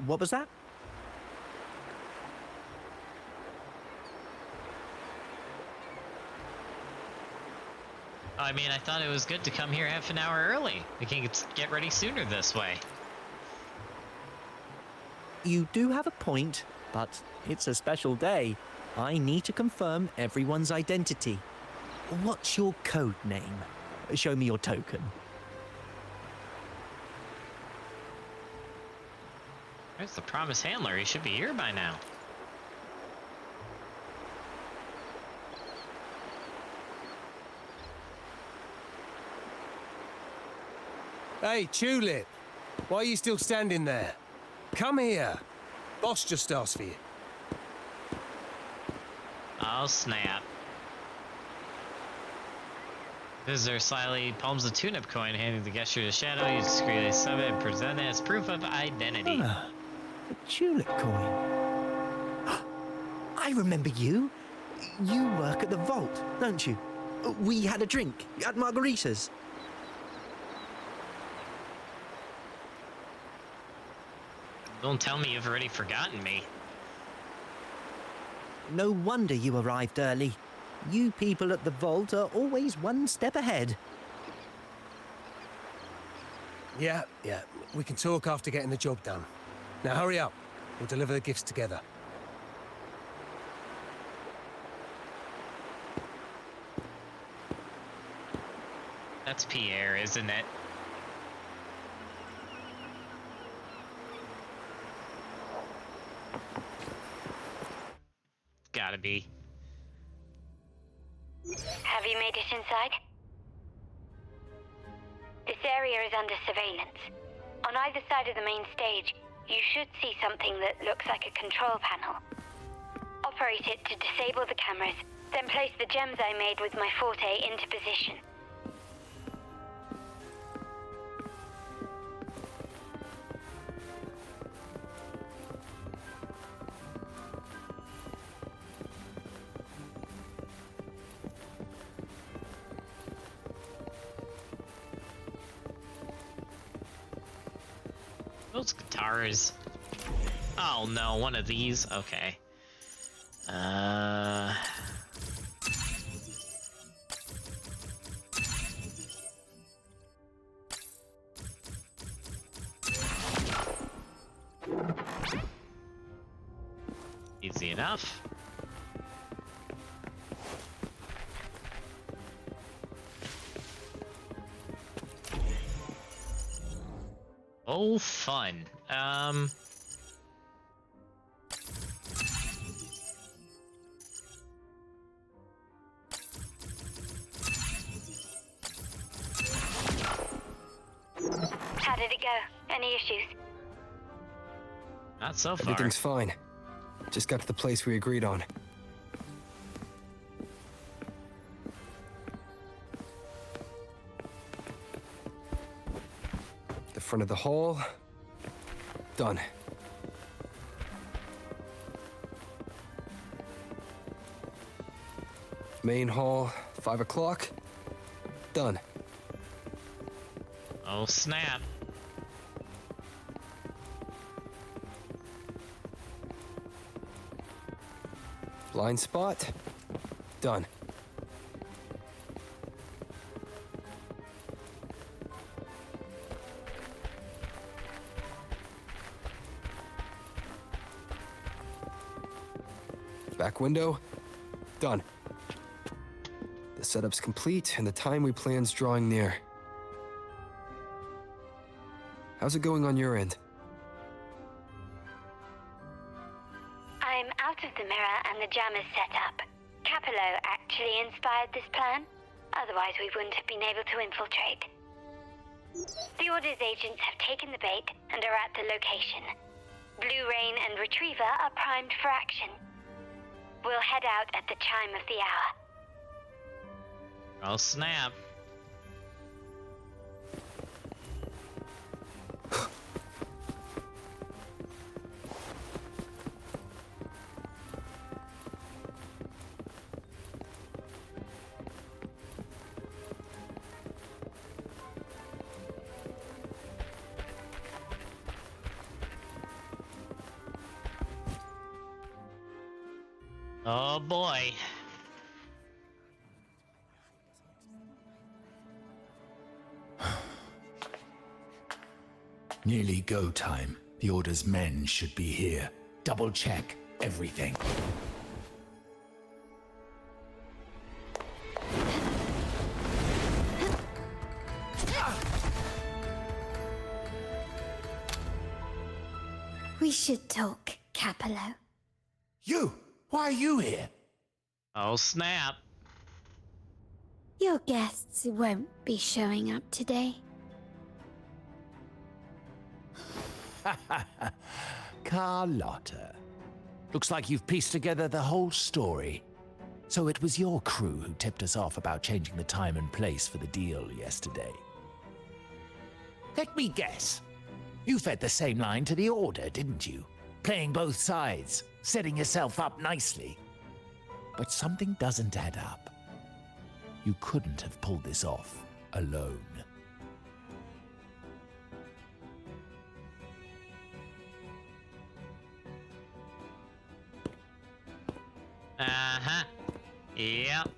What was that? I mean, I thought it was good to come here half an hour early. We can get ready sooner this way. You do have a point, but it's a special day. I need to confirm everyone's identity. What's your code name? Show me your token. There's the promised handler. He should be here by now. Hey, Tulip. Why are you still standing there? Come here. Boss just asked for you. Oh, snap. Visitor slyly palms a tune-up coin, handing the gesture to Shadow. You discreetly sub it and present it as proof of identity. A tulip coin. I remember you. You work at the vault, don't you? We had a drink at Margarita's. Don't tell me you've already forgotten me. No wonder you arrived early. You people at the vault are always one step ahead. Yeah. We can talk after getting the job done. Now hurry up. We'll deliver the gifts together. That's Pierre, isn't it? Gotta be. Have you made it inside? This area is under surveillance. On either side of the main stage, you should see something that looks like a control panel. Operate it to disable the cameras, then place the gems I made with my forte into position. Those guitars. Oh no, one of these? Okay. Easy enough. Oh, fun. How did it go? Any issues? Not so far. Everything's fine. Just got to the place we agreed on. The front of the hall. Done. Main hall, 5 o'clock. Done. Oh, snap. Blind spot. Done. Back window. Done. The setup's complete and the time we plan's drawing near. How's it going on your end? I'm out of the mirror and the jam is set up. Capello actually inspired this plan. Otherwise, we wouldn't have been able to infiltrate. The Order's agents have taken the bait and are at the location. Blue Rain and Retriever are primed for action. We'll head out at the chime of the hour. Oh, snap. Oh boy. Nearly go time. The Order's men should be here. Double check everything. We should talk, Capello. You! Why are you here? Oh, snap. Your guests won't be showing up today. Carlotta. Looks like you've pieced together the whole story. So it was your crew who tipped us off about changing the time and place for the deal yesterday. Let me guess. You fed the same line to the Order, didn't you? Playing both sides, setting yourself up nicely. But something doesn't add up. You couldn't have pulled this off alone. Uh-huh. Yep.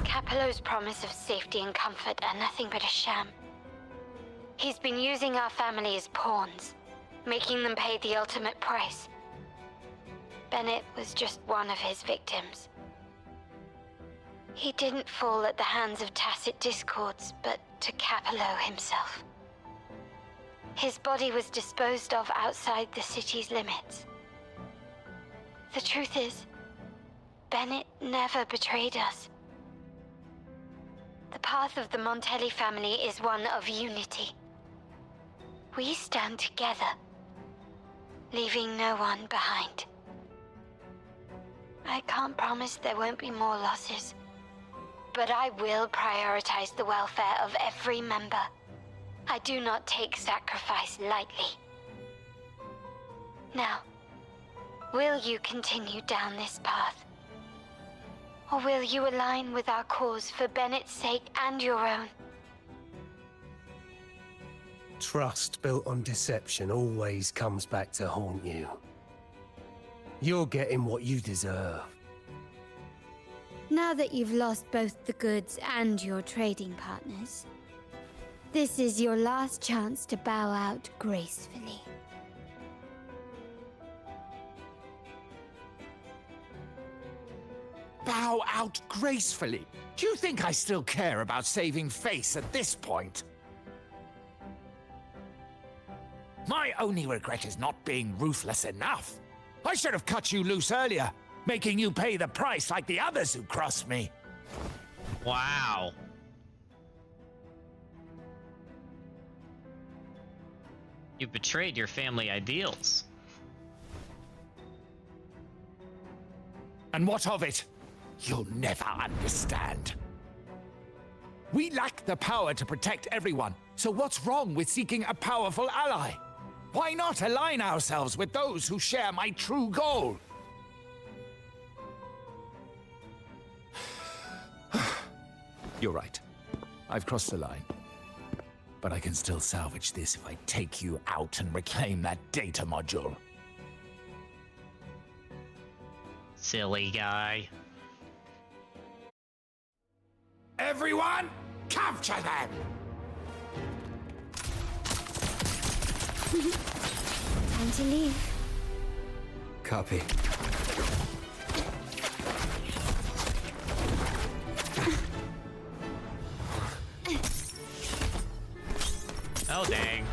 Capello's promise of safety and comfort are nothing but a sham. He's been using our family as pawns, making them pay the ultimate price. Bennett was just one of his victims. He didn't fall at the hands of tacit discords, but to Capello himself. His body was disposed of outside the city's limits. The truth is, Bennett never betrayed us. The path of the Montelli family is one of unity. We stand together, leaving no one behind. I can't promise there won't be more losses, but I will prioritize the welfare of every member. I do not take sacrifice lightly. Now, will you continue down this path? Or will you align with our cause for Bennett's sake and your own? Trust built on deception always comes back to haunt you. You're getting what you deserve. Now that you've lost both the goods and your trading partners, this is your last chance to bow out gracefully. Bow out gracefully? Do you think I still care about saving face at this point? My only regret is not being ruthless enough. I should have cut you loose earlier, making you pay the price like the others who crossed me. Wow. You betrayed your family ideals. And what of it? You'll never understand. We lack the power to protect everyone, so what's wrong with seeking a powerful ally? Why not align ourselves with those who share my true goal? You're right. I've crossed the line. But I can still salvage this if I take you out and reclaim that data module. Silly guy. Everyone, capture them! Time to leave. Copy. Oh, dang.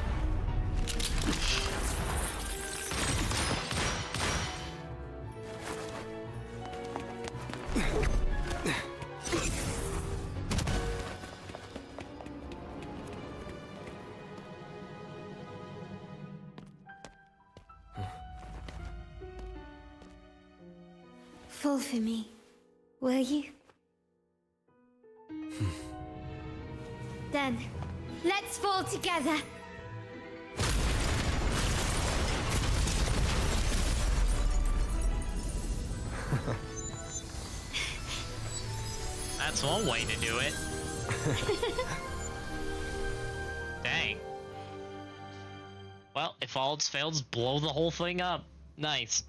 Fall for me, will you? Then, let's fall together. That's one way to do it. Dang. Well, if all else fails, blow the whole thing up. Nice.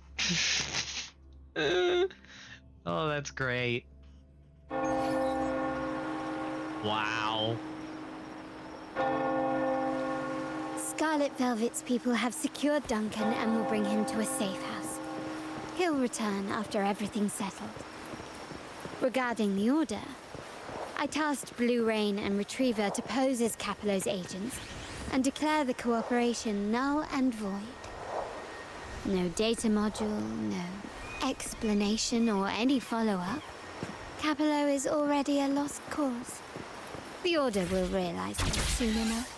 Oh, that's great. Wow. Scarlet Velvet's people have secured Duncan and will bring him to a safe house. He'll return after everything's settled. Regarding the Order, I tasked Blue Rain and Retriever to pose as Capello's agents and declare the cooperation null and void. No data module, no explanation or any follow-up. Capello is already a lost cause. The Order will realize that soon enough.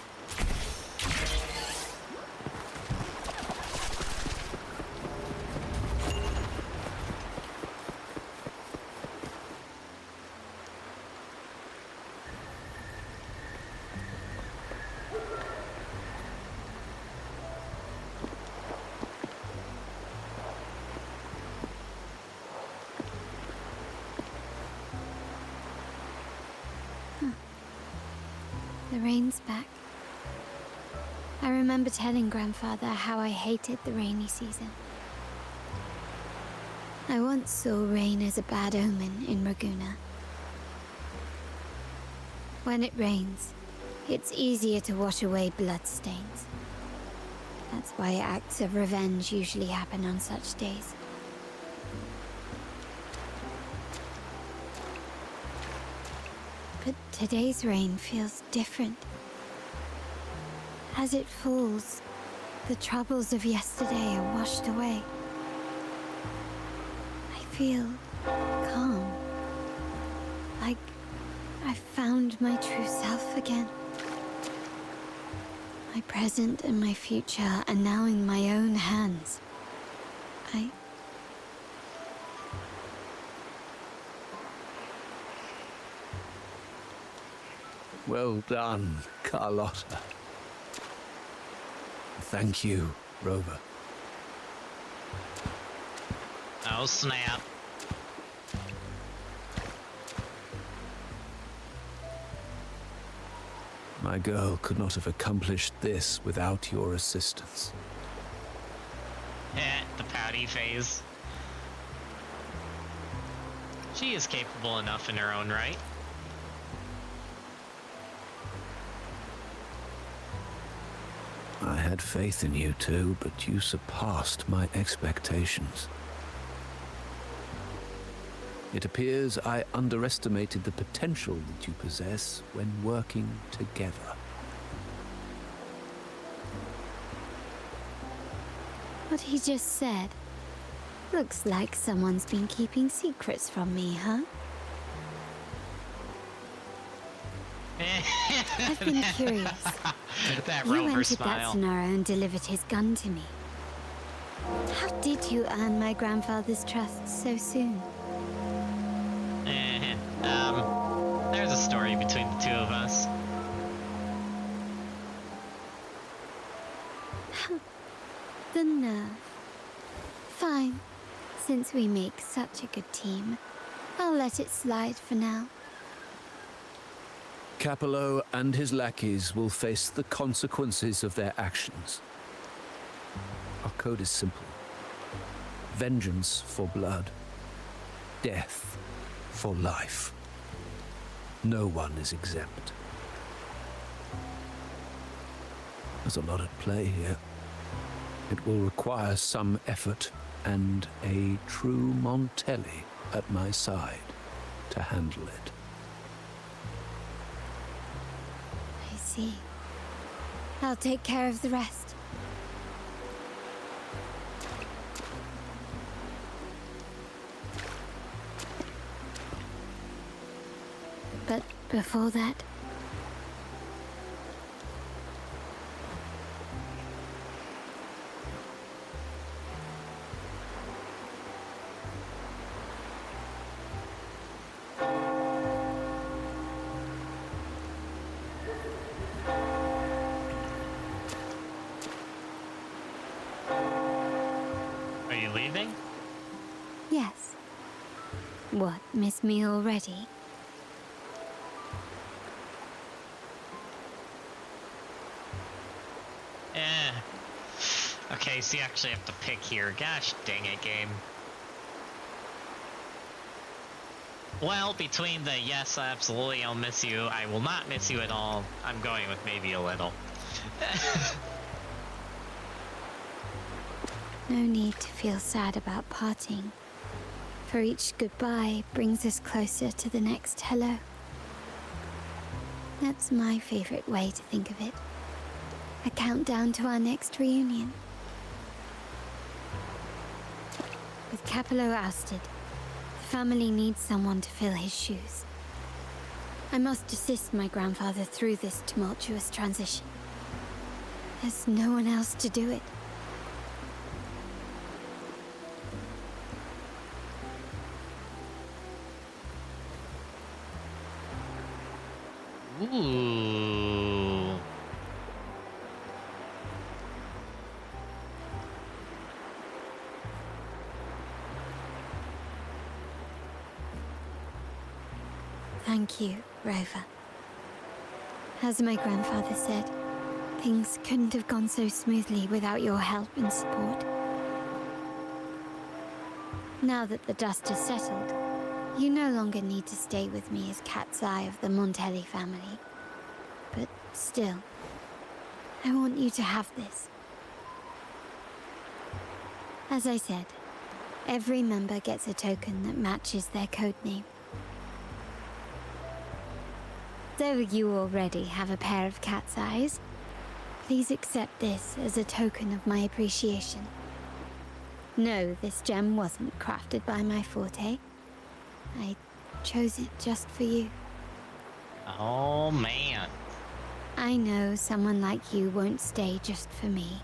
The rain's back. I remember telling Grandfather how I hated the rainy season. I once saw rain as a bad omen in Raguna. When it rains, it's easier to wash away bloodstains. That's why acts of revenge usually happen on such days. But today's rain feels different. As it falls, the troubles of yesterday are washed away. I feel calm. Like I found my true self again. My present and my future are now in my own hands. Well done, Carlotta. Thank you, Rover. Oh, snap. My girl could not have accomplished this without your assistance. The pouty phase. She is capable enough in her own right. I had faith in you too, but you surpassed my expectations. It appears I underestimated the potential that you possess when working together. What he just said. Looks like someone's been keeping secrets from me, huh? I've been curious. That You Rover entered smile. that Sonara and delivered his gun to me. How did you earn my grandfather's trust so soon? There's a story between the two of us. The nerve. Fine. Since we make such a good team, I'll let it slide for now. Capello and his lackeys will face the consequences of their actions. Our code is simple. Vengeance for blood. Death for life. No one is exempt. There's a lot at play here. It will require some effort and a true Montelli at my side to handle it. I see. I'll take care of the rest. But before that... Are you leaving? Yes. What, miss me already? Okay, so you actually have to pick here. Gosh dang it, game. Well, between the yes, absolutely, I'll miss you, I will not miss you at all, I'm going with maybe a little. No need to feel sad about parting, for each goodbye brings us closer to the next hello. That's my favorite way to think of it. A countdown to our next reunion. With Capello ousted, the family needs someone to fill his shoes. I must assist my grandfather through this tumultuous transition. There's no one else to do it. Ooh. Thank you, Rover. As my grandfather said, things couldn't have gone so smoothly without your help and support. Now that the dust has settled, you no longer need to stay with me as Cat's Eye of the Montelli family. But still, I want you to have this. As I said, every member gets a token that matches their codename. Though you already have a pair of cat's eyes, please accept this as a token of my appreciation. No, this gem wasn't crafted by my forte. I chose it just for you. Oh, man. I know someone like you won't stay just for me.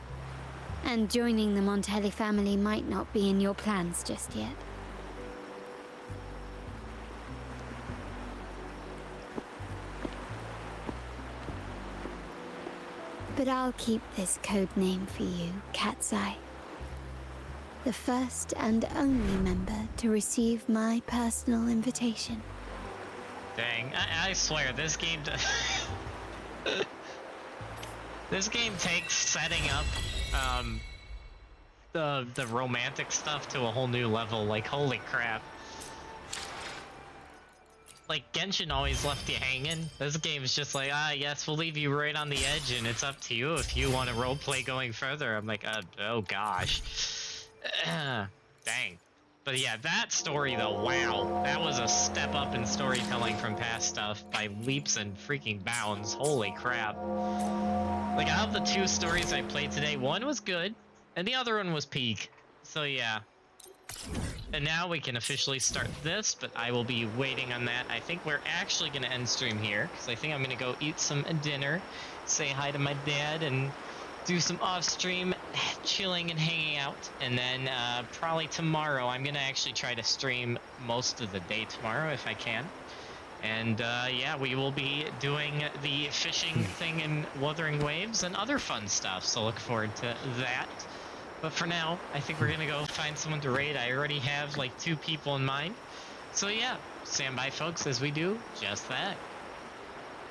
And joining the Montelli family might not be in your plans just yet. But I'll keep this code name for you, Cat's Eye. The first and only member to receive my personal invitation. Dang, I swear, this game... this game takes setting up, the romantic stuff to a whole new level, like, holy crap. Like, Genshin always left you hanging. This game's just like, yes, we'll leave you right on the edge, and it's up to you if you want to roleplay going further. I'm like, oh gosh. Dang. But yeah, that story though, wow. That was a step up in storytelling from past stuff by leaps and freaking bounds. Holy crap. Like, out of the two stories I played today, one was good, and the other one was peak. So yeah. And now we can officially start this, but I will be waiting on that. I think we're actually going to end stream here, because I think I'm going to go eat some dinner, say hi to my dad, and do some off-stream chilling and hanging out. And then probably tomorrow, I'm going to actually try to stream most of the day tomorrow if I can. And yeah, we will be doing the fishing thing in Wuthering Waves and other fun stuff, so look forward to that. But for now, I think we're gonna go find someone to raid. I already have like 2 people in mind. So yeah, stand by folks as we do just that.